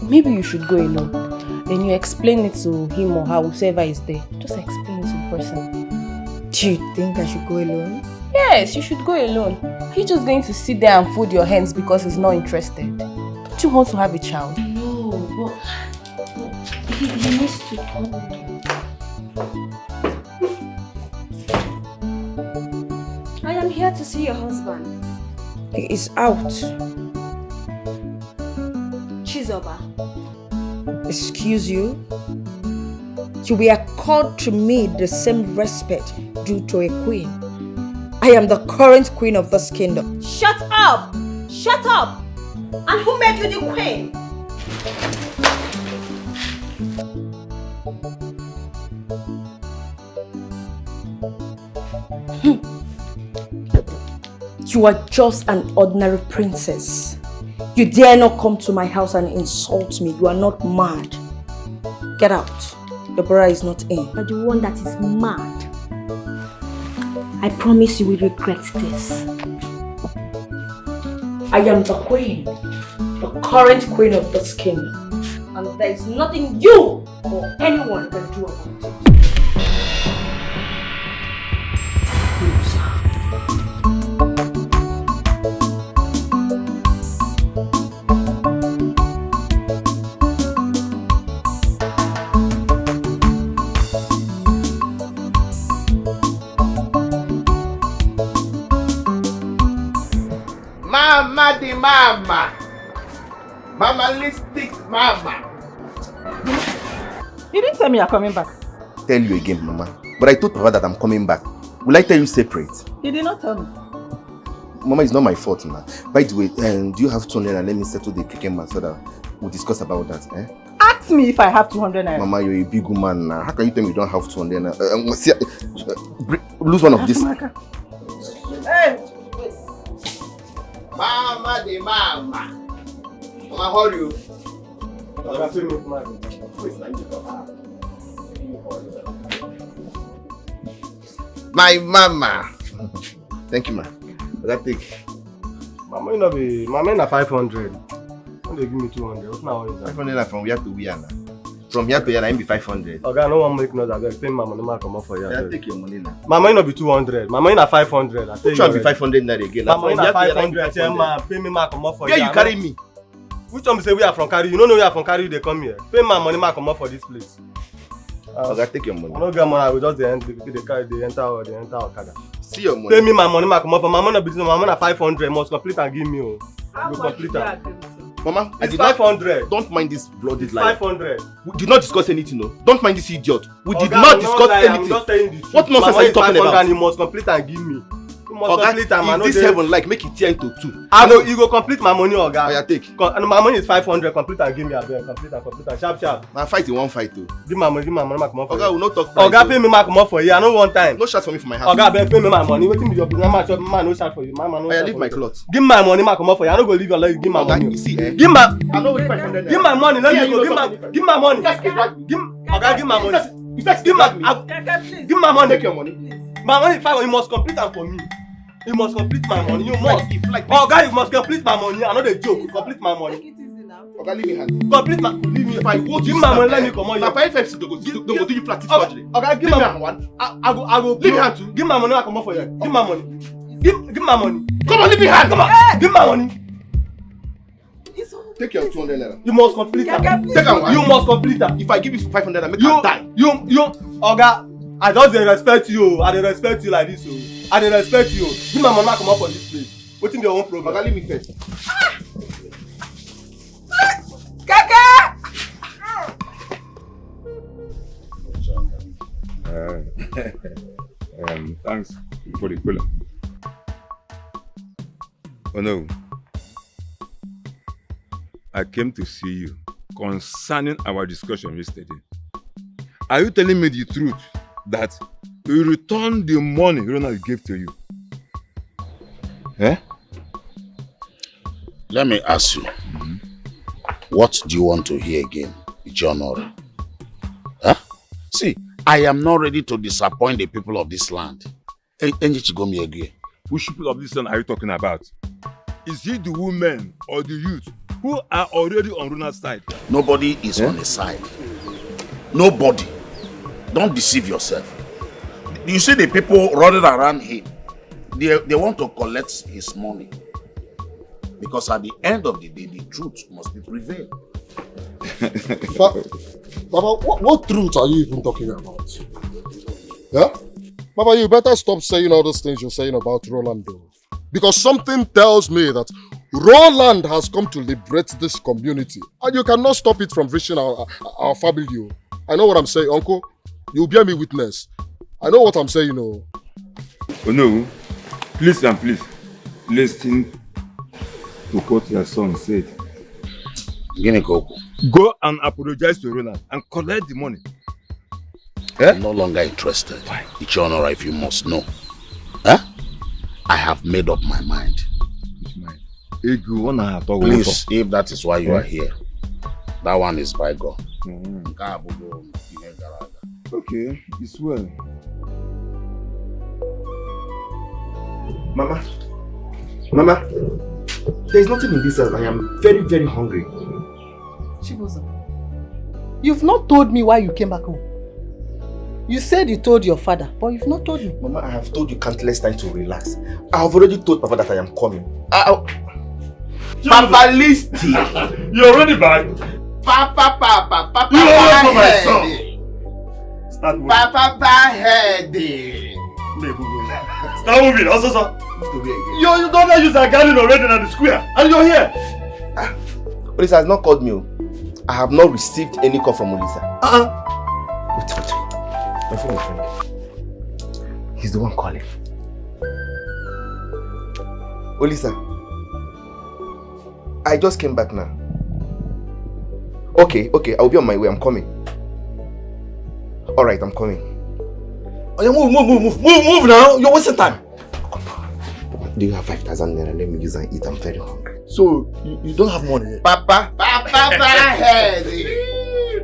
maybe you should go alone. Then you explain it to him or her, whoever is there. Just explain it to the person.
Do you think I should go alone?
Yes, you should go alone. Are you just going to sit there and fold your hands because he's not interested? Don't you want to have a child?
No, but he needs to come.
I am here to see your husband.
He is out.
Chizoba.
Excuse you? You will accord to me the same respect due to a queen. I am the current queen of this kingdom.
Shut up! Shut up! And who made you the queen?
You are just an ordinary princess. You dare not come to my house and insult me. You are not mad. Get out. The brother is not in.
You're the one that is mad. I promise you will regret this.
I am the queen. The current queen of this kingdom. And there is nothing you or anyone can do about it.
Mama the mama. Mama lipstick mama.
You didn't tell me you're coming back.
Tell you again, Mama. But I told Papa that I'm coming back. Will I tell you separate?
You did not tell me.
Mama, it's not my fault, ma. By the way, do you have 200 and let me settle the cricket man so that we'll discuss about that, eh?
Ask me if I have 200 naira.
Mama, you're a big woman now. How can you tell me you don't have 200 lose one of this.
Hey. Mama the mama. Mama, how are you?
My mama. Thank you, ma. That take.
Mama, na 500. Don't they give me 200? What's now?
500 from here to where now? From here to here, I be 500.
Okay, no one make noise. I beg, pay my money, ma come up for you.
Yeah, take your money now.
Mama, you not be 200. Mama, you na 500. I tell you.
Which one be 500 now again?
Mama, you na 500. Tell ma, pay me ma come up for you.
Where you carry me?
Which one say we are from carry? You don't know we are from carry. They come here. Pay my money, ma come up for this place.
Okay, take your money.
I don't get money. I will just they enter Okada.
See your money.
Pay me my money, ma come up for. Mama, no business. Mama, na 500. Must complete and give me. You complete am.
Mama,
it's 500.
Don't mind this bloody lie.
500.
We did not discuss anything, no. Don't mind this idiot. We did not discuss anything.
I'm just telling the truth.
What nonsense are you talking about?
And you must complete and give me. You must complete and
if this heaven like make it tear into two.
I know you go complete my money, Oga.
I take.
And my money is 500. Complete and give me. Complete and sharp.
Now fight in one fight too.
Give my money, ma come off for
Oga, we no talk.
Oga, pay me ma come off for you. I know one time.
No shout for me for my house.
Oga, pay me my money. Wetin be your business? Man, no shout for you. Man, no.
I leave my cloth.
Give my money, ma come off for you. I no go leave your leg. Give my money.
You see,
Give my.
I know with 500.
Give my money. Let me go. Give my money. Oga, give my money. Give my money.
Take your money.
My money 500. You must complete am for me. You must complete my money. You must. Oga, you must complete my money. I know the joke. Complete my money.
Oga, leave me hand.
Complete my. Leave me.
If I want
give my money, let me come on.
Now, if I FFC, don't go do you plastic surgery.
Oga, give my one. I go.
Leave me hand too.
Give my money. I come off for you. Give my money. Give my money.
Come on, leave me hand.
Come on. Give my money.
Take your 200 naira.
You must complete am.
Take am.
You must complete am.
If I give you 500 naira, make you die.
You. Oga, I just dey respect you. I dey respect you like this. I dey respect you. Give my money. I come off for this place. Wetin be your own problem?
Oga, leave me first.
Kaka!
Thanks for the cooler. Oh no. I came to see you concerning our discussion yesterday. Are you telling me the truth that you returned the money Ronald gave to you? Eh?
Let me ask you. What do you want to hear again, John? Huh? See, I am not ready to disappoint the people of this land.
Which people of this land are you talking about? Is it the women or the youth who are already on Runa's side?
Nobody is on his side. Nobody. Don't deceive yourself. You see the people running around him. They want to collect his money. Because at the end of the day, the truth must be prevailed.
Baba, what truth are you even talking about? Yeah? Baba, you better stop saying all those things you're saying about Roland, though. Because something tells me that Roland has come to liberate this community. And you cannot stop it from reaching our family. I know what I'm saying, Uncle. You bear me witness. I know what I'm saying, Oh
no. Please and please, listen to what your son said. Go and apologize to Roland and collect the money.
I'm no longer interested. It's your honor, if you must know. Huh? I have made up my mind. Please, if that is why you are here, that one is by God.
Okay, it's well. Mama,
there's nothing in this house. I am very, very hungry.
Chibuzo, you've not told me why you came back home. You said you told your father, but you've not told me.
Mama, I have told you countless times to relax. I have already told Papa that I am coming.
Papa Listi!
You're already back?
Papa,
you always for my son. Start moving.
Papa heady.
Start moving, also sir. You don't use a garden already in the square, and you're here.
Olisa has not called me. I have not received any call from Olisa. Wait. My friend. He's the one calling. Olisa, I just came back now. Okay, I'll be on my way. I'm coming. Alright, I'm coming.
Oh, yeah, move now. You're wasting time.
Do you have 5,000 naira? Let me use and eat. I'm very hungry.
So, you don't have money yet?
Papa heady.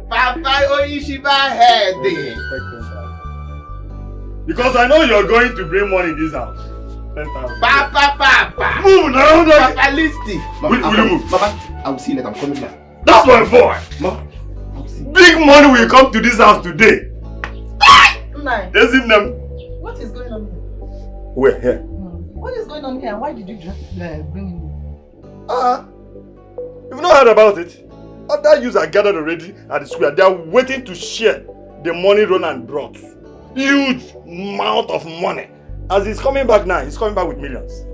Papa Oyishiba heady.
Because I know you're going to bring money in this house. 10,000.
Papa.
Move now.
Papa Listi.
Will you move?
Mama, I will see you later. I'm coming now.
That's my boy. Mama. Big money will come to this house today. Isn't them?
What is going on here?
We're here.
What is going on here? Why did you bring him?
You've not heard about it. Other youths are gathered already at the square. They are waiting to share the money Roland brought. Huge amount of money. As he's coming back now, he's coming back with millions.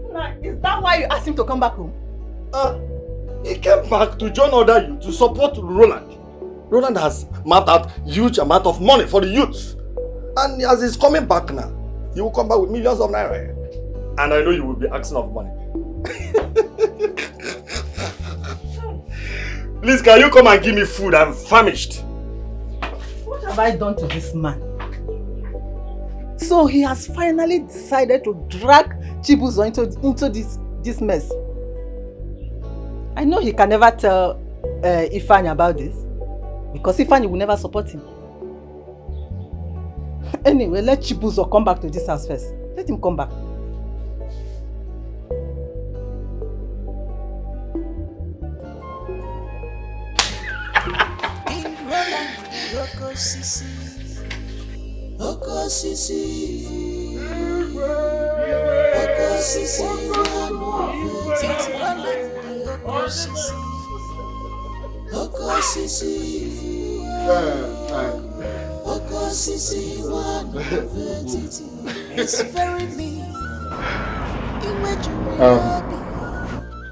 Is that why you asked him to come back home?
He came back to join other youth to support Roland. Roland has mapped out huge amount of money for the youths. And as he's coming back now, he will come back with millions of naira. And I know you will be asking of money. Please, can you come and give me food? I'm famished.
What have I done to this man? So he has finally decided to drag Chibuzo into this mess. I know he can never tell Ifeanyi about this, because Ifeanyi will never support him. Anyway, let Chibuzo come back to this house first. Let him come back.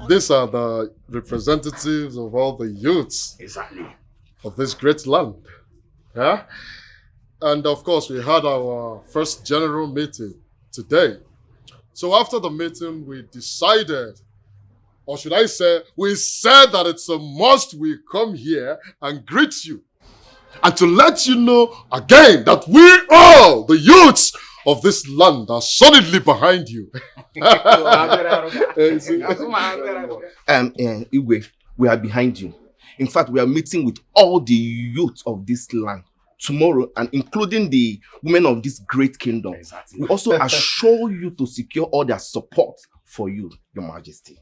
These are the representatives of all the youths of this great land. Yeah? And of course, we had our first general meeting today. So after the meeting, we decided, or should I say, we said that it's a must we come here and greet you. And to let you know again that we all, the youths of this land, are solidly behind you.
Igwe, we are behind you. In fact, we are meeting with all the youth of this land tomorrow, and including the women of this great kingdom. Exactly. We also assure you to secure all their support for you, Your Majesty.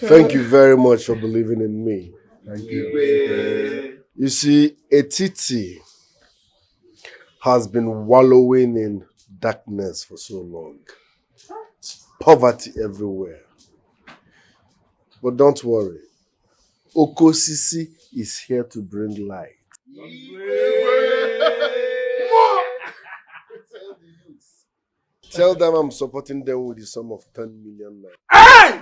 Thank you very much for believing in me.
Thank you.
You see, Etiti has been wallowing in darkness for so long. Poverty everywhere. But don't worry. Okosisi is here to bring light. Tell them I'm supporting them with the sum of 10 million naira.
Hey!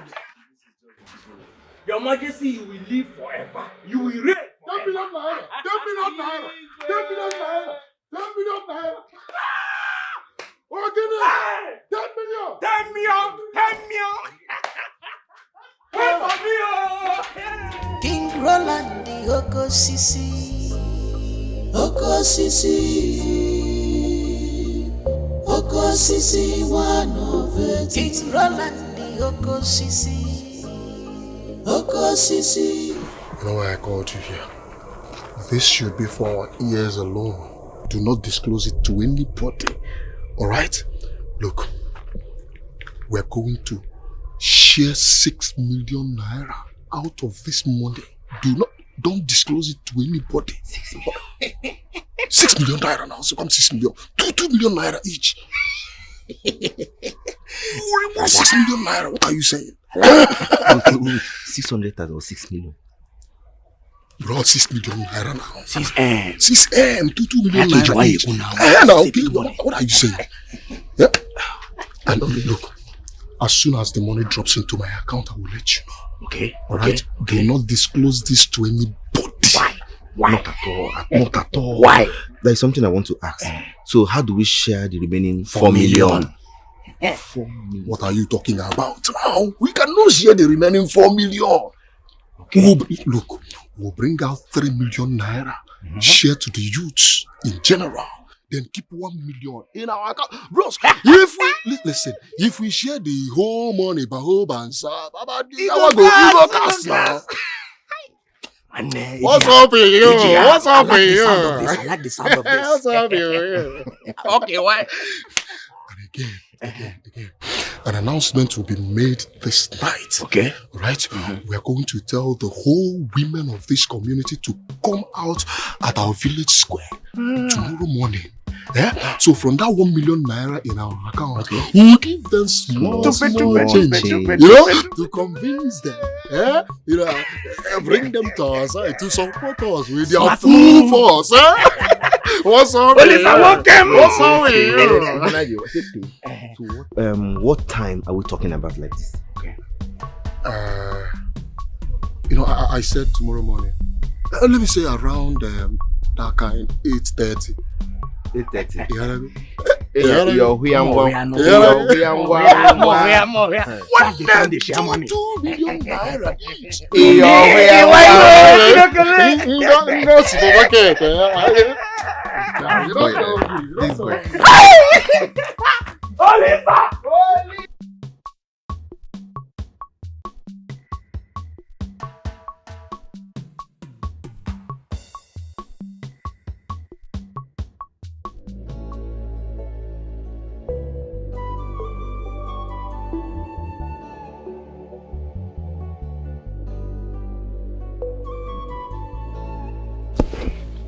Your Majesty, you will live forever. You will reign.
10 million naira. 10 million naira. 10 million naira. 10 million naira. Oh, give me 10 million. 10 million. 10 million. Wait for me, oh.
King Roland the Okosisi. Okosisi, one of it. King Roland the Okosisi.
You know why I called you here? This should be for our ears alone. Do not disclose it to anybody. Alright? Look, we're going to share 6 million naira out of this money. Don't disclose it to anybody. 6 million naira now, so come 6 million. 2 million naira each. 6 million naira, what are you saying?
600,000 or 6 million.
Bro, 6 million naira now.
6M.
6M, 2 million naira each. Now, what are you saying? Yeah? And look, as soon as the money drops into my account, I will let you know.
Okay.
Alright? Do not disclose this to anybody.
Why?
Not at all. Not at all.
Why?
There is something I want to ask. So how do we share the remaining
4 million?
4 million.
What are you talking about now? We cannot share the remaining 4 million.
Okay.
We'll bring out 3 million naira, share to the youths in general. Then keep 1 million in our account. Bros, if we share the whole money, What's up with you? What's up with you?
I like the sound of this.
What's up with you?
Okay, why?
And again. An announcement will be made this night.
Okay.
Right? We are going to tell the whole women of this community to come out at our village square tomorrow morning. Yeah? So from that 1 million naira in our account, we'll give them small change, to convince them. Yeah? Bring them to our side to support us with their full force. What's up with you? What's up with you?
What time are we talking about like this?
Okay.
I said tomorrow morning. Let me say around that kind, 8:30.
8:30.
You hear me?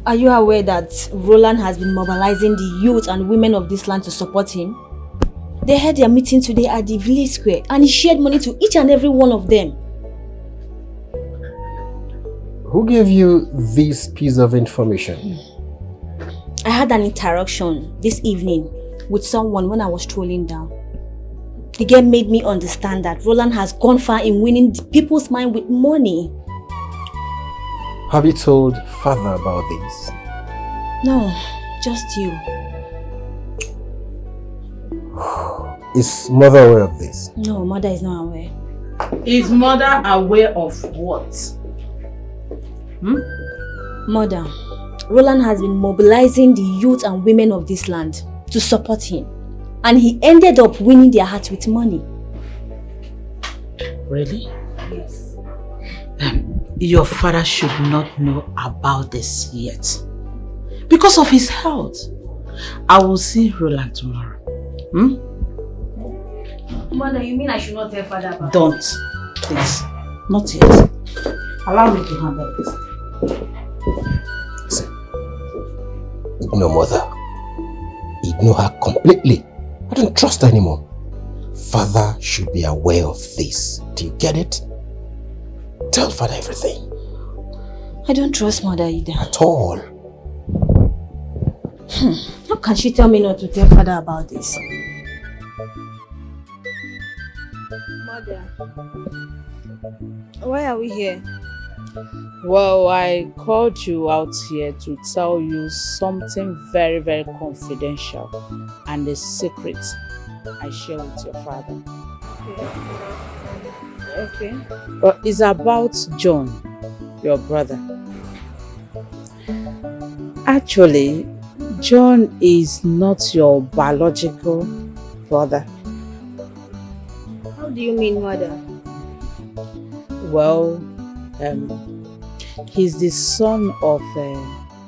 Are you aware that Roland has been mobilizing the youth and women of this land to support him? They had their meeting today at the village square and he shared money to each and every one of them.
Who gave you this piece of information?
I had an interaction this evening with someone when I was strolling down. The girl made me understand that Roland has gone far in winning the people's mind with money.
Have you told father about this?
No, just you.
Is mother aware of this?
No, mother is not aware.
Is mother aware of what?
Mother, Roland has been mobilizing the youth and women of this land to support him. And he ended up winning their hearts with money.
Really?
Yes.
Your father should not know about this yet. Because of his health. I will see Roland tomorrow.
Mother, you mean I should not tell father about
Don't.
it?
Please. Not yet. Allow me to handle this.
No, mother. Ignore her completely. I don't trust her anymore. Father should be aware of this. Do you get it? Tell father everything.
I don't trust mother either.
At all.
How can she tell me not to tell father about this?
Mother, why are we here?
Well, I called you out here to tell you something very, very confidential and a secret I share with your father.
Okay.
Well, it's about John, your brother. Actually, John is not your biological brother.
How do you mean, mother?
Well, he's the son of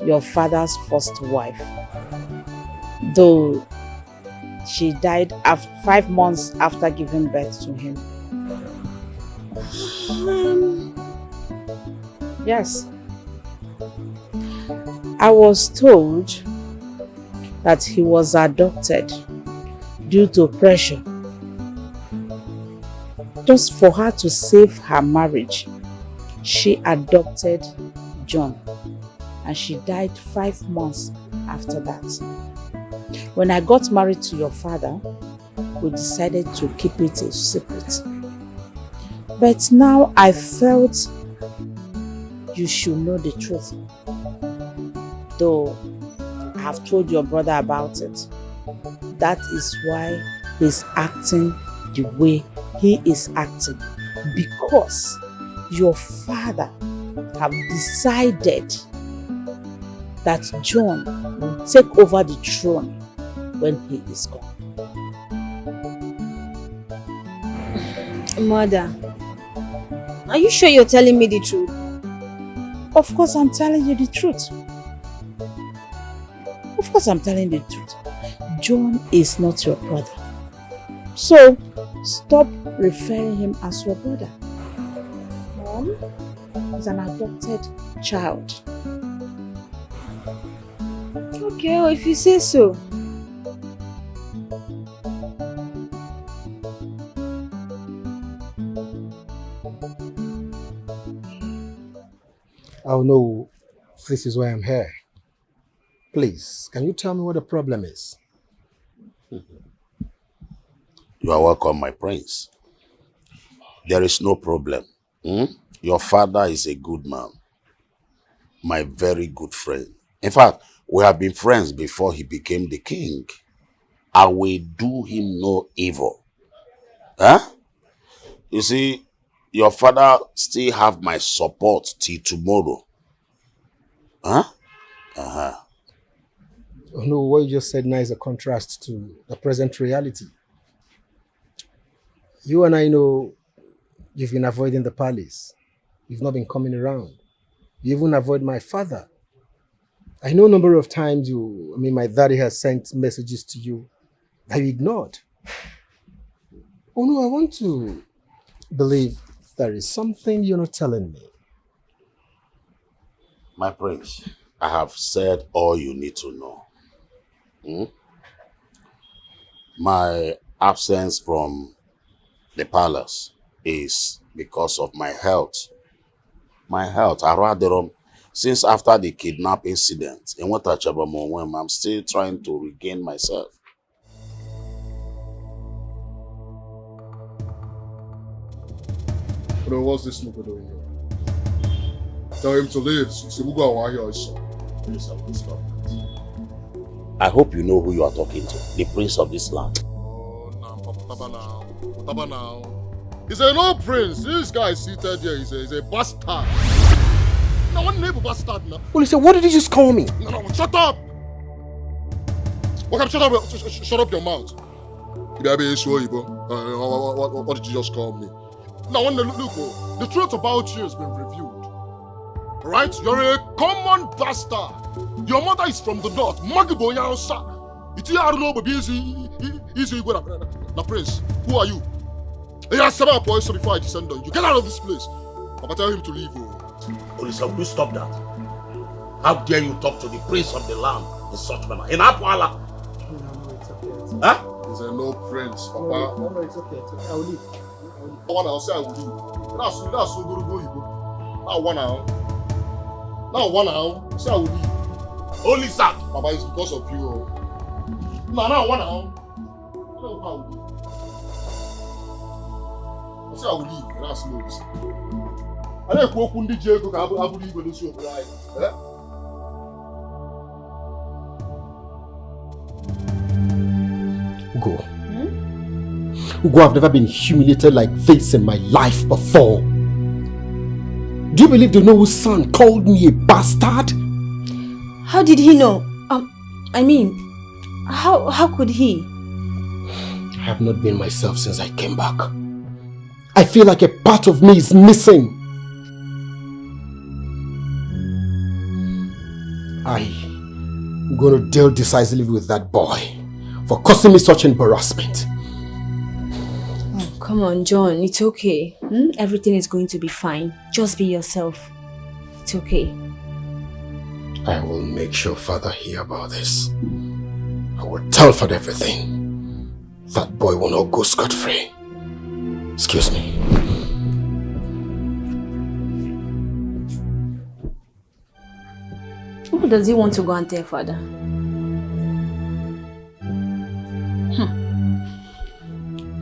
your father's first wife. Though she died 5 months after giving birth to him. Yes. I was told that he was adopted due to pressure. Just for her to save her marriage, she adopted John, and she died 5 months after that. When I got married to your father, we decided to keep it a secret. But now I felt you should know the truth. Though I have told your brother about it. That is why he's acting the way he is acting. Because your father have decided that John will take over the throne when he is gone.
Mother, are you sure you're telling me the truth?
Of course I'm telling you the truth. Of course I'm telling you the truth. John is not your brother. So, stop referring him as your brother. Mom is an adopted child.
Okay, well, if you say so.
I'll know this is why I'm here. Please, can you tell me what the problem is?
You are welcome, my prince. There is no problem. Your father is a good man. My very good friend. In fact, we have been friends before he became the king. I will do him no evil. Huh? You see, your father still have my support till tomorrow. Huh? Uh-huh.
Oh no, what you just said now is a contrast to the present reality. You and I know you've been avoiding the palace. You've not been coming around. You even avoid my father. I know a number of times my daddy has sent messages to you that you ignored. Oh no, I want to believe there is something you're not telling me.
My prince, I have said all you need to know. My absence from the palace is because of my health. My health, since after the kidnap incident in Watachabamon, I'm still trying to regain myself.
Bro, what's this nigga doing here? Tell him to leave.
I hope you know who you are talking to. The prince of this land.
Papa now. He's a no prince. This guy seated here is a bastard. No one name bastard now.
Well, what did you just call me?
No, shut up! Shut up your mouth. What did you just call me? Now, when look, the truth about you has been revealed. Right? You're a common bastard. Your mother is from the north. It's I don't know, but easy na prince. Who are you? He has 7 boys before I descend on you. Get out of this place. Papa, tell him to leave.
Olisa, will you stop that? How dare you talk to the prince of the land in such manner? In Apwala. Huh?
There's no prince, Papa.
No, it's okay. I will leave.
I'll say I will leave. That's so good. Now one now. Say I will leave.
Only sir.
Papa, it's because of you. Now one now. I say I will leave. That's no reason. I don't know who Diego can have leave with this your bride.
Ugo. Ugo, I've never been humiliated like this in my life before. Do you believe the Noah's son called me a bastard?
How did he know? How could he?
I have not been myself since I came back. I feel like a part of me is missing. I'm going to deal decisively with that boy for causing me such embarrassment.
Oh, come on, John. It's okay. Everything is going to be fine. Just be yourself. It's okay.
I will make sure Father hear about this. I will tell Father everything. That boy will not go scot-free. Excuse me.
Who does he want to go and tell Father?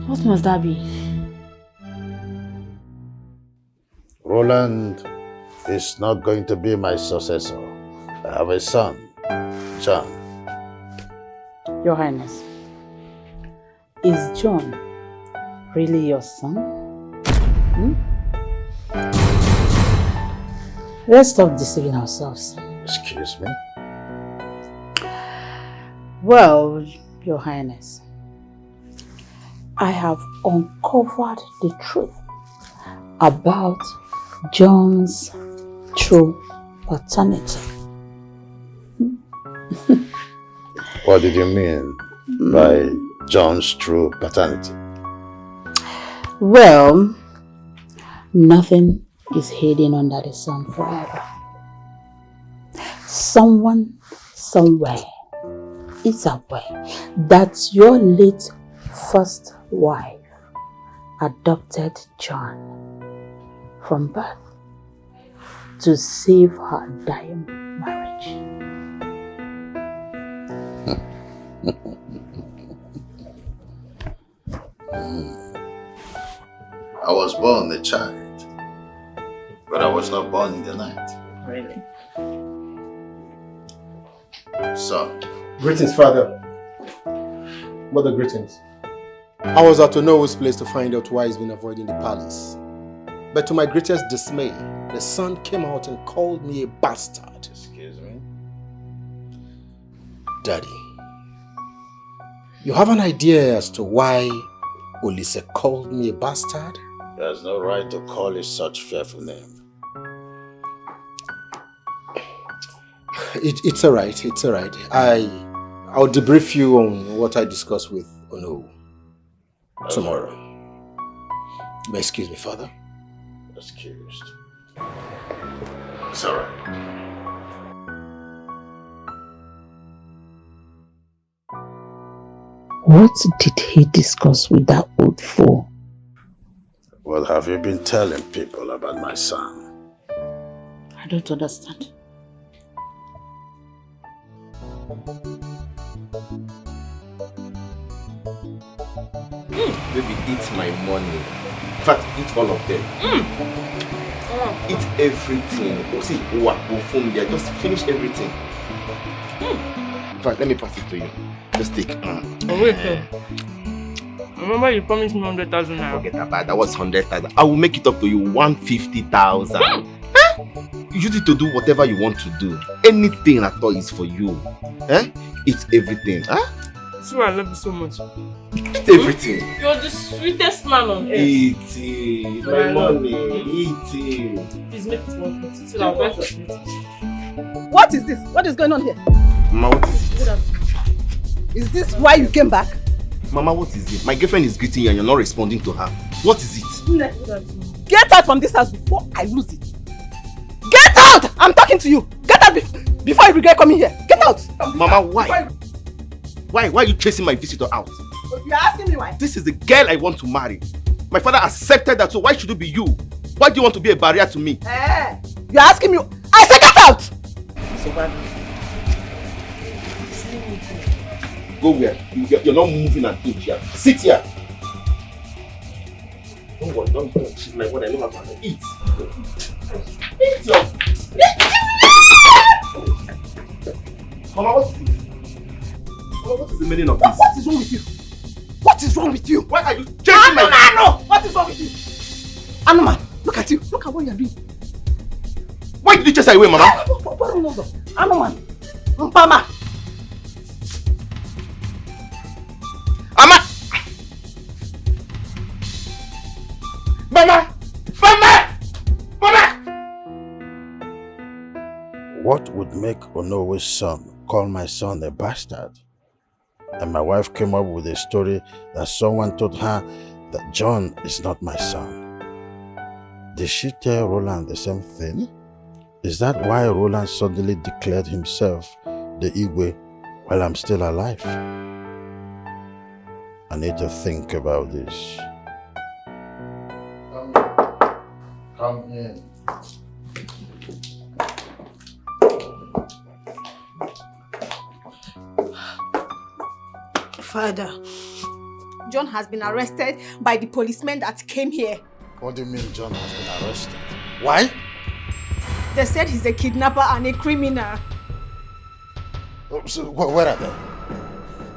What must that be?
Roland is not going to be my successor. I have a son, John.
Your Highness, is John really your son? Let's stop deceiving ourselves.
Excuse me?
Well, Your Highness, I have uncovered the truth about John's true paternity.
What did you mean by John's true paternity?
Well, nothing is hidden under the sun forever. Someone, somewhere is aware that your late first wife adopted John from birth to save her dying marriage.
I was born a child, but I was not born in the night.
Really?
Son.
Greetings, Father. Mother, greetings. I was at Onowo's place to find out why he's been avoiding the palace. But to my greatest dismay, the son came out and called me a bastard.
Excuse me?
Daddy, you have an idea as to why Olise called me a bastard?
He has no right to call you such fearful name.
It's alright, it's alright. I'll debrief you on what I discussed with Ono tomorrow. But excuse me, Father.
Excused. It's alright.
What did he discuss with that old fool?
What have you been telling people about my son?
I don't understand.
Baby, eat my money. In fact, eat all of them. Eat everything. Oh, see, they just finish everything. In fact, let me pass it to you. Just take.
Wait, remember you promised me 100,000 now.
Forget about that. Was 100,000. I will make it up to you 150,000. You just need to do whatever you want to do. Anything at all is for you. Eat everything.
See why I love you so much.
Eat everything.
You're the sweetest man on earth.
Eat it. My money. Eat it.
Please make it 150 so that I'll buy for you.
What is this? What is going on here?
Mama, what is it?
Is this why you came back?
Mama, what is it? My girlfriend is greeting you and you're not responding to her. What is it?
Get out from this house before I lose it. Get out! I'm talking to you. Get out before you regret coming here. Get out!
Mama, why? Why are you chasing my visitor out?
You're asking me why?
This is the girl I want to marry. My father accepted that, so why should it be you? Why do you want to be a barrier to me?
You're asking me. I said get out!
Go where? You're not moving an inch here. Sit here. Don't worry, don't cheat my word. I know how to eat. Eat your... Mama, what is this? Mama, what is the meaning of this?
What is wrong with you? What is wrong with you?
Why are you chasing my...
No! What is wrong with you? Anoman, look at you. Look at what you're doing.
Why did you chase her away, Mama?
Anoman. Mpama.
What would make Onowe's son call my son a bastard? And my wife came up with a story that someone told her that John is not my son. Did she tell Roland the same thing? Is that why Roland suddenly declared himself the Igwe while I'm still alive? I need to think about this. Come in.
Father, John has been arrested by the policemen that came here.
What do you mean John has been arrested? Why?
They said he's a kidnapper and a criminal.
Oh, so where are they?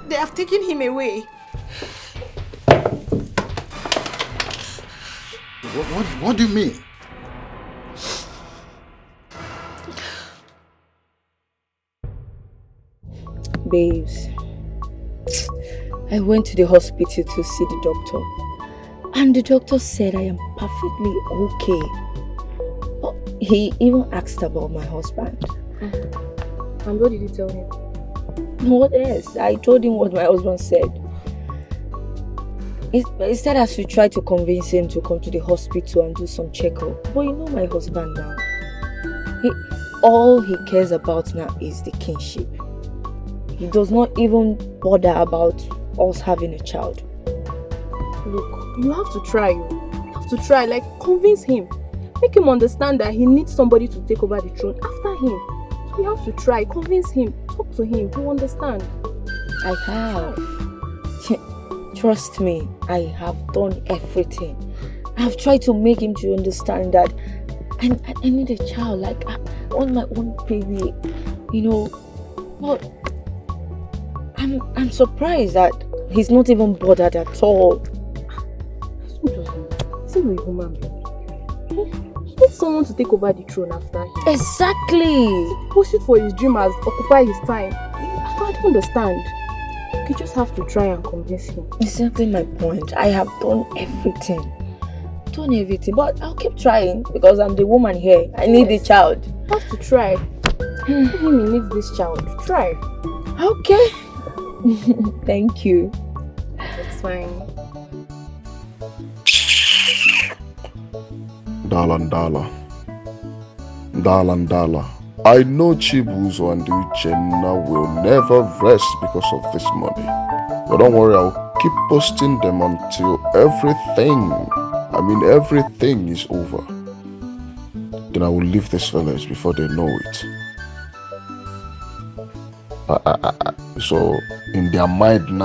They have taken him away.
What do you mean?
Babes, I went to the hospital to see the doctor, and the doctor said I am perfectly okay. But he even asked about my husband.
And what did you tell him?
What else? I told him what my husband said. He said I should try to convince him to come to the hospital and do some checkup. But you know my husband now. All he cares about now is the kinship. He does not even bother about us having a child.
Look, you have to try. You have to try, like convince him. Make him understand that he needs somebody to take over the throne after him. So you have to try, convince him, talk to him, he'll understand.
I have. Trust me, I have done everything. I have tried to make him to understand that I need a child, like I want my own baby, you know. But I'm surprised that he's not even bothered at all.
He's a human being. He needs someone to take over the throne after him.
Exactly.
Push it for his dream as occupy his time. I don't understand. You just have to try and convince him.
Exactly my point. I have done everything. But I'll keep trying because I'm the woman here. I need the child.
You have to try. He needs this child. Try.
Okay. Thank you.
It's fine.
Dala. I know Chibuzo and Uchenna will never rest because of this money. But don't worry, I'll keep posting them until everything is over. Then I will leave this village before they know it. So, in their mind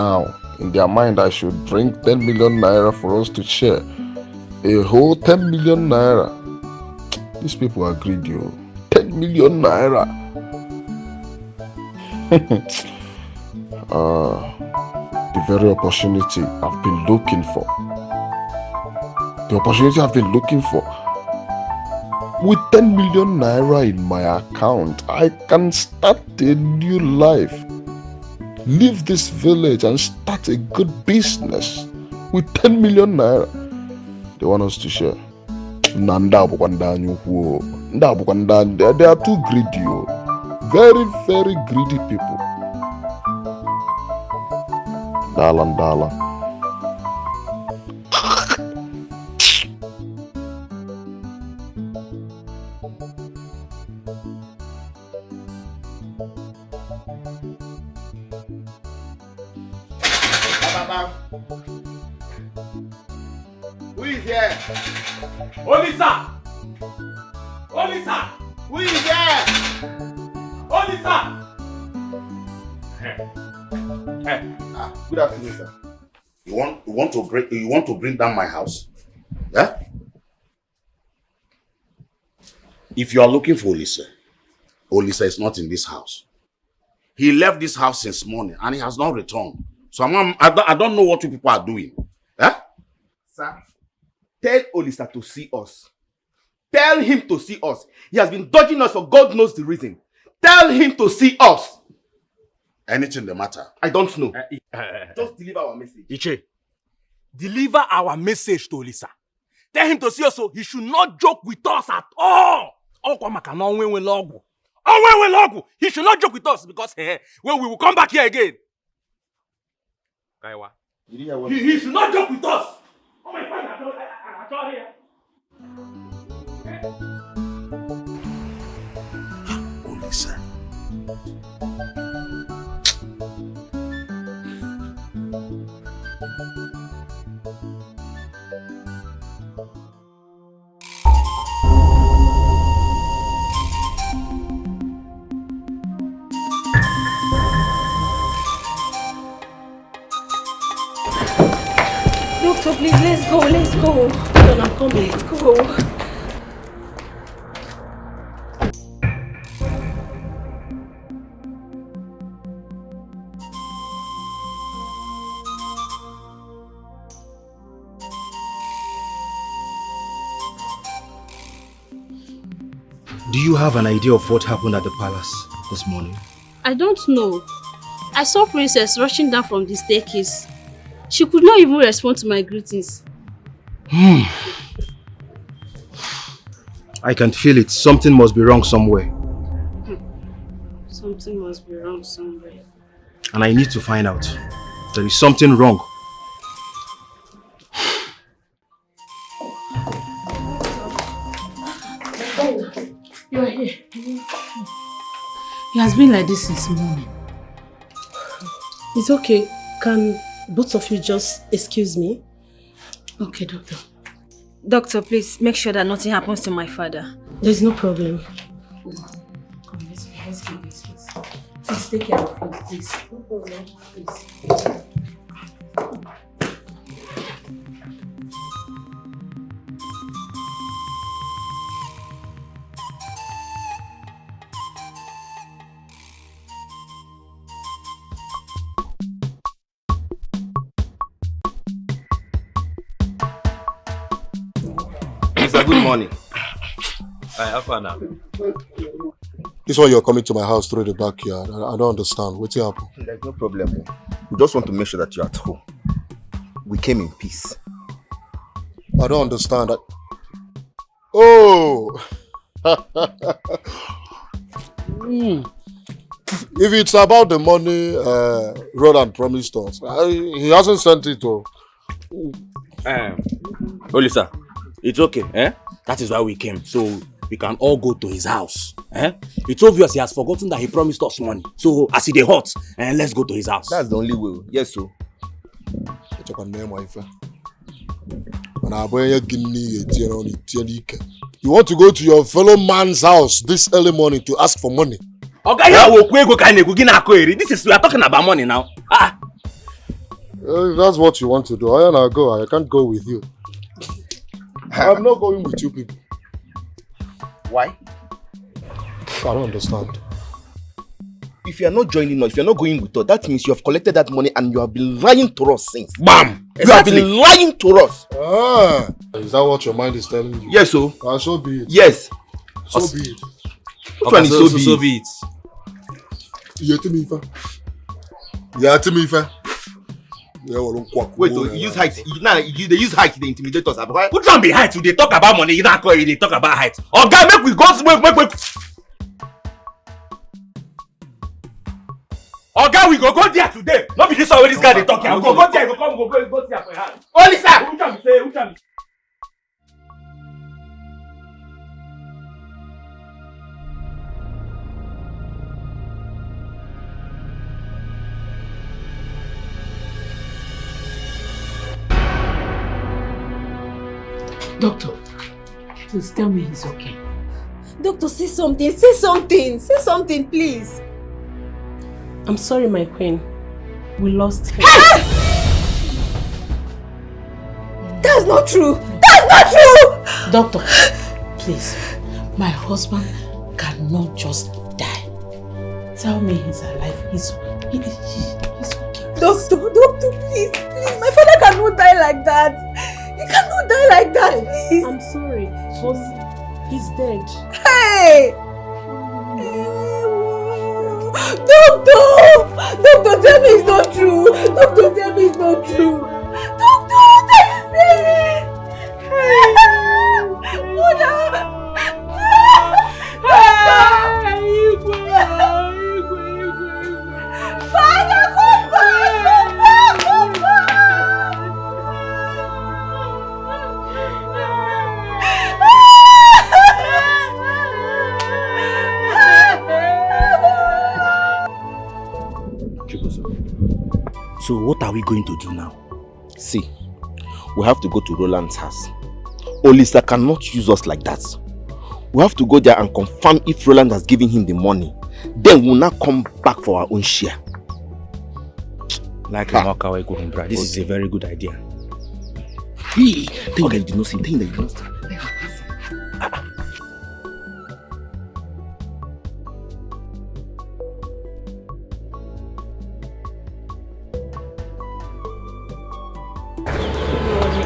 I should bring 10 million naira for us to share. A whole 10 million naira. These people are greedy. 10 million naira. The very opportunity I've been looking for. With 10 million naira in my account, I can start a new life. leave this village and start a good business with 10 million naira. They want us to share. They are too greedy. Very, very greedy people. Dala.
Who is here? Olisa! Olisa! Who is here? Olisa!
Good afternoon, sir. You want to bring down my house? Yeah? If you are looking for Olisa, Olisa is not in this house. He left this house since morning and he has not returned. So I don't know what you people are doing. Eh?
Sir, tell Olisa to see us. Tell him to see us. He has been dodging us for God knows the reason. Tell him to see us.
Anything the matter?
I don't know. Just deliver our message.
Iche, deliver our message to Olisa. Tell him to see us so he should not joke with us at all. He should not joke with us because when we will come back here again. He should not joke with us. Oh my God, I saw here.
Olisa.
Doctor, please, let's go. John, I'm coming. Let's go.
Do you have an idea of what happened at the palace this morning?
I don't know. I saw Princess rushing down from the staircase. She could not even respond to my greetings.
I can feel it. Something must be wrong somewhere.
Something must be wrong somewhere.
And I need to find out. There is something wrong.
Oh, you are here. He has been like this since morning. It's okay. Can both of you just excuse me? Okay, doctor.
Doctor, please make sure that nothing happens to my father.
There's no problem. Come, let's give this, please. Please take care of him, please. No problem, please.
Good morning.
I have fun now.
This one you're coming to my house through the backyard. I don't understand. What's happening?
There's no problem. We just want to make sure that you're at home. We came in peace.
I don't understand that. Oh! If it's about the money Roland promised us, he hasn't sent it to.
Olisa, it's okay, eh? That is why we came, so we can all go to his house, eh? It's obvious he has forgotten that he promised us money. So, as he dey hot, let's go to his house.
That's the only way. Yes, sir.
You want to go to your fellow man's house this early morning to ask for money?
Okay, this is, we are talking about money now.
If that's what you want to do, I'll go. I can't go with you. I'm not going with you people.
Why?
I don't understand.
If you are not joining us, if you are not going with us, that means you have collected that money and you have been lying to us since.
Bam!
Exactly. You have been lying to us.
Is that what your mind is telling you?
Yes, so.
So be it.
Yes.
So be it.
Which one is so be it?
Yeah, to me, fair.
Wait, so you use height. They use height to intimidate us.
Who trying be height? They talk about money. You don't call it. They talk about height. Oh, God, make we go. Oh, God, we go there today. Not be this way. This guy they talk here. Go there. Go come. Go there for your hand. Oh, Lisa. Who trying to say? Who trying to?
Doctor, please tell me he's okay.
Doctor, say something. Say something. Say something, please.
I'm sorry, my queen. We lost him.
That's not true. That's not true.
Doctor, please. My husband cannot just die. Tell me he's alive. He's okay.
Doctor, please. My father cannot die like that. He cannot die like that, please.
I'm sorry, but he's dead.
Hey! Doctor, tell me it's not true. Doctor, tell me it's not true. Doctor, tell me. Father, come back.
So what are we going to do now?
See, we have to go to Roland's house. Olisa cannot use us like that. We have to go there and confirm if Roland has given him the money. Then we'll now come back for our own share.
Like this is a very good idea.
Hey, tell that you did not see. Tell that you did not see.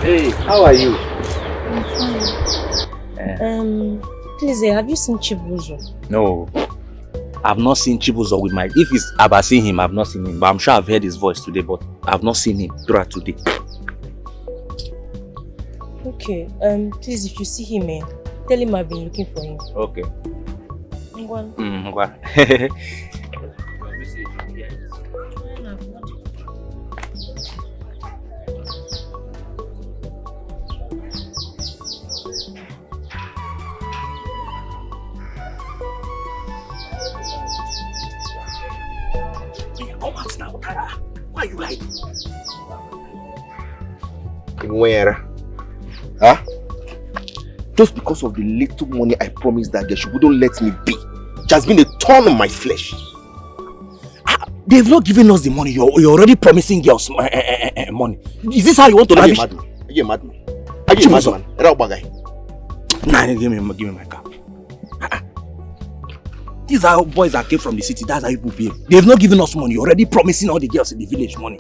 Hey, how are you?
I'm fine. Please, have you seen Chibuzo?
No, I've not seen Chibuzo with my... If it's about seeing him, I've not seen him. But I'm sure I've heard his voice today, but I've not seen him throughout today.
Okay, please, if you see him, tell him I've been looking for him.
Okay.
Ngwan.
Come out now, why are you hiding?
Where? Huh? Just because of the little money I promised that girl, she wouldn't let me be. It has been a thorn on my flesh.
They've not given us the money. You're already promising girls money. Is this how you want to lavish?
Are you a madman? Are you a madman?
Nah, give me my car. These are boys that came from the city. That's how people behave. They've not given us money. You're already promising all the girls in the village money.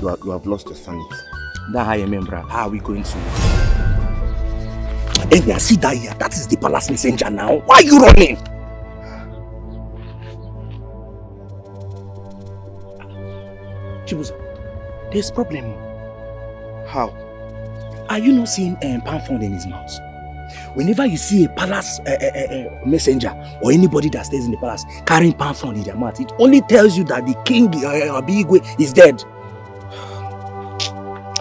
You have lost your sanity.
That's how you remember. How are we going to? Hey, I see that here. That is the palace messenger now. Why are you running? Chibuzo, there's a problem.
How?
Are you not seeing palm frond in his mouth? Whenever you see a palace messenger or anybody that stays in the palace carrying palm frond in their mouth, it only tells you that the king Abigwe is dead.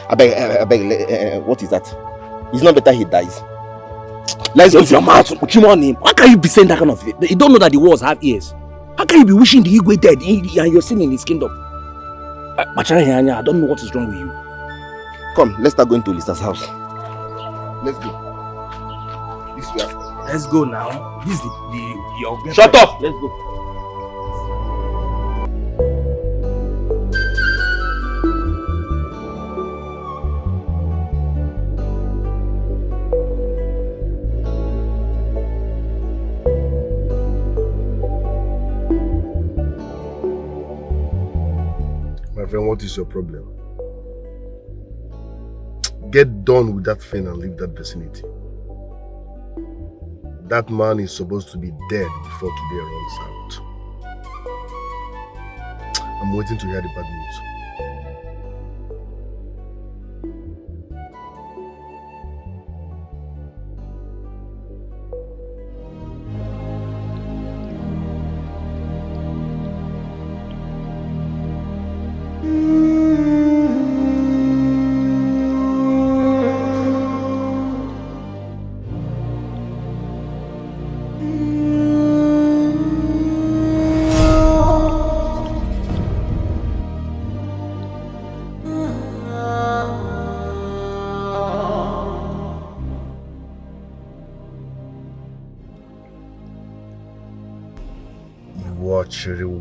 I beg, what is that? It's not better he dies.
Let's go. Your mouth, on him. How can you be saying that kind of thing? You don't know that the walls have ears. How can you be wishing the Igwe dead and you're sitting in his kingdom? I don't know what is wrong with you.
Come, let's start going to Lisa's house. Let's go.
Let's go now. This is your...
Shut up! Let's go.
My friend, what is your problem? Get done with that thing and leave that vicinity. That man is supposed to be dead before today runs out.
I'm waiting to hear the bad news.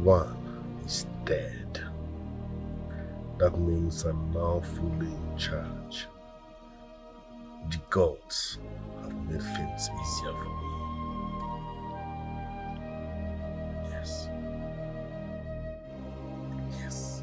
One is dead. That means I'm now fully in charge. The gods have made things easier for me. Yes. Yes.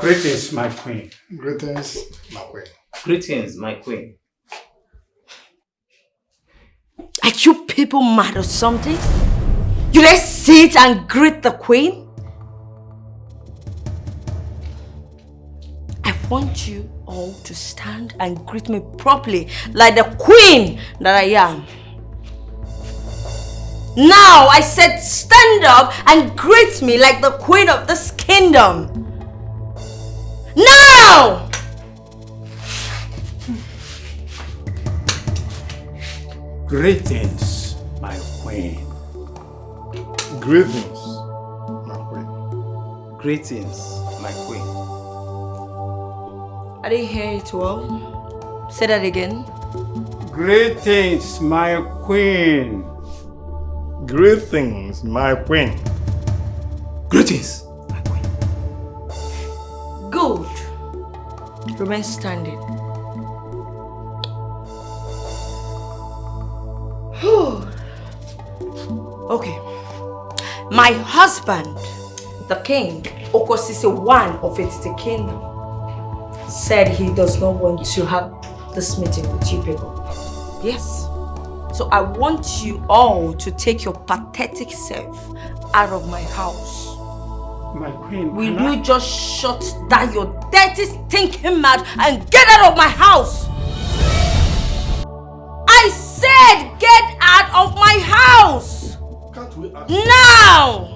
Greetings, my queen.
Greetings, my queen.
Greetings, my queen.
Are you people mad or something? You let's sit and greet the queen? I want you all to stand and greet me properly like the queen that I am. Now I said stand up and greet me like the queen of this kingdom. Now!
Greetings, my queen.
Greetings, my queen.
Greetings, my queen.
I didn't hear it well. Say that again.
Greetings, my queen.
Greetings, my queen.
Greetings.
Good. Remain standing. Okay. My husband, the king, Okosise one of Etiti Kingdom, said he does not want to have this meeting with you people. Yes. So I want you all to take your pathetic self out of my house.
My queen,
will you just shut down your dirty, stinking mouth and get out of my house? I said get out of my house!
Can't we ask?
Now!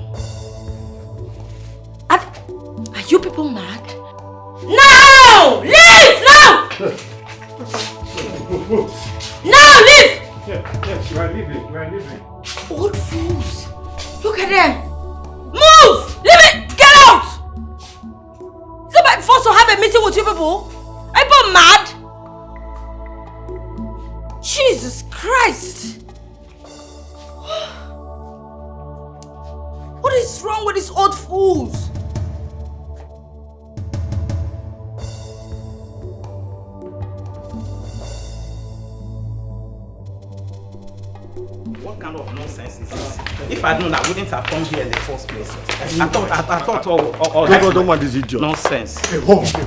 Are you people mad? Now! Leave! Now! Now leave!
Yes, you are leaving. You are leaving.
Old fools! Look at them! Move! Leave it! Get out! Is it by force to have a meeting with you people? Are you people mad? Jesus Christ! What is wrong with these old fools?
What kind of nonsense is this? If I'd known, I wouldn't have come here in the first place. I thought all
don't want this idiot.
Nonsense.
Hey, hold on.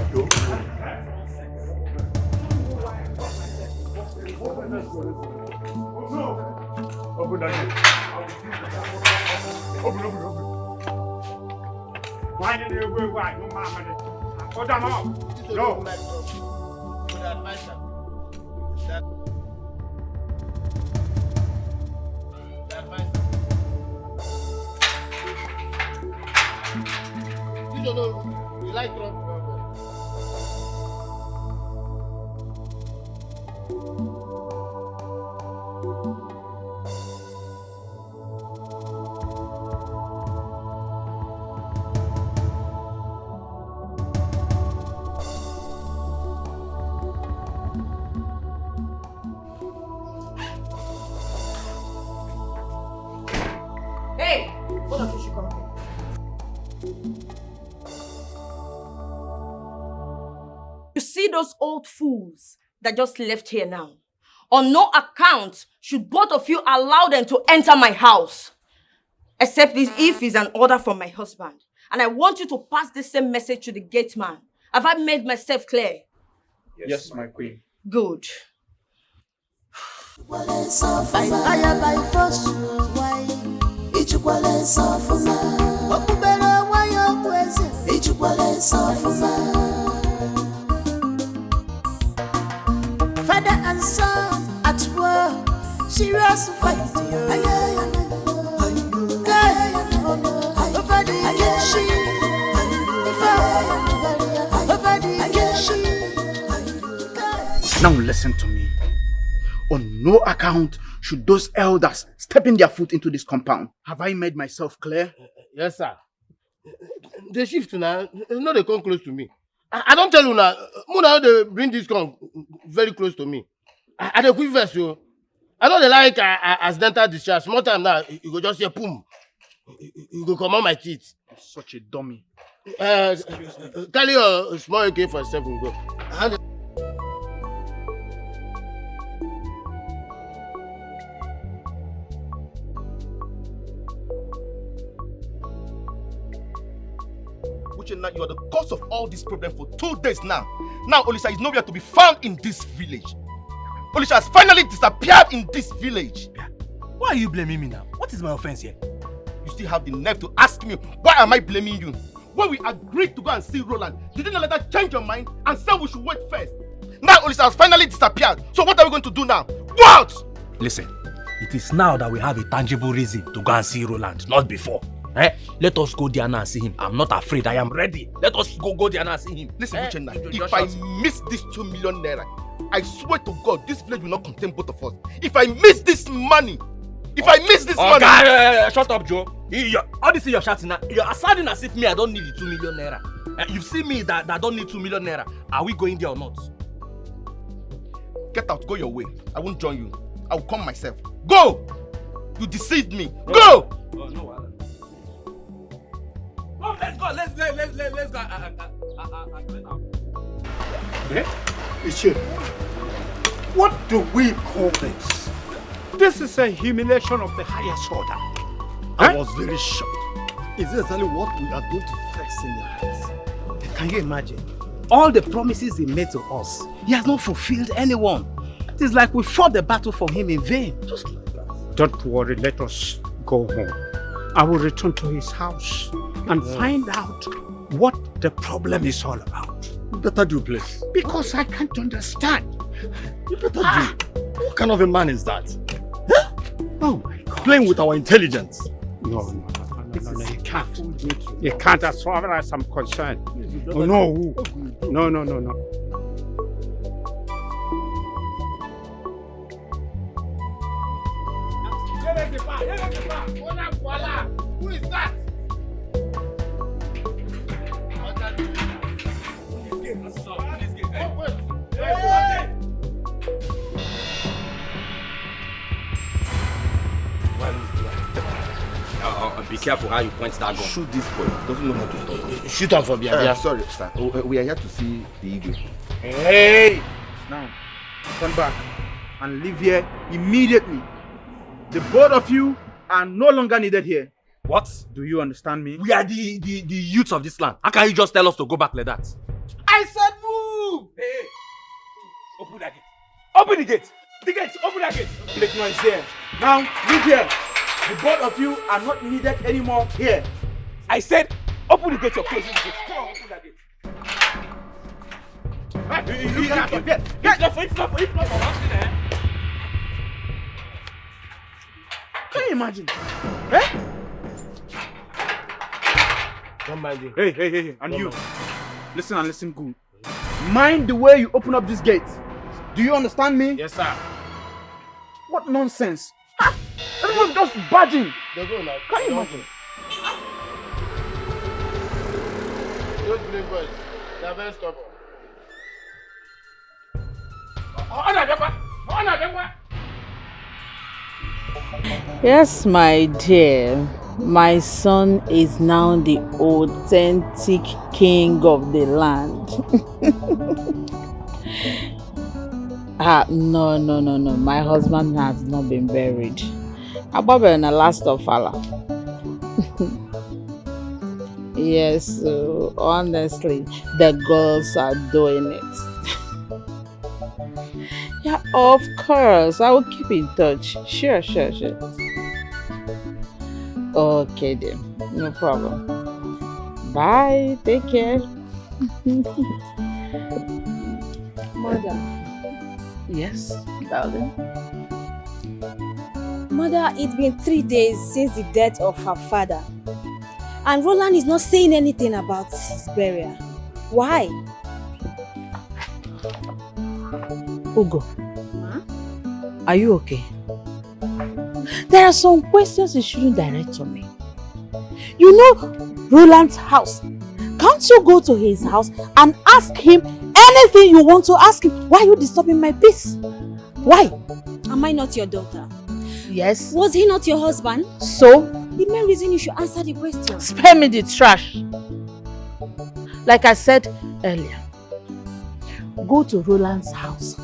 Open that gate. Open. Why did you go? Why? No, mama. Hold on, mama. No.
You don't know. You like Trump?
Hey! What have you come here? You see those old fools that just left here now? On no account should both of you allow them to enter my house. Except if it's an order from my husband. And I want you to pass the same message to the gate man. Have I made myself clear?
Yes, my queen.
Good.
By fire, by force, why? Ichukwale sofuma. Okubera wayo kweze. Ichukwale sofuma. Father and son at war, serious fight.
Now listen to me. On no account should those elders step in their foot into this compound. Have I made myself clear?
Yes, sir. The shift now, no, they come close to me. I don't tell you now. Muna they bring this gun very close to me. I dey quick verse you. I don't like accidental discharge. Small time now, you go just hear boom. You go come on my teeth.
Such a dummy.
Carry your small AK-47 go.
You are the cause of all this problem for 2 days now. Now Olisha is nowhere to be found in this village. Olisha has finally disappeared in this village.
Why are you blaming me now? What is my offense here?
You still have the nerve to ask me, why am I blaming you? When we agreed to go and see Roland, did you not let her change your mind and say we should wait first? Now Olisha has finally disappeared. So what are we going to do now? Go out!
Listen, it is now that we have a tangible reason to go and see Roland, not before. Let us go there now and see him. I'm not afraid. I am ready. Let us go there now and see him.
Listen, Uchenna, if I miss this 2 million naira, I swear to God, this village will not contain both of us. If I miss this money, money...
shut up, Joe. All this you're shouting now, you're sounding as if me, I don't need the 2 million naira. You see me that don't need 2 million naira. Are we going there or not?
Get out, go your way. I won't join you. I will come myself. Go! You deceived me. Go!
Oh, no. Come, let's go. Let's go.
Eh? Ichie, what do we call this? This is a humiliation of the highest order.
I was very shocked. Is this exactly what we are going to face in their eyes? Can you imagine? All the promises he made to us, he has not fulfilled anyone. It is like we fought the battle for him in vain. Just like that.
Don't worry, let us go home. I will return to his house and find out what the problem is all about.
You better do, please.
Because I can't understand.
You better do. What kind of a man is that? Huh? Oh my God. Playing with our intelligence.
No, you can't. You can't, as far as I'm concerned. Oh, no. No.
Who is that?
Be careful how you point that gun.
Shoot this boy. Doesn't know how to talk.
Shoot him for behind.
Sorry, sir. We are here to see the Igwe.
Hey! Now, turn back and leave here immediately. The both of you are no longer needed here.
What?
Do you understand me?
We are the youths of this land. How can you just tell us to go back like that?
I said move!
Hey! Open that gate. Open the gate! The gate! Open that gate!
Make noise here. Now, leave here. The both of you are not needed anymore here.
I said, open the gate, you're closing the gate. Come on, open that gate.
Can you imagine? Eh?
Don't mind you.
Hey, and you. Listen and listen good. Mind the way you open up this gate. Do you understand me?
Yes, sir.
What nonsense. Everyone's just badging.
They're going now.
Can you imagine?
Those blue boys, they're very stubborn.
Yes, my dear. My son is now the authentic king of the land. No. My husband has not been buried. Ababa na last of Allah. Yes, honestly, the girls are doing it. Yeah, of course. I will keep in touch. Sure. Okay then, no problem. Bye, take care.
Mother.
Yes, darling.
Mother, it's been 3 days since the death of her father. And Roland is not saying anything about his burial. Why?
Ugo, are you okay? There are some questions you shouldn't direct to me. You know Roland's house. Can't you go to his house and ask him anything you want to ask him? Why are you disturbing my peace? Why?
Am I not your daughter?
Yes.
Was he not your husband?
So?
The main reason you should answer the question.
Spare me the trash. Like I said earlier, go to Roland's house.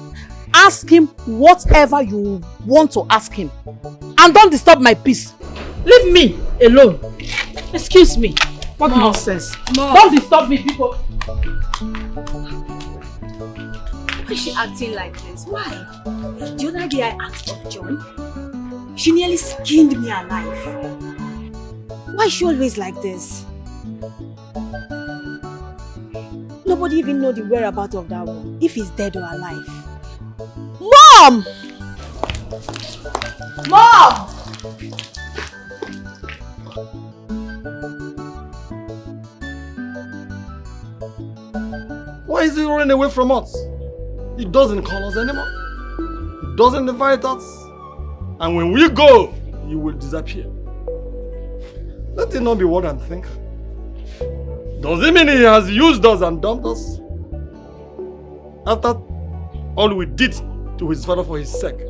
Ask him whatever you want to ask him. And don't disturb my peace. Leave me alone. Excuse me. What nonsense.
Mom.
Don't disturb me, people.
Why is she acting like this? Why? The other day I asked of John. She nearly skinned me alive. Why is she always like this? Nobody even know the whereabouts of that one, if he's dead or alive.
Mom! Mom!
Why is he running away from us?
He doesn't call us anymore. He doesn't invite us. And when we go, he will disappear. Let it not be what I'm thinking. Does it mean he has used us and dumped us? After all we did to his father for his sake,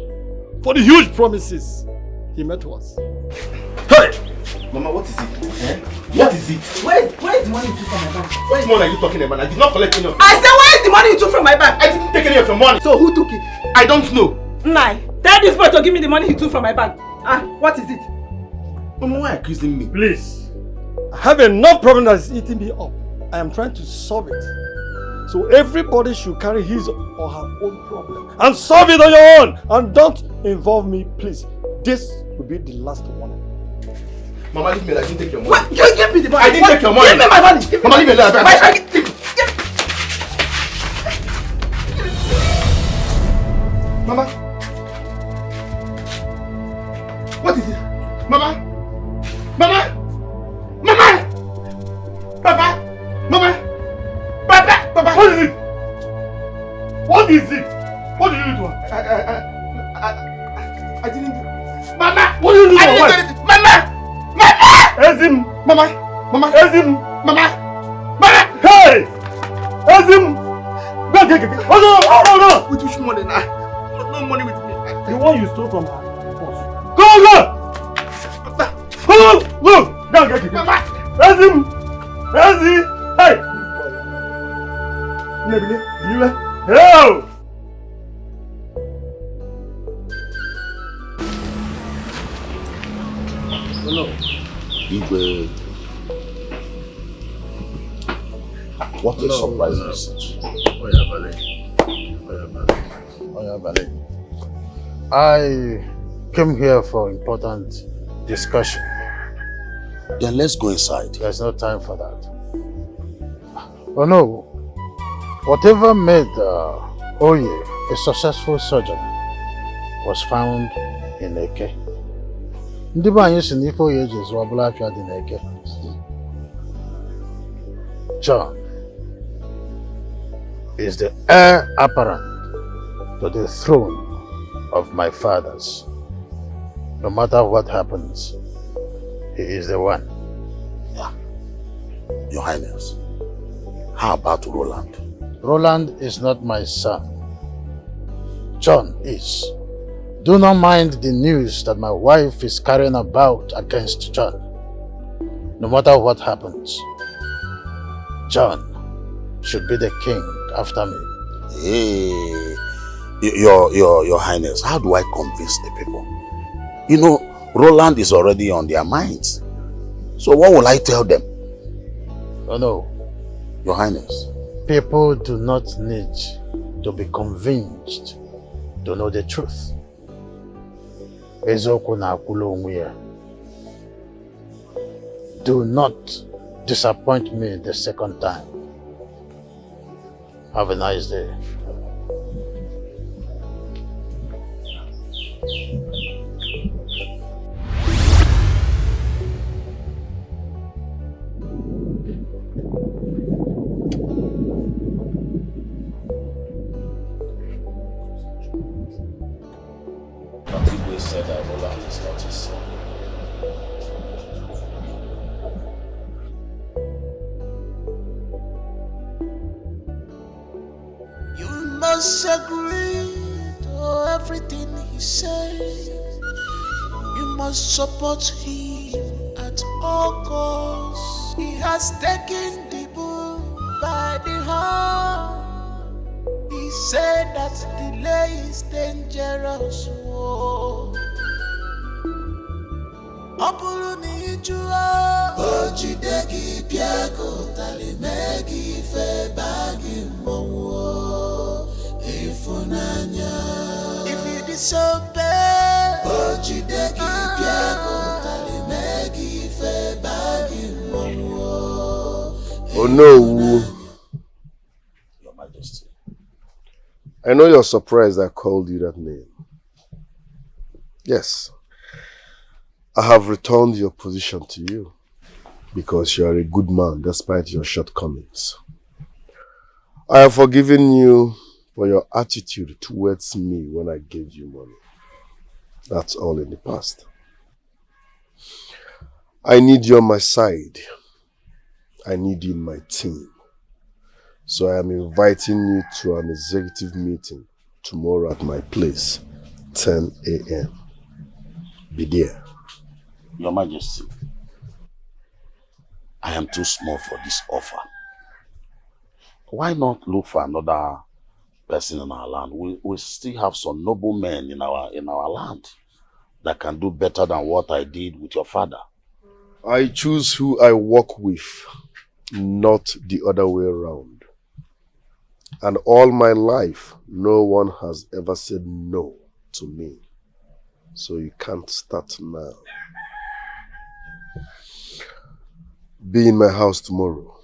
for the huge promises he made to us.
Hey! Mama, what is it? Eh? What is it?
Where is the money you took from my bank?
Which money are you talking about? I did not collect any of it.
I said, where is the money you took from my bank?
I didn't take any of your money.
So who took it?
I don't know.
Nai, tell this boy to give me the money he took from my bank. What is it?
Mama, why are you accusing me?
Please. I have enough problem that is eating me up. I am trying to solve it. So everybody should carry his or her own problem and solve it on your own. And don't involve me, please. This will be the last one.
Mama, leave me. I didn't take your money.
What? You give me the money.
I didn't take your money.
Give me my money.
Mama, leave me alone. Mama. What is it? Mama. Mama. Mama. Papa. Mama. Papa. Papa.
What is it? What is it? What did you do to her?
I didn't do. Mama.
What did you do to her?
Mama. Mama.
Ezim.
Mama. Mama.
Ezim.
Mama. Mama.
Hey. Ezim. Go. Oh no.
Which money now? No money with me.
The one you stole from her boss. Go. Go. Go.
Mama.
Ezim. Hey. Nebile. Help.
No. Igwe. What a surprise visit.
I came here for important discussion.
Then let's go inside.
There's no time for that. Oh no. Whatever made Oye a successful surgeon was found in Eke. Ndị be anyị si n'ife Oye ji zụọ ọbụla afịa dị n'Eke. John is the heir apparent to the throne of my fathers. No matter what happens, he is the one.
Yeah. Your Highness, how about Roland?
Roland is not my son. John is. Do not mind the news that my wife is carrying about against John. No matter what happens, John should be the king after me.
Hey, Your Highness, how do I convince the people? You know, Roland is already on their minds. So what will I tell them?
Oh no.
Your Highness.
People do not need to be convinced to know the truth. Do not disappoint me the second time. Have a nice day.
Said that Roland is not his son.
You must agree to everything he says. You must support him at all costs. He has taken the bull by the horn. He said that delay is dangerous. If you disobey,
oh no,
Your Majesty.
I know you're surprised I called you that name. Yes, I have returned your position to you because you are a good man despite your shortcomings. I have forgiven you for your attitude towards me when I gave you money. That's all in the past. I need you on my side. I need you in my team. So I am inviting you to an executive meeting tomorrow at my place, 10 a.m. Be there.
Your Majesty, I am too small for this offer. Why not look for another person in our land? We still have some noble men in our land that can do better than what I did with your father.
I choose who I work with, not the other way around. And all my life, no one has ever said no to me. So you can't start now. Be in my house tomorrow,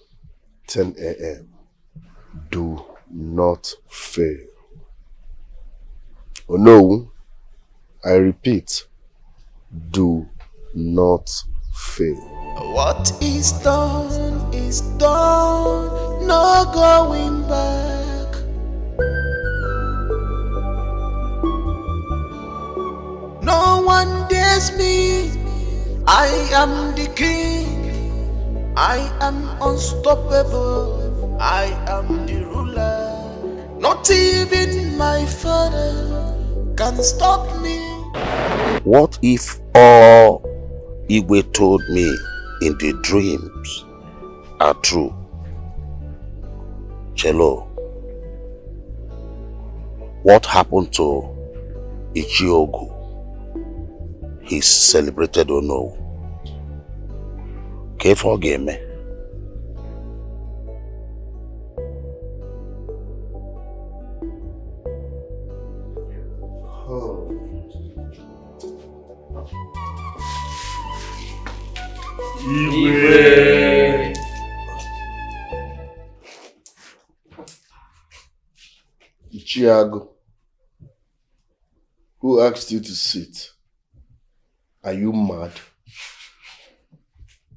10 a.m. Do not fail. Oh no, I repeat, do not fail.
What is done, no going back. No one dares me, I am the king. I am unstoppable, I am the ruler. Not even my father can stop me.
What if all Igwe told me in the dreams are true? Chelo, what happened to Ichiogu? He's celebrated or no? Okay, forgive me.
Igwe.
Ichiago, who asked you to sit? Are you mad?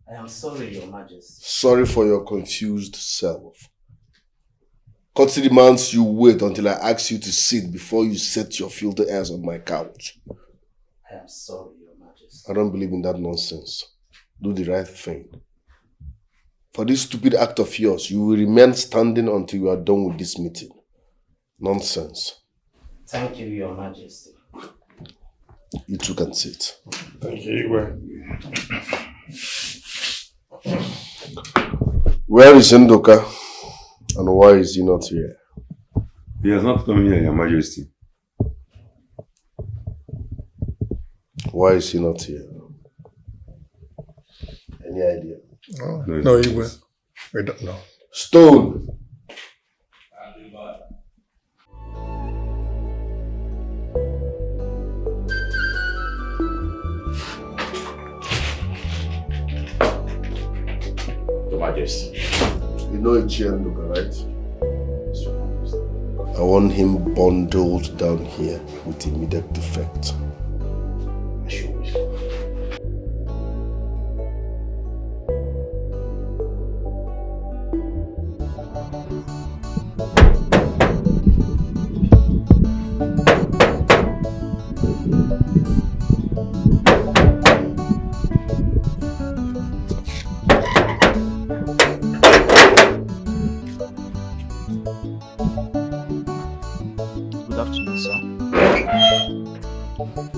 I am sorry, Your Majesty.
Sorry for your confused self. Courtesy demands you wait until I ask you to sit before you set your filthy ass on my couch.
I am sorry, Your Majesty.
I don't believe in that nonsense. Do the right thing. For this stupid act of yours, you will remain standing until you are done with this meeting. Nonsense.
Thank you, Your Majesty.
You two can sit.
Thank you, Igwe.
Where is Ndoka? And why is he not here?
He has not come here, Your Majesty.
Why is he not here? Any idea?
No, Igwe. We don't know.
Stone!
Your Majesty.
You know Ndoka, right? I want him bundled down here with immediate effect.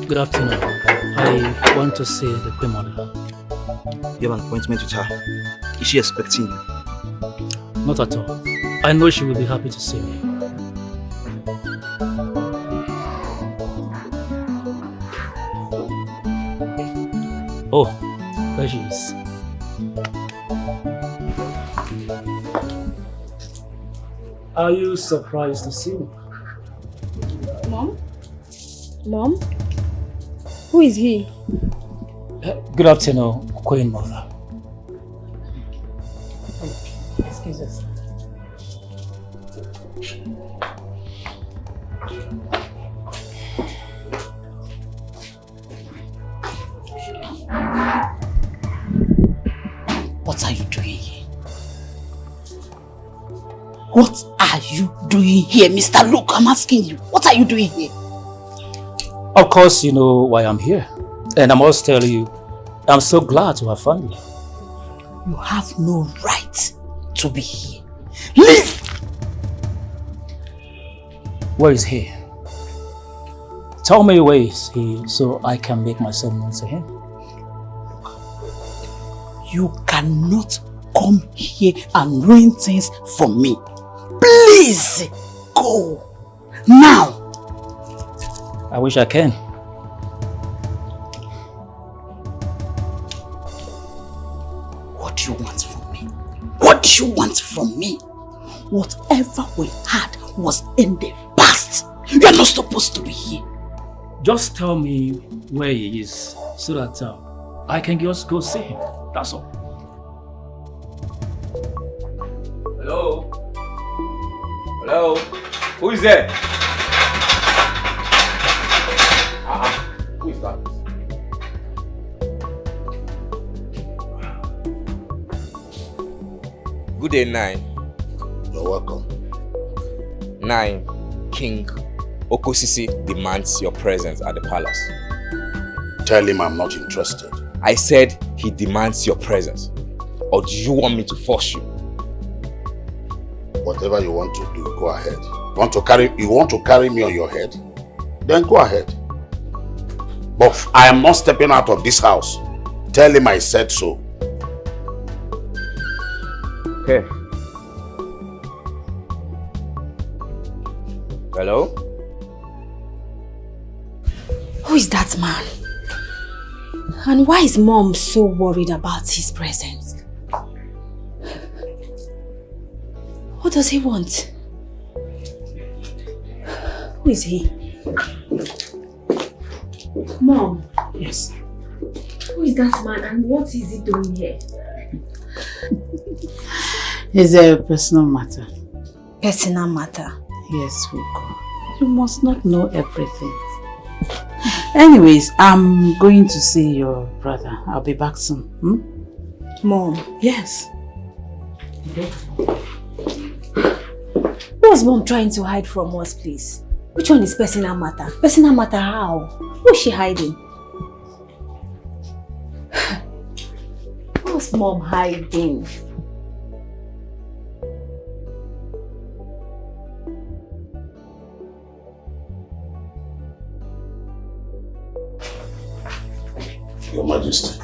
Good afternoon. I want to see the Queen Mother.
You have an appointment with her. Is she expecting you?
Not at all. I know she will be happy to see me. Oh, there she is. Are you surprised to see me?
Mom? Mom? Who is he?
Good afternoon, Queen Mother.
Excuse us. What are you doing here? What are you doing
here, Mr. Luke? I'm asking you. What are you doing here?
Of course, you know why I'm here. And I must tell you, I'm so glad to have found you.
You have no right to be here. Leave!
Where is he? Tell me where is he so I can make myself known to him.
You cannot come here and ruin things for me. Please, go. Now.
I wish I can.
What do you want from me? What do you want from me? Whatever we had was in the past. You're not supposed to be here.
Just tell me where he is so that I can just go see him. That's all.
Hello? Hello? Who is there?
Who is that?
Good day, 9.
You're welcome.
9. King Okosisi demands your presence at the palace.
Tell him I'm not interested.
I said he demands your presence. Or do you want me to force you?
Whatever you want to do, go ahead. You want to carry me on your head? Then go ahead. But I am not stepping out of this house. Tell him I said so.
Okay. Hello?
Who is that man? And why is Mom so worried about his presence? What does he want? Who is he? Mom.
Yes.
Who is that man and what is he doing here?
It's a personal matter.
Personal matter?
Yes, Ugo. You must not know everything. Anyways, I'm going to see your brother. I'll be back soon.
Mom?
Yes.
Okay. What's Mom trying to hide from us, please? Which one is personal matter? Personal matter how? Who is she hiding? What's Mom hiding?
Your Majesty.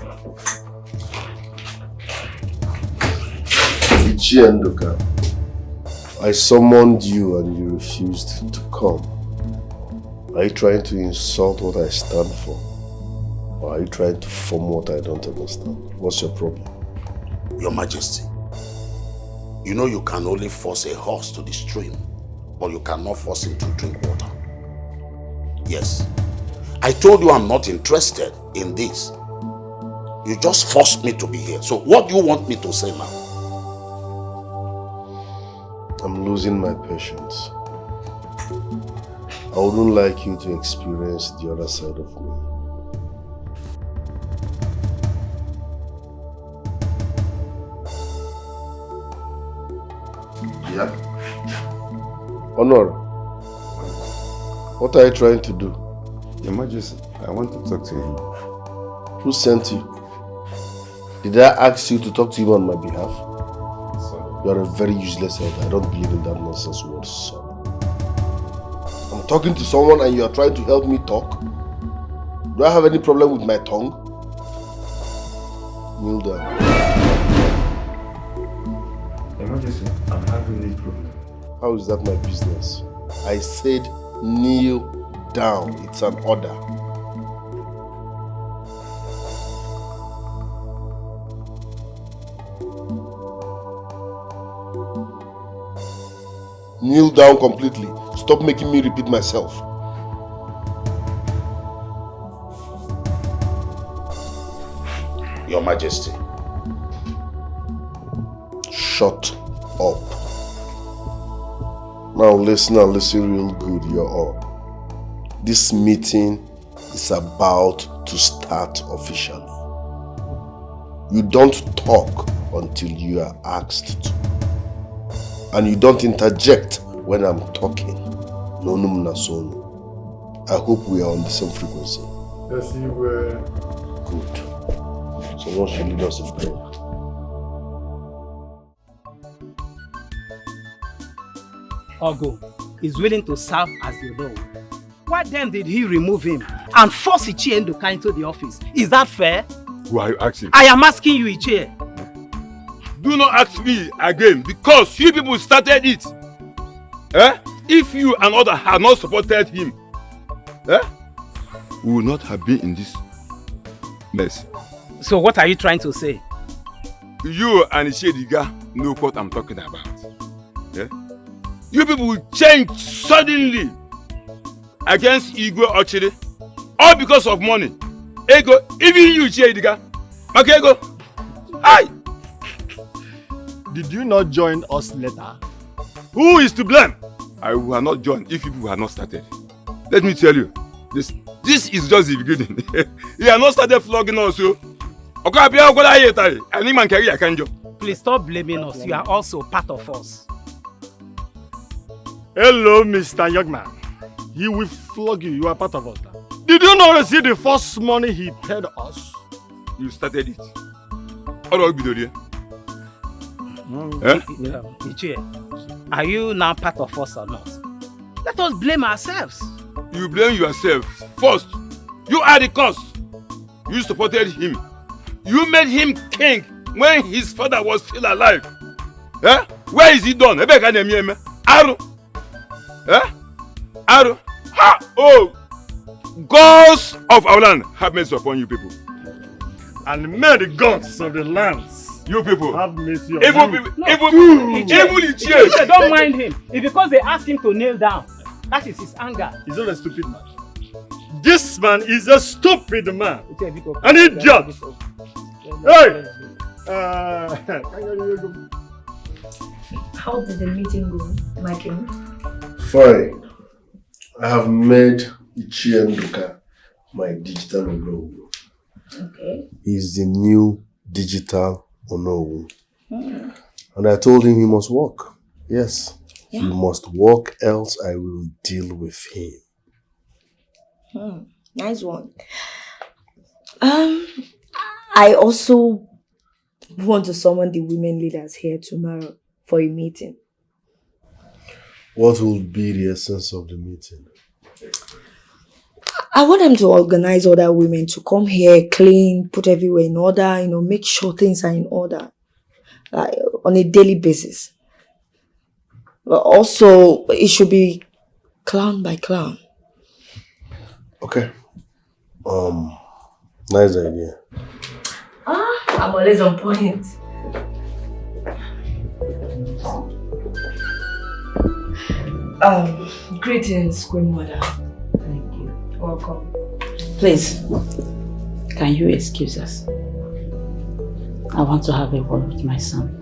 Chiendoka, I summoned you and you refused to come. Are you trying to insult what I stand for? Or are you trying to form what I don't understand? What's your problem?
Your Majesty, you know you can only force a horse to the stream, but you cannot force him to drink water. Yes. I told you I'm not interested in this. You just forced me to be here. So what do you want me to say now?
I'm losing my patience. I wouldn't like you to experience the other side of me.
Yeah?
Honor, what are you trying to do?
Your Majesty, I want to talk to him.
Who sent you? Did I ask you to talk to him on my behalf? You are a very useless elder. I don't believe in that nonsense word, son. I'm talking to someone and you are trying to help me talk? Do I have any problem with my tongue? Kneel down.
Your Majesty, I'm having a problem.
How is that my business? I said kneel down. It's an order. Kneel down completely. Stop making me repeat myself.
Your Majesty.
Shut up. Now listen and listen real good, you're all. This meeting is about to start officially. You don't talk until you are asked to. And you don't interject when I'm talking. No, no, no, so. I hope we are on the same frequency.
Yes, you were.
Good. Someone should lead us in prayer.
Ogo is willing to serve as the Lord. Why then did he remove him and force Ichie Nduka into the office? Is that fair?
Who are you asking?
I am asking you, Ichie.
Do not ask me again because you people started it. Eh? If you and others had not supported him, we would not have been in this mess.
So what are you trying to say?
You and Ishediga know what I'm talking about. Yeah? You people will change suddenly against Igwe Ochiri, all because of money. Ego, even you, Ishediga. Okay, Ego. Hi.
Did you not join us later?
Who is to blame? I would have not joined if people had not started. Let me tell you, this is just the beginning. He has not started flogging us, so.
Please stop blaming us. You are also part of us.
Hello, Mr. Youngman. He will flog you. You are part of us. Did you not receive the first money he paid us?
You started it. How do I be there?
Ichie, are you now part of us or not? Let us blame ourselves.
You blame yourself. First, you are the cause. You supported him. You made him king when his father was still alive. Eh? Where is he done? Aru. Eh? Aru. Ha! Oh! Gods of our land have mercy upon you people.
And may the gods of the lands
you people
have mercy on
evil
you.
People. Evil
Ichie, don't mind him. It's because they asked him to kneel down. That is his anger.
He's not a stupid man. This man is a stupid man. An idiot. Hey!
How did the meeting go, my king?
Fine. I have made Ichie Nduka my digital Onowu.
Okay.
He's the new digital Onowu. And I told him he must work. Yes. Yeah. He must work, else I will deal with him.
Nice one. I also want to summon the women leaders here tomorrow for a meeting.
What will be the essence of the meeting?
I want them to organize other women to come here, clean, put everywhere in order, make sure things are in order on a daily basis. But also, it should be clan by clan.
Okay. Nice idea.
I'm always on point. Greetings, Queen Mother.
Thank you.
Welcome.
Please, can you excuse us? I want to have a word with my son.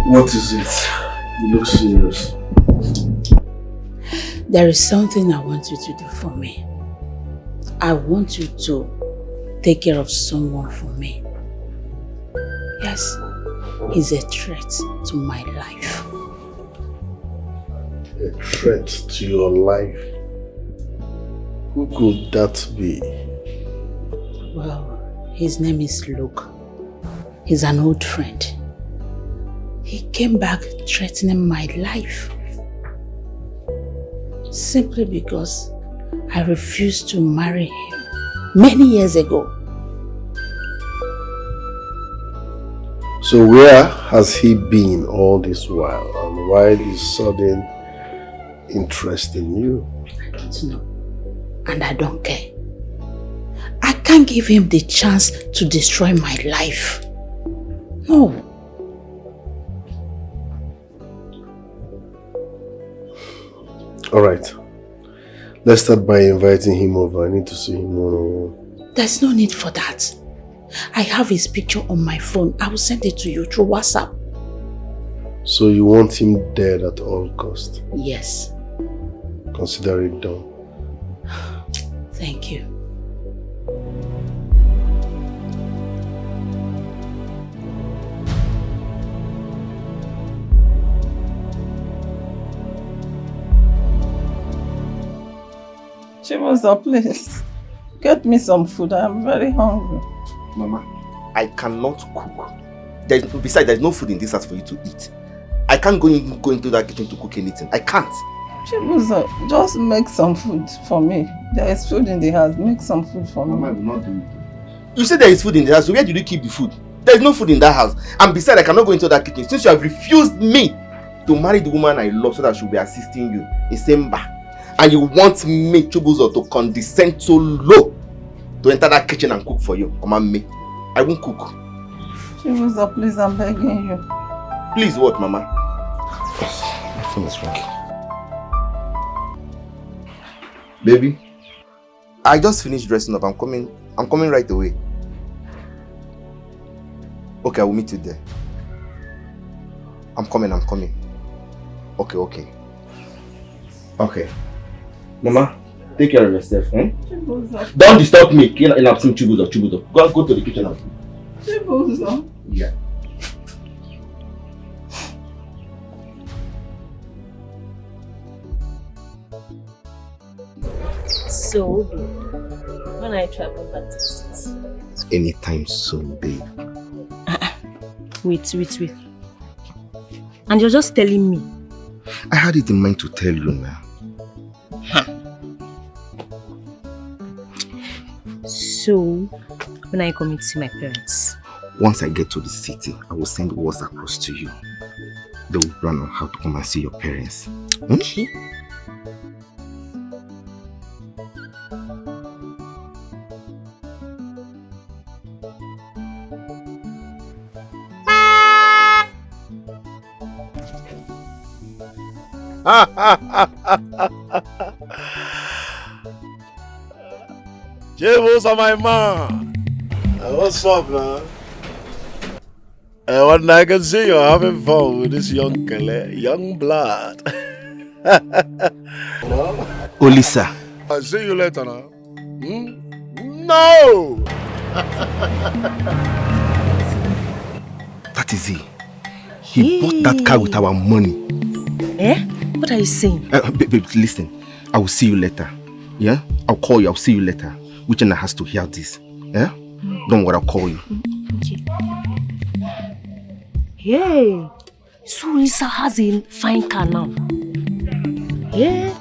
What is it? You look serious.
There is something I want you to do for me. I want you to take care of someone for me. Yes, he's a threat to my life.
A threat to your life? Who could that be?
Well, his name is Luke. He's an old friend. He came back threatening my life. Simply because I refused to marry him many years ago.
So where has he been all this while? And why his sudden interest in you?
I don't know. And I don't care. I can't give him the chance to destroy my life. No.
Alright. Let's start by inviting him over. I need to see him one-on-one.
There's no need for that. I have his picture on my phone. I will send it to you through WhatsApp.
So you want him dead at all cost?
Yes.
Consider it done.
Thank you.
Chibuzo, please. Get me some food. I am very hungry.
Mama, I cannot cook. Besides, there's no food in this house for you to eat. I can't go into that kitchen to cook anything. I can't.
Chibuzo, just make some food for me. There is food in the house. Make some food for me.
Mama, I will not do it. You said there is food in the house, so where did you keep the food? There is no food in that house. And besides, I cannot go into that kitchen since you have refused me to marry the woman I love so that she will be assisting you in Semba. And you want me, Chibuzo, to condescend so low to enter that kitchen and cook for you. Mama, me. I won't cook.
Chibuzo, please, I'm begging you.
Please what, Mama? My phone is ringing. Baby, I just finished dressing up. I'm coming right away. Okay, I will meet you there. I'm coming. Okay. Mama, take care of yourself, eh?
Chibuzo.
Don't disturb me. In absent Chibuzo. Go to the kitchen and cook.
Chibuzo.
Yeah.
So, when I travel back to Deceit?
Anytime soon, babe.
Wait. And you're just telling me?
I had it in mind to tell you now.
So, when are you coming to see my parents?
Once I get to the city, I will send words across to you. They will plan on how to come and see your parents.
Okay.
Jables are my man. What's up, man? What I can see you're having fun with this young blood. No?
Olisa.
I'll see you later now. No!
That is he. He bought that car with our money.
Eh? What are you saying?
Babe, listen. I will see you later. Yeah? I'll call you. I'll see you later. Uchenna has to hear this. Yeah? Don't worry, I'll call you.
Okay. Hey, so Lisa has a fine car now. Yeah.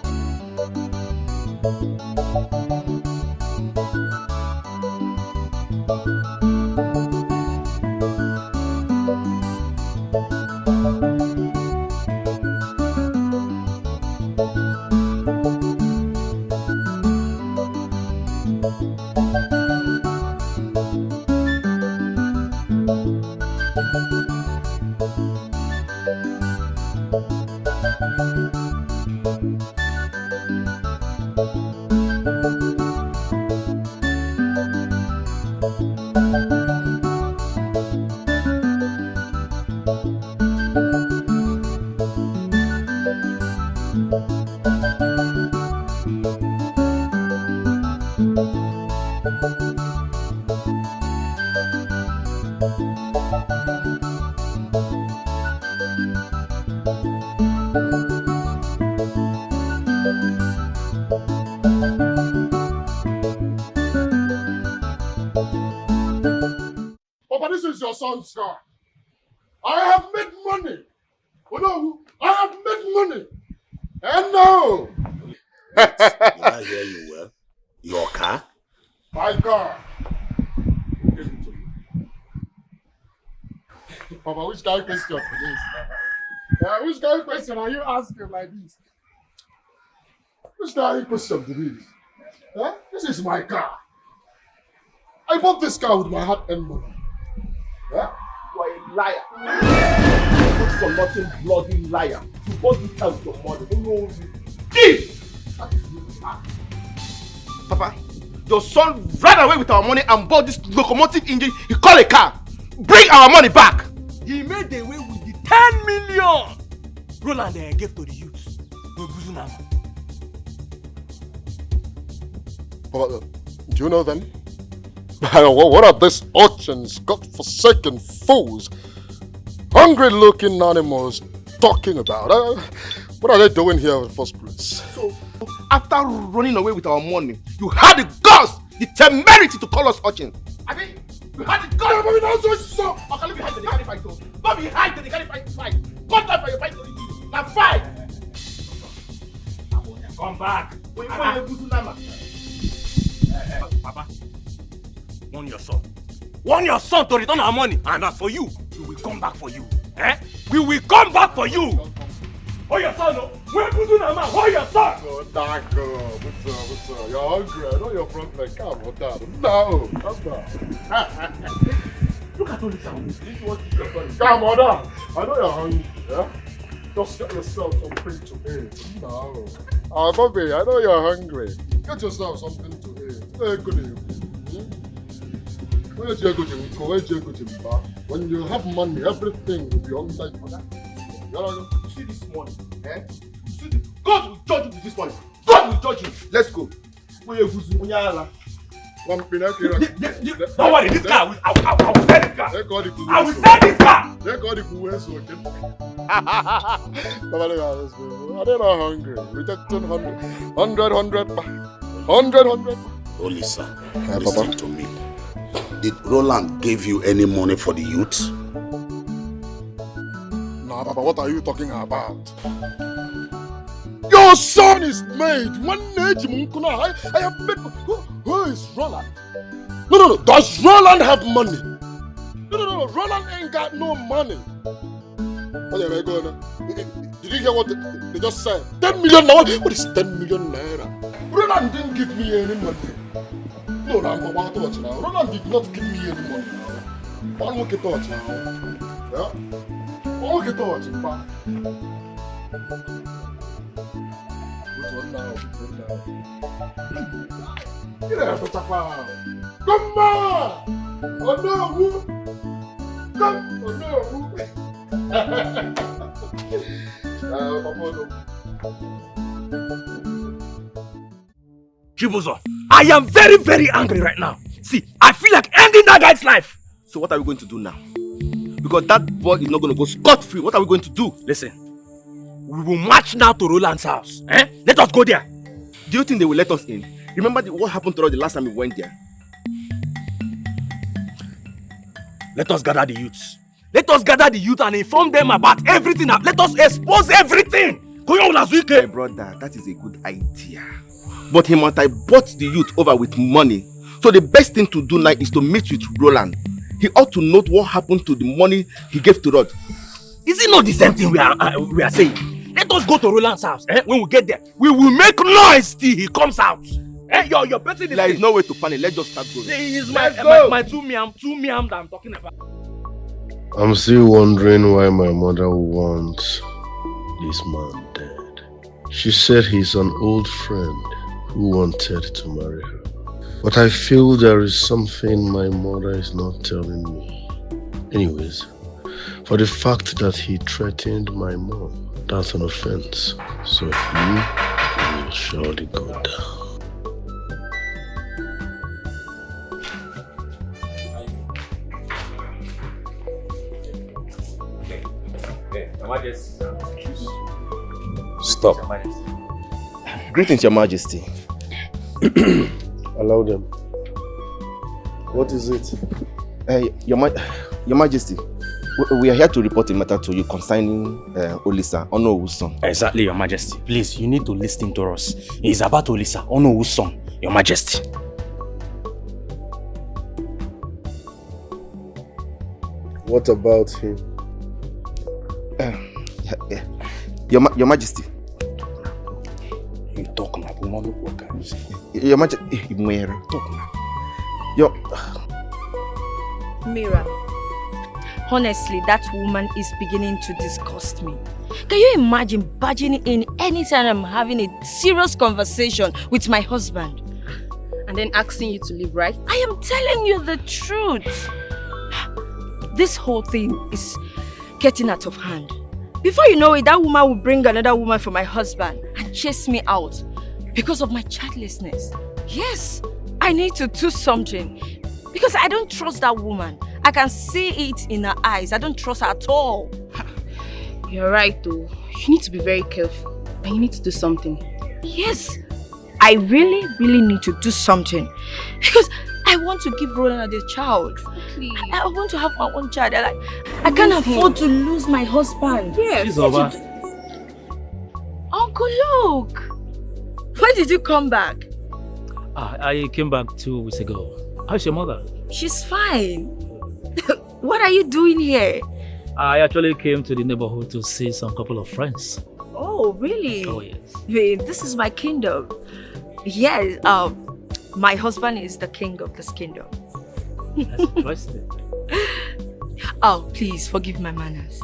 Son's car. I have made money. Oh no, I have made money. And no.
Did I hear you well? Your car?
My car. Papa, which kind of question for this? Which kind of question are you asking like this? Which kind of question to this? This is my car. I bought this car with my hard-earned money.
Yeah? You are a liar. Good for nothing, bloody liar. You bought this car with your money. Don't know thief! Papa, your son ran away with our money and bought this locomotive engine he called a car. Bring our money back!
He made away with the
10 million! Roland gave to the youths.
Do you know them? What are these urchins, God-forsaken fools, hungry-looking animals talking about? What are they doing here in the first place?
So, after running away with our money, you had the guts, the temerity to call us urchins. I mean, you had the guts.
But we don't so.
I can leave behind the carry fight. Not behind the carry fight. Come back for your fight. Now fight.
Come back. Papa, warn your son. Warn your son to return our money. And as for you, we will come back for you. Eh? We will come back for you. Oh, your son, no? Where put you now, man? Oh, your son.
Oh, Dikeh. What's up? You're hungry. I know you're from the camp. Come down.
Look at all this sound.
Come on down. I know you're hungry. Yeah? Just get yourself something to eat. No. Bobby, I know you're hungry. Get yourself something to eat. When you have money, everything will be on like that.
You see this money, eh? God will judge you with this money. God will judge you. Let's go.
Don't
worry, this car, I will sell this car. I will sell this car.
They're not hungry. We just 100.
Olisa, listen to me. Did Roland give you any money for the youth?
Nah, Papa, what are you talking about? Your son is made. I have made. Who is Roland? No. Does Roland have money? No. Roland ain't got no money. Did you hear what they just said? 10 million now? What is 10 million naira? Roland didn't give me any money. No, Roland did not give me any money. One more touch now. Yeah? One more touch, in fact. Come on! Oh no! Come! Oh no!
Chibuzo, I am very, very angry right now. See, I feel like ending that guy's life.
So what are we going to do now? Because that boy is not going to go scot-free. What are we going to do?
Listen, we will march now to Roland's house. Eh? Let us go there.
Do you think they will let us in? Remember what happened to us the last time we went there?
Let us gather the youths. Let us gather the youth and inform them about everything. Let us expose everything.
My brother, that is a good idea. But he must have bought the youth over with money. So the best thing to do now is to meet with Roland. He ought to note what happened to the money he gave to Rod.
Is it not the same thing we are saying? Let us go to Roland's house. When we get there, we will make noise till he comes out. You're betting this.
There is no way to panic. Let's just start going.
It's my two miam that I'm talking about.
I'm still wondering why my mother wants this man dead. She said he's an old friend who wanted to marry her. But I feel there is something my mother is not telling me. Anyways, for the fact that he threatened my mom, that's an offense. So he will surely go down.
Stop. Greetings, Your Majesty.
Allow them. What is it?
Your Majesty, we are here to report a matter to you concerning Olisa, Onowu's son.
Exactly, Your Majesty. Please, you need to listen to us. It's about Olisa, Onowu's son, Your Majesty.
What about him?
Your Majesty.
You talk now, we want to work.
Your Majesty, talk now.
Mira, honestly, that woman is beginning to disgust me. Can you imagine barging in anytime I'm having a serious conversation with my husband?
And then asking you to leave, right?
I am telling you the truth. This whole thing is getting out of hand. Before you know it, that woman will bring another woman for my husband and chase me out because of my childlessness. Yes, I need to do something because I don't trust that woman. I can see it in her eyes. I don't trust her at all.
You're right though. You need to be very careful and you need to do something.
Yes, I really need to do something because I want to give Roland a child. Exactly. I want to have my own child. I can't afford to lose my husband.
Yes.
She's over.
Uncle, look. When did you come back?
I came back 2 weeks ago. How's your mother?
She's fine. What are you doing here?
I actually came to the neighborhood to see some couple of friends.
Oh, really?
Oh, yes.
This is my kingdom. Yes, my husband is the king of this kingdom.
That's interesting.
Oh, please forgive my manners.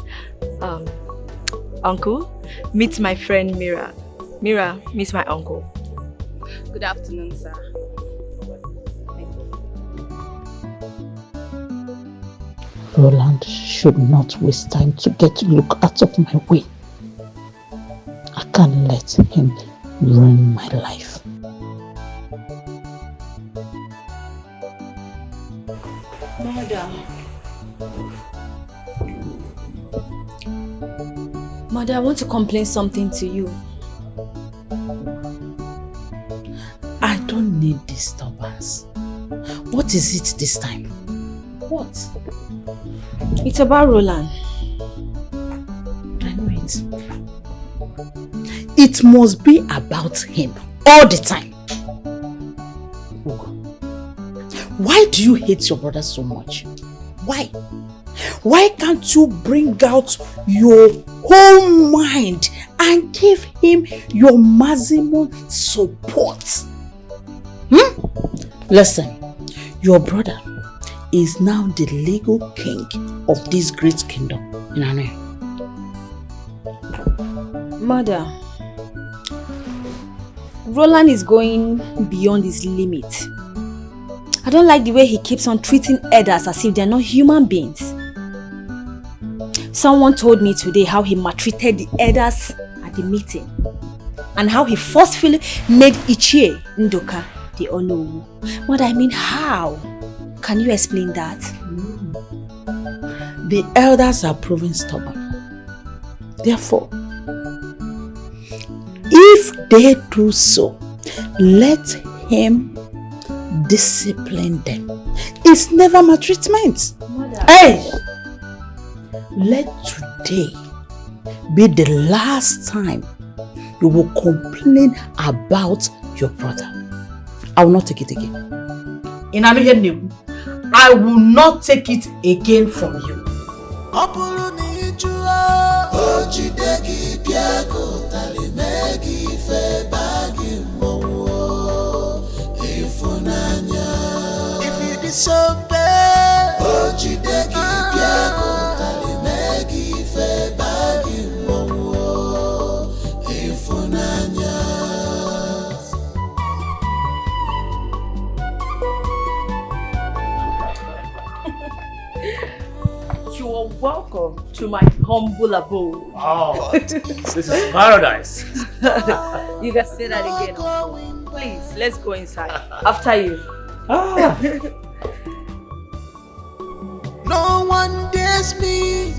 Uncle, meet my friend Mira. Mira, meet my uncle.
Good afternoon, sir.
Roland should not waste time to get Luke out of my way. I can't let him ruin my life.
Mother, I want to complain something to you.
I don't need disturbance. What is it this time? What?
It's about Roland.
I know it. It must be about him all the time. Why do you hate your brother so much? Why? Why can't you bring out your whole mind and give him your maximum support? Listen, your brother is now the legal king of this great kingdom.
Mother, Roland is going beyond his limit. I don't like the way he keeps on treating elders as if they're not human beings. Someone told me today how he maltreated the elders at the meeting and how he forcefully made Ichie Ndoka the Onowu. Mother, I mean, how? Can you explain that?
The elders are proving stubborn. Therefore, if they do so, let him discipline them. It's never maltreatment.
Mother.
Hey! Let today be the last time you will complain about your brother. I will not take it again. I will not take it again from you.
If you disobey,
You are welcome to my humble abode.
Oh, this is paradise.
You can say that again. Please, let's go inside. After you.
no one dares me.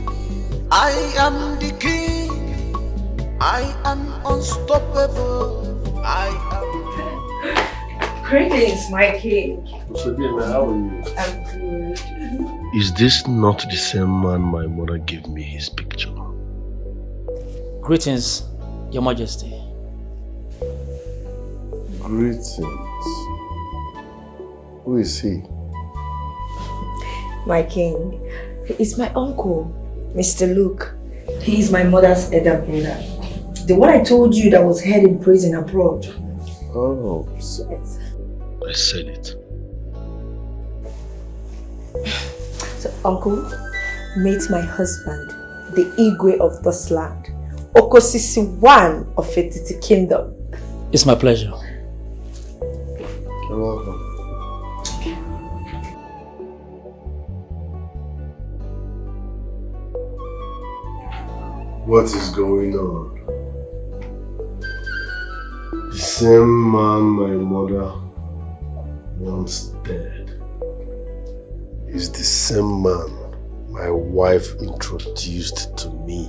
I am the king. I am unstoppable. I am.
Greetings, my king.
How are you?
I'm good.
Is this not the same man my mother gave me his picture?
Greetings, Your Majesty.
Greetings. Who is he?
My king, it's my uncle, Mr. Luke. He is my mother's elder brother. The one I told you that was held in prison abroad.
Oh,
yes.
I said it.
So, uncle, meet my husband, the Igwe of this land, Okosisi one of Fetiti Kingdom.
It's my pleasure.
You're welcome. What is going on? The same man my mother once dead is the same man my wife introduced to me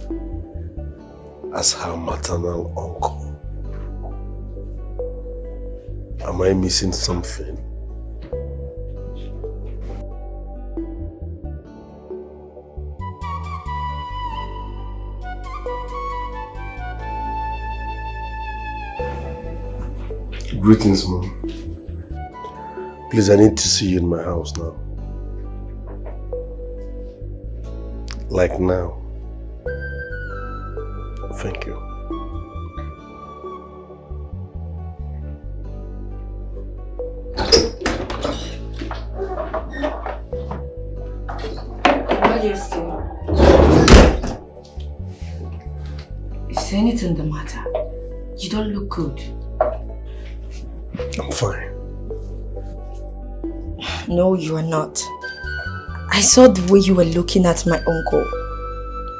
as her maternal uncle. Am I missing something? Greetings, Mom. Please, I need to see you in my house now. Like now. Thank you.
Majesty, is anything the matter? You don't look good.
I'm fine.
No, you are not. I saw the way you were looking at my uncle.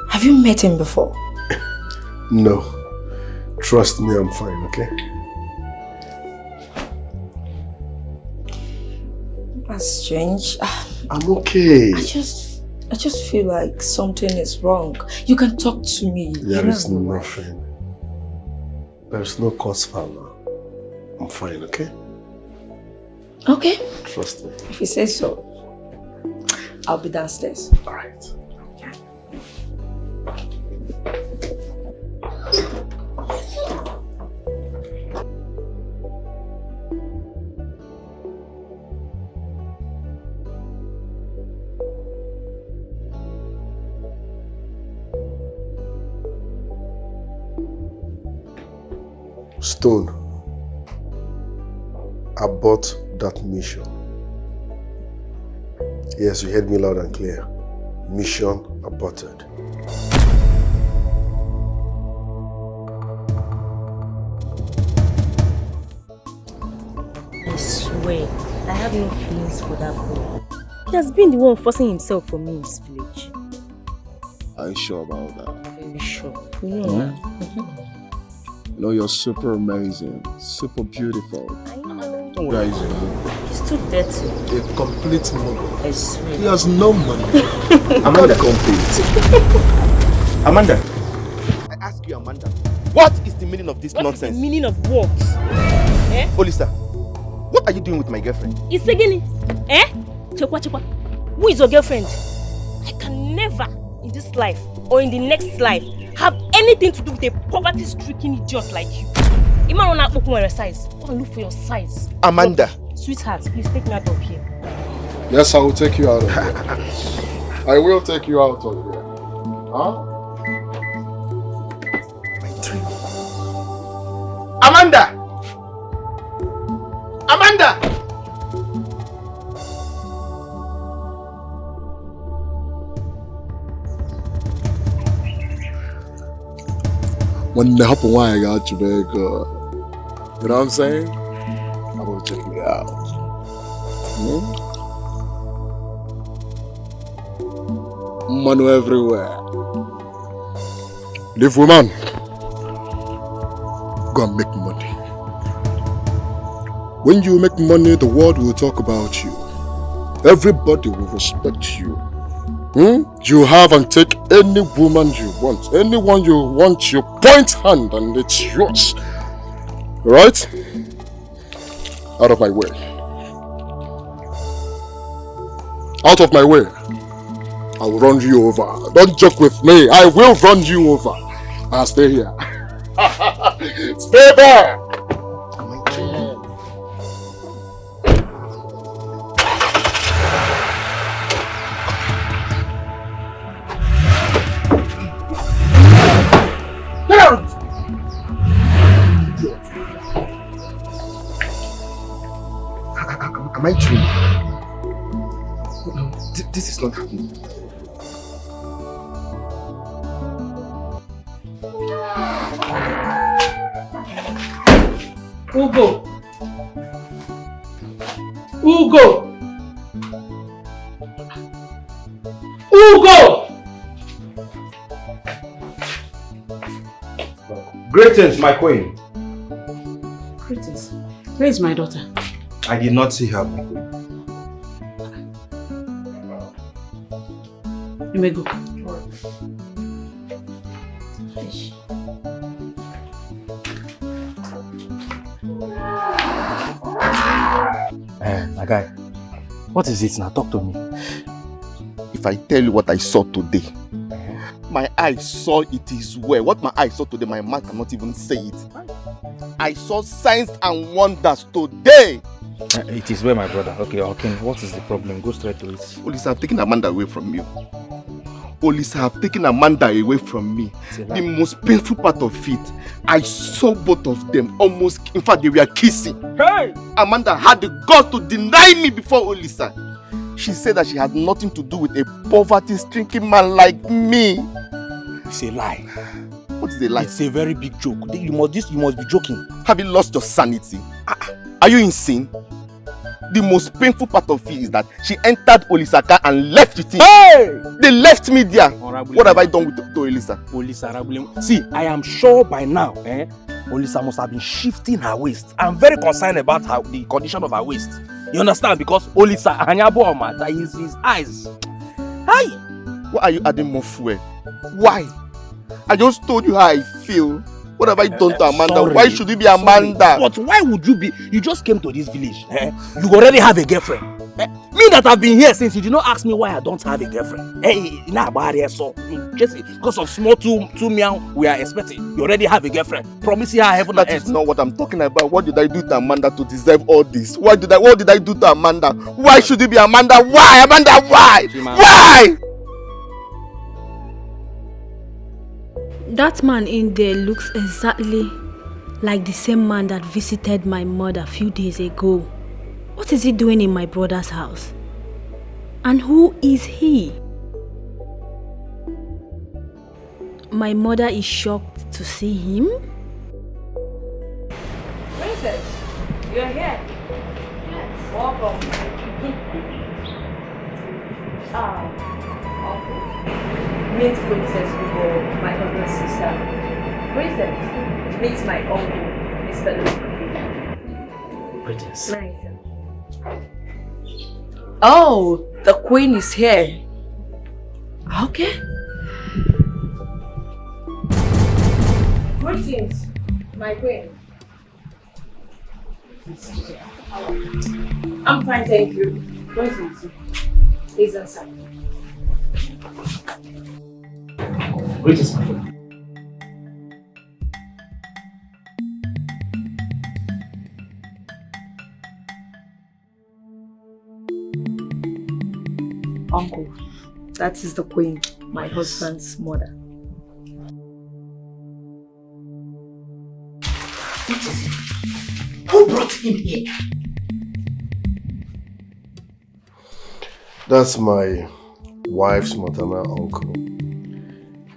Have you met him before?
No. Trust me, I'm fine, okay?
That's strange.
I'm okay.
I just feel like something is wrong. You can talk to me.
There is nothing. There's no cause for now. I'm fine, okay?
Okay.
Trust me.
If you say so, I'll be downstairs.
Alright. Stone, abort that mission. Yes, you heard me loud and clear. Mission aborted.
I swear, I have no feelings for that boy. He has been the one forcing himself for me in this village.
Are you sure about that?
Very sure. You know that.
You know, you're super amazing, super beautiful.
I know.
Don't worry.
He's too dirty.
A complete model.
I swear.
He has no money.
Amanda, complete. Amanda. I ask you, Amanda, what is the meaning of this nonsense?
What is the meaning of what? Eh?
Olisa, what are you doing with my girlfriend?
It's again. Eh? Chekwa. Who is your girlfriend? I can never in this life or in the next life have anything to do with a poverty-stricken idiot like you. You might not look for your size. Go and look for your size.
Amanda.
Look, sweetheart, please take me out of here.
Yes, I will take you out of here. I will take you out of here. Huh?
Amanda! Amanda!
When the happen, why I got you very good. You know what I'm saying? I'm gonna check you out. Money everywhere. Live woman. Go and make money. When you make money, the world will talk about you. Everybody will respect you. You have and take any woman you want. Anyone you want, you point hand and it's yours. Right? Out of my way. Out of my way. I'll run you over. Don't joke with me. I will run you over. I'll stay here. Stay there!
Am I dreaming? No, this is not happening.
Ugo! Ugo! Ugo!
Greetings, my queen.
Greetings. Where is my daughter?
I did not see her, my queen.
You may go.
My guy, what is it now? Talk to me.
If I tell you what I saw today, my eyes saw it is well. What my eyes saw today, my mouth cannot even say it. I saw signs and wonders today.
It is well, my brother. Okay, what is the problem? Go straight to it.
Olisa have taken Amanda away from you. Olisa have taken Amanda away from me. The most painful part of it, I saw both of them almost, in fact, they were kissing.
Hey!
Amanda had the guts to deny me before Olisa. She said that she had nothing to do with a poverty-stricken man like me.
It's a lie.
What is a lie?
It's a very big joke. You must be joking.
Have you lost your sanity? Are you insane? The most painful part of it is that she entered Olisa's car and left with him. Hey! They left me there. What have I done with to Olisa?
See, I am sure by now, Olisa must have been shifting her waist. I'm very concerned about the condition of her waist. You understand? Because Olisa Anyabo, that is his eyes. Hi!
Why are you adding more fuel? Why? I just told you how I feel. What have I done to Amanda?
Sorry,
why should it be Amanda?
But why would you be? You just came to this village. You already have a girlfriend. Me that have been here since, you did not ask me why I don't have a girlfriend. Just because of small two meow we are expecting. You already have a girlfriend. Promise her heaven and earth.
That is not what I'm talking about. What did I do to Amanda to deserve all this? What did I do to Amanda? Why should it be Amanda? Why? Amanda, why? Why?
That man in there looks exactly like the same man that visited my mother a few days ago. What is he doing in my brother's house? And who is he? My mother is shocked to see him.
Princess, you're here. Yes. Welcome. Uncle. Meet Princess Hugo, my husband's sister. Princess, meet my uncle, Mr. Luke.
Princess.
Nice.
Oh, the queen is here. Okay.
Greetings, my queen. I'm fine, thank you. Greetings. Please answer.
Greetings, my friend.
Uncle, that is the queen, my husband's mother.
What is it? Who brought him here?
That's my wife's maternal uncle.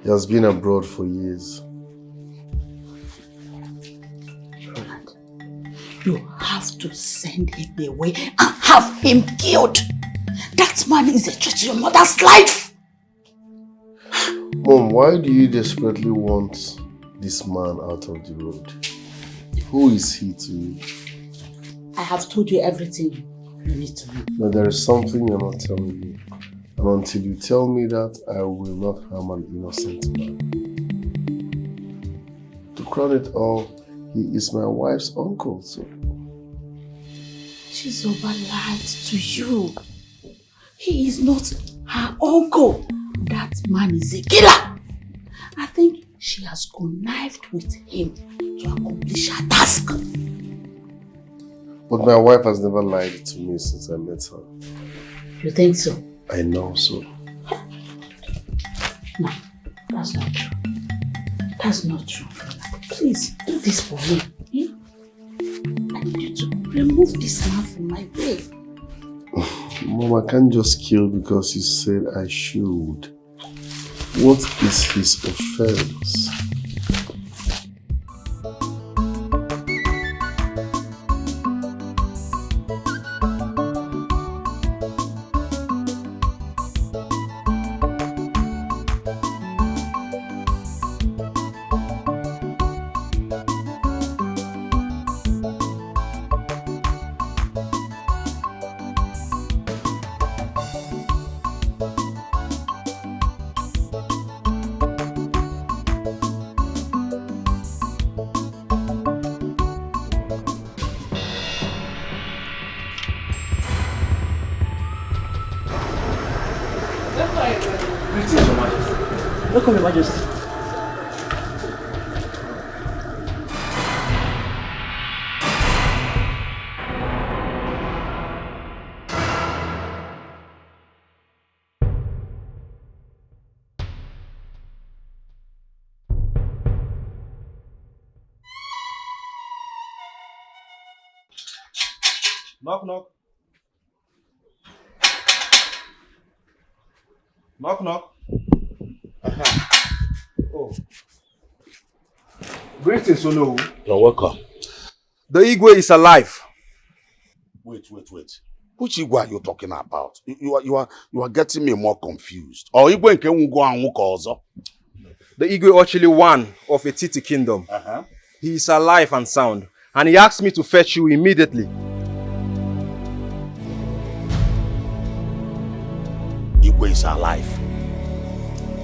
He has been abroad for years.
Roland, you have to send him away and have him killed. That man is a threat to your mother's life.
Mom, why do you desperately want this man out of the road? Who is he to you?
I have told you everything you need to know.
But there is something you're not telling me. And until you tell me that, I will not harm an innocent man. To crown it all, he is my wife's uncle, so...
She's lied to you. He is not her uncle. That man is a killer. I think she has connived with him to accomplish her task.
But my wife has never lied to me since I met her.
You think so?
I know so.
No, that's not true. That's not true. Please, do this for me. Yeah? I need you to remove this man from my way.
Mom, I can't just kill because you said I should. What is his offense?
Greetings, Your Majesty. Welcome, Your Majesty.
Knock, knock. Knock, knock. Oh. Greetings, Olo.
You're welcome.
The Igwe is alive.
Wait. Which Igwe are you talking about? You are getting me more confused. Or Igwe nke Ungo and Uko?
The Igwe actually one of Etiti kingdom. He is alive and sound. And he asked me to fetch you immediately.
Igwe is alive.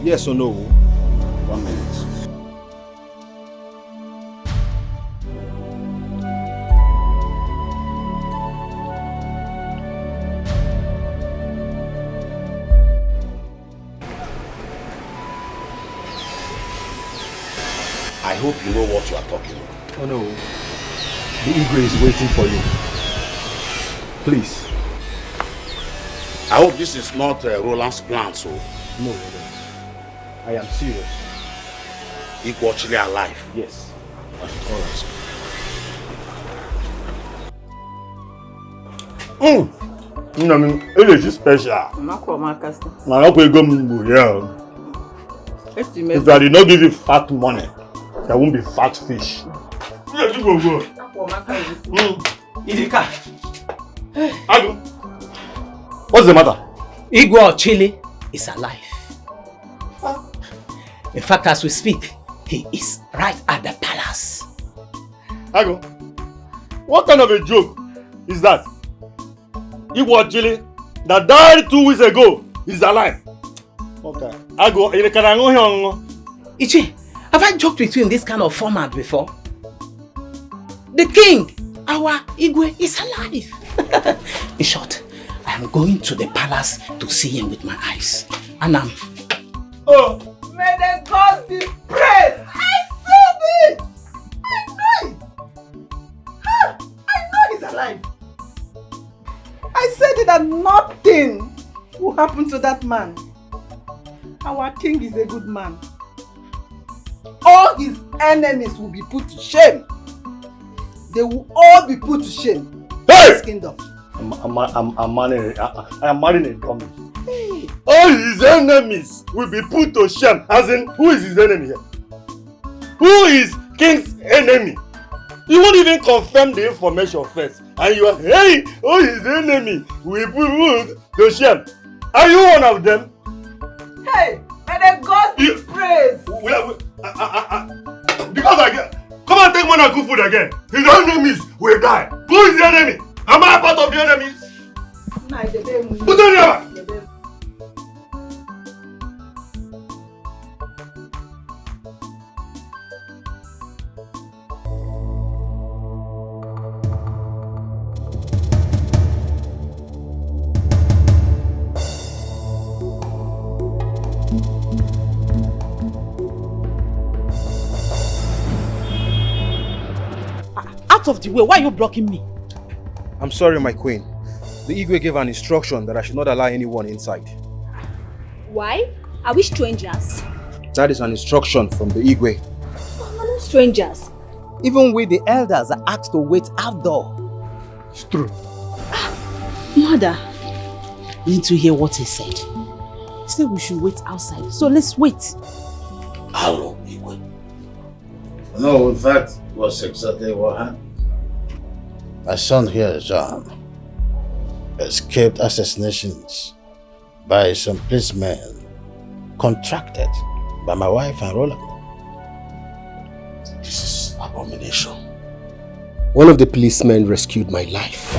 Yes or no?
1 minute. I hope you know what you are talking about.
Oh no. The Igwe is waiting for you. Please.
I hope this is not Roland's plan, so.
No, I am serious.
Igwe actually alive?
Yes.
Alright.
I mean, it is special. If I did not give you fat money, there won't be fat fish.
Idika.
Adu. What's the matter?
Igwe Chile is alive. In fact, as we speak, he is right at the palace.
Ago, what kind of a joke is that? Igwe Chile that died 2 weeks ago is alive. Okay. Ago,
Ichi, have I joked with you in this kind of format before? The king, our Igwe, is alive. In short, I am going to the palace to see him with my eyes. And I'm...
Oh!
May the gods be praised! I said it! I know it! I know he's alive! I said it that nothing will happen to that man. Our king is a good man. All his enemies will be put to shame. They will all be put to shame.
Hey!
His kingdom.
I'm marrying a dummy. Hey. All his enemies will be put to shame. As in, who is his enemy here? Who is king's enemy? You won't even confirm the information first. And you are, hey, all his enemy will be put to shame. Are you one of them?
Hey, may the gods be praised.
Because I get, come and take one and cook food again. His enemies will die. Who is the enemy? Am I a part of the enemies? Put on your
Out of the way, why are you blocking me?
I'm sorry, my queen. The Igwe gave an instruction that I should not allow anyone inside.
Why? Are we strangers?
That is an instruction from the Igwe.
We're not strangers.
Even we, the elders, are asked to wait outdoor.
It's true.
Mother, didn't you hear what he said? He said we should wait outside. So let's wait.
Hello, Igwe. No, in fact, what's exactly what happened?
My son here, John, escaped assassinations by some policemen contracted by my wife and Roland.
This is abomination.
One of the policemen rescued my life.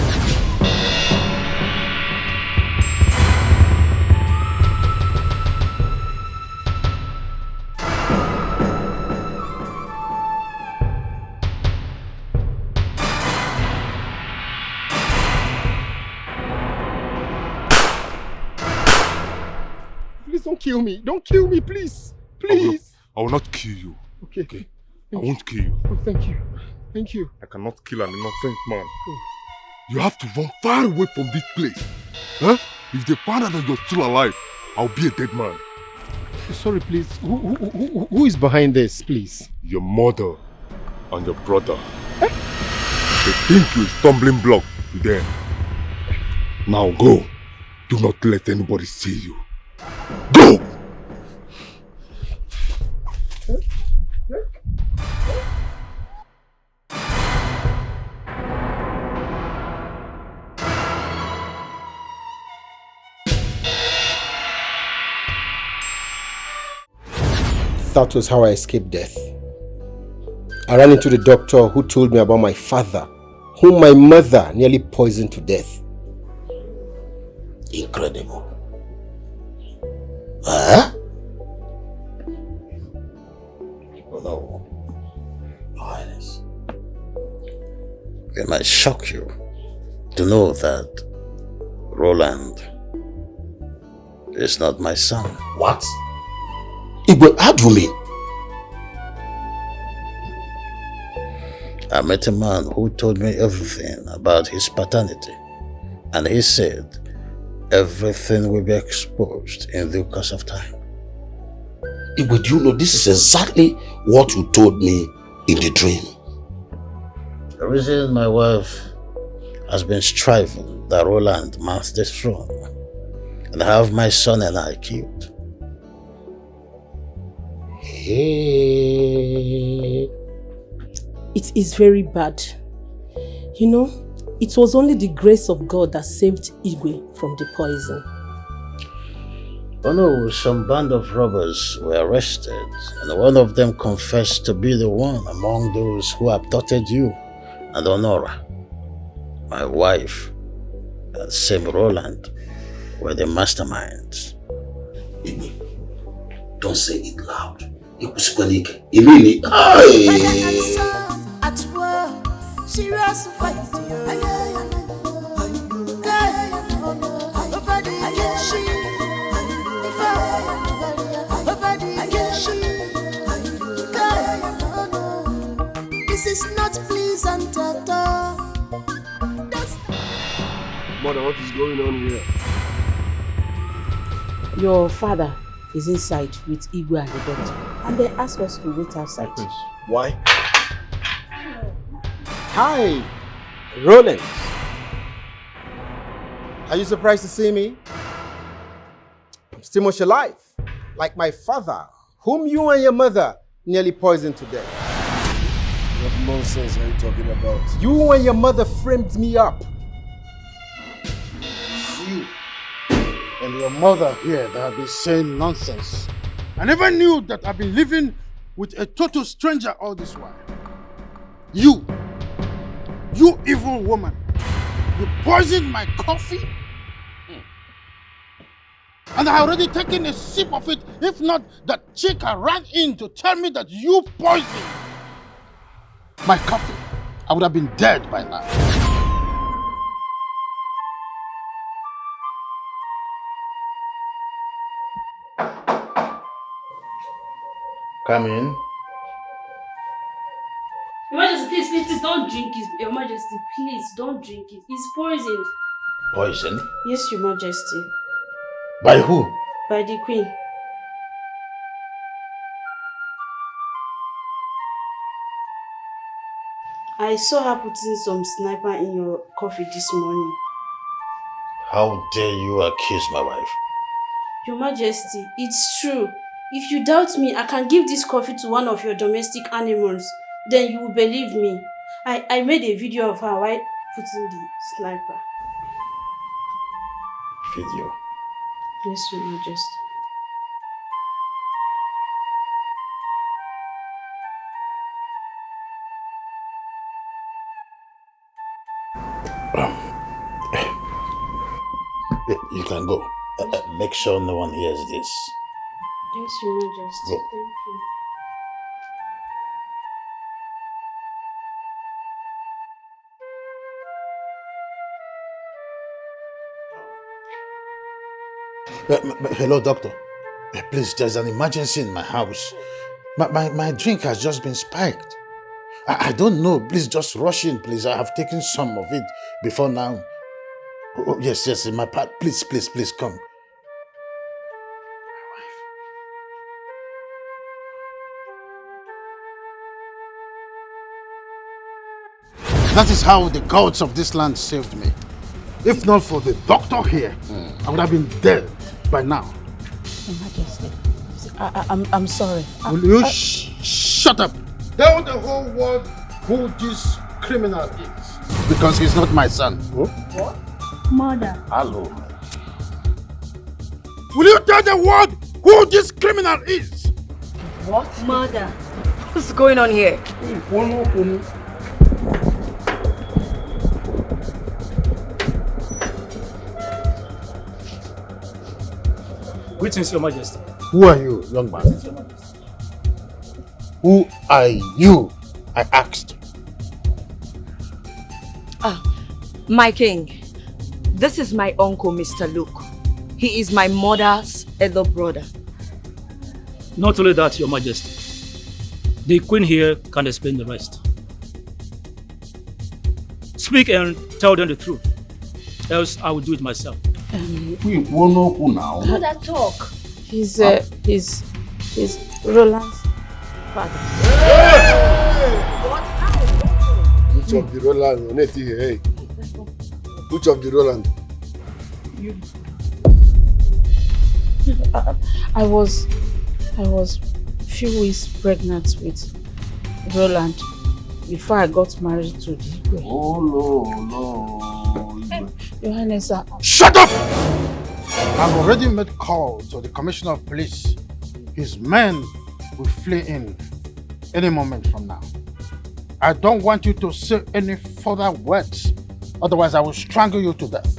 Please don't kill me. Don't kill me, please. Please.
I will not kill you.
Okay.
Okay. I won't kill you.
Oh, thank you. Thank you.
I cannot kill an innocent man. You have to run far away from this place. Huh? If they find out that you're still alive, I'll be a dead man.
Sorry, please. Who is behind this, please?
Your mother and your brother. They think you're a stumbling block to them. Now go. Do not let anybody see you. Go!
That was how I escaped death. I ran into the doctor who told me about my father, whom my mother nearly poisoned to death.
Incredible. Huh? Oh no. Your Highness. It might shock you to know that Roland is not my son. What? Igwe, how do you mean? I met a man who told me everything about his paternity, and he said everything will be exposed in the course of time. Igwe, do you know this is exactly what you told me in the dream? The reason my wife has been striving that Roland mount the throne and have my son and I killed.
It is very bad. You know, it was only the grace of God that saved Igwe from the poison.
Oh no, some band of robbers were arrested, and one of them confessed to be the one among those who abducted you and Honora. My wife and Sam Roland were the masterminds. Don't say it loud. Ikusipanike. Imini.
At war, serious fight. This is not pleasant at all.
Mother, what is going on here?
Your father is inside with Igwe and the doctor, and they asked us to wait outside.
Why?
Hi, Roland. Are you surprised to see me? I'm still much alive, like my father, whom you and your mother nearly poisoned to death.
What nonsense are you talking about?
You and your mother framed me up.
You and your mother here that have been saying nonsense. I never knew that I've been living with a total stranger all this while. You evil woman, you poisoned my coffee? And I already taken a sip of it. If not, that chick ran in to tell me that you poisoned my coffee, I would have been dead by now. Come in.
Your Majesty, please don't drink it. Your Majesty, please don't drink it. It's poisoned.
Poison?
Yes, Your Majesty.
By who?
By the Queen. I saw her putting some sniper in your coffee this morning.
How dare you accuse my wife?
Your Majesty, it's true. If you doubt me, I can give this coffee to one of your domestic animals. Then you will believe me. I made a video of her while putting the sniper.
Video?
Yes, Your Majesty.
You can go. Make sure no one hears this.
Yes, Your Majesty.
Go.
Thank you.
Hello, doctor. Please, there's an emergency in my house. My drink has just been spiked. I don't know. Please just rush in, please. I have taken some of it before now. Oh, yes, in my part. Please, come. That is how the gods of this land saved me. If not for the doctor here, I would have been dead by now.
Your Majesty, I'm sorry.
Will you shut up? Tell the whole world who this criminal is. Because he's not my son.
What? Mother.
Hello. Will you tell the world who this criminal is?
What? Mother. What's going on here?
Greetings, Your Majesty.
Who are you, young man? Who are you? I asked.
My king, this is my uncle, Mr. Luke. He is my mother's elder brother.
Not only that, Your Majesty. The Queen here can explain the rest. Speak and tell them the truth. Else I will do it myself.
Mother, talk.
He's Roland's father.
Which of the Roland? Hey. Which of the Roland?
You. I was few weeks pregnant with Roland before I got married to Dikeh.
Oh no.
Your Highness,
shut up! I've already made call to the Commissioner of Police. His men will flee in any moment from now. I don't want you to say any further words, otherwise I will strangle you to death.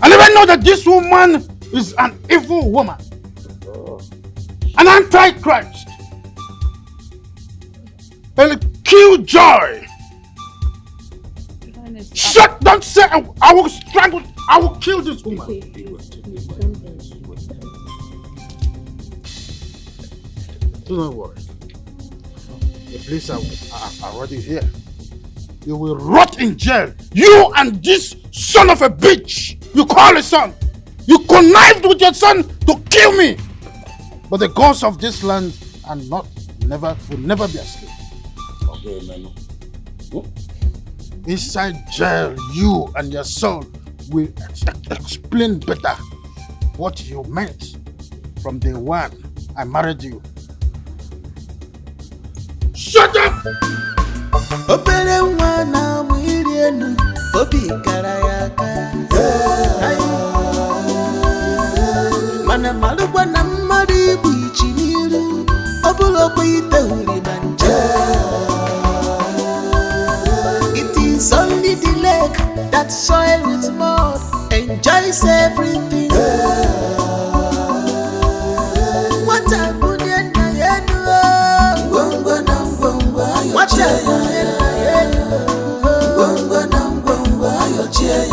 And even know that this woman is an evil woman, an antichrist, and a killjoy. Shut! Don't say I will strangle, I will kill this woman. Do not worry. The police are already here. You will rot in jail. You and this son of a bitch you call a son. You connived with your son to kill me. But the gods of this land will never be asleep. Okay, man. Inside jail, you and your son will explain better what you meant from day one I married you. Shut up!
Opere mwana mwilienu obi karayaka mana malugwa na mmadu ibu ichiniru obulo kwite huri na nje. It is only the lake that soil with mud enjoys everything. What a good na yenu ngongwa na ngongwa what a good na yenu ngongwa na ngongwa ayo chia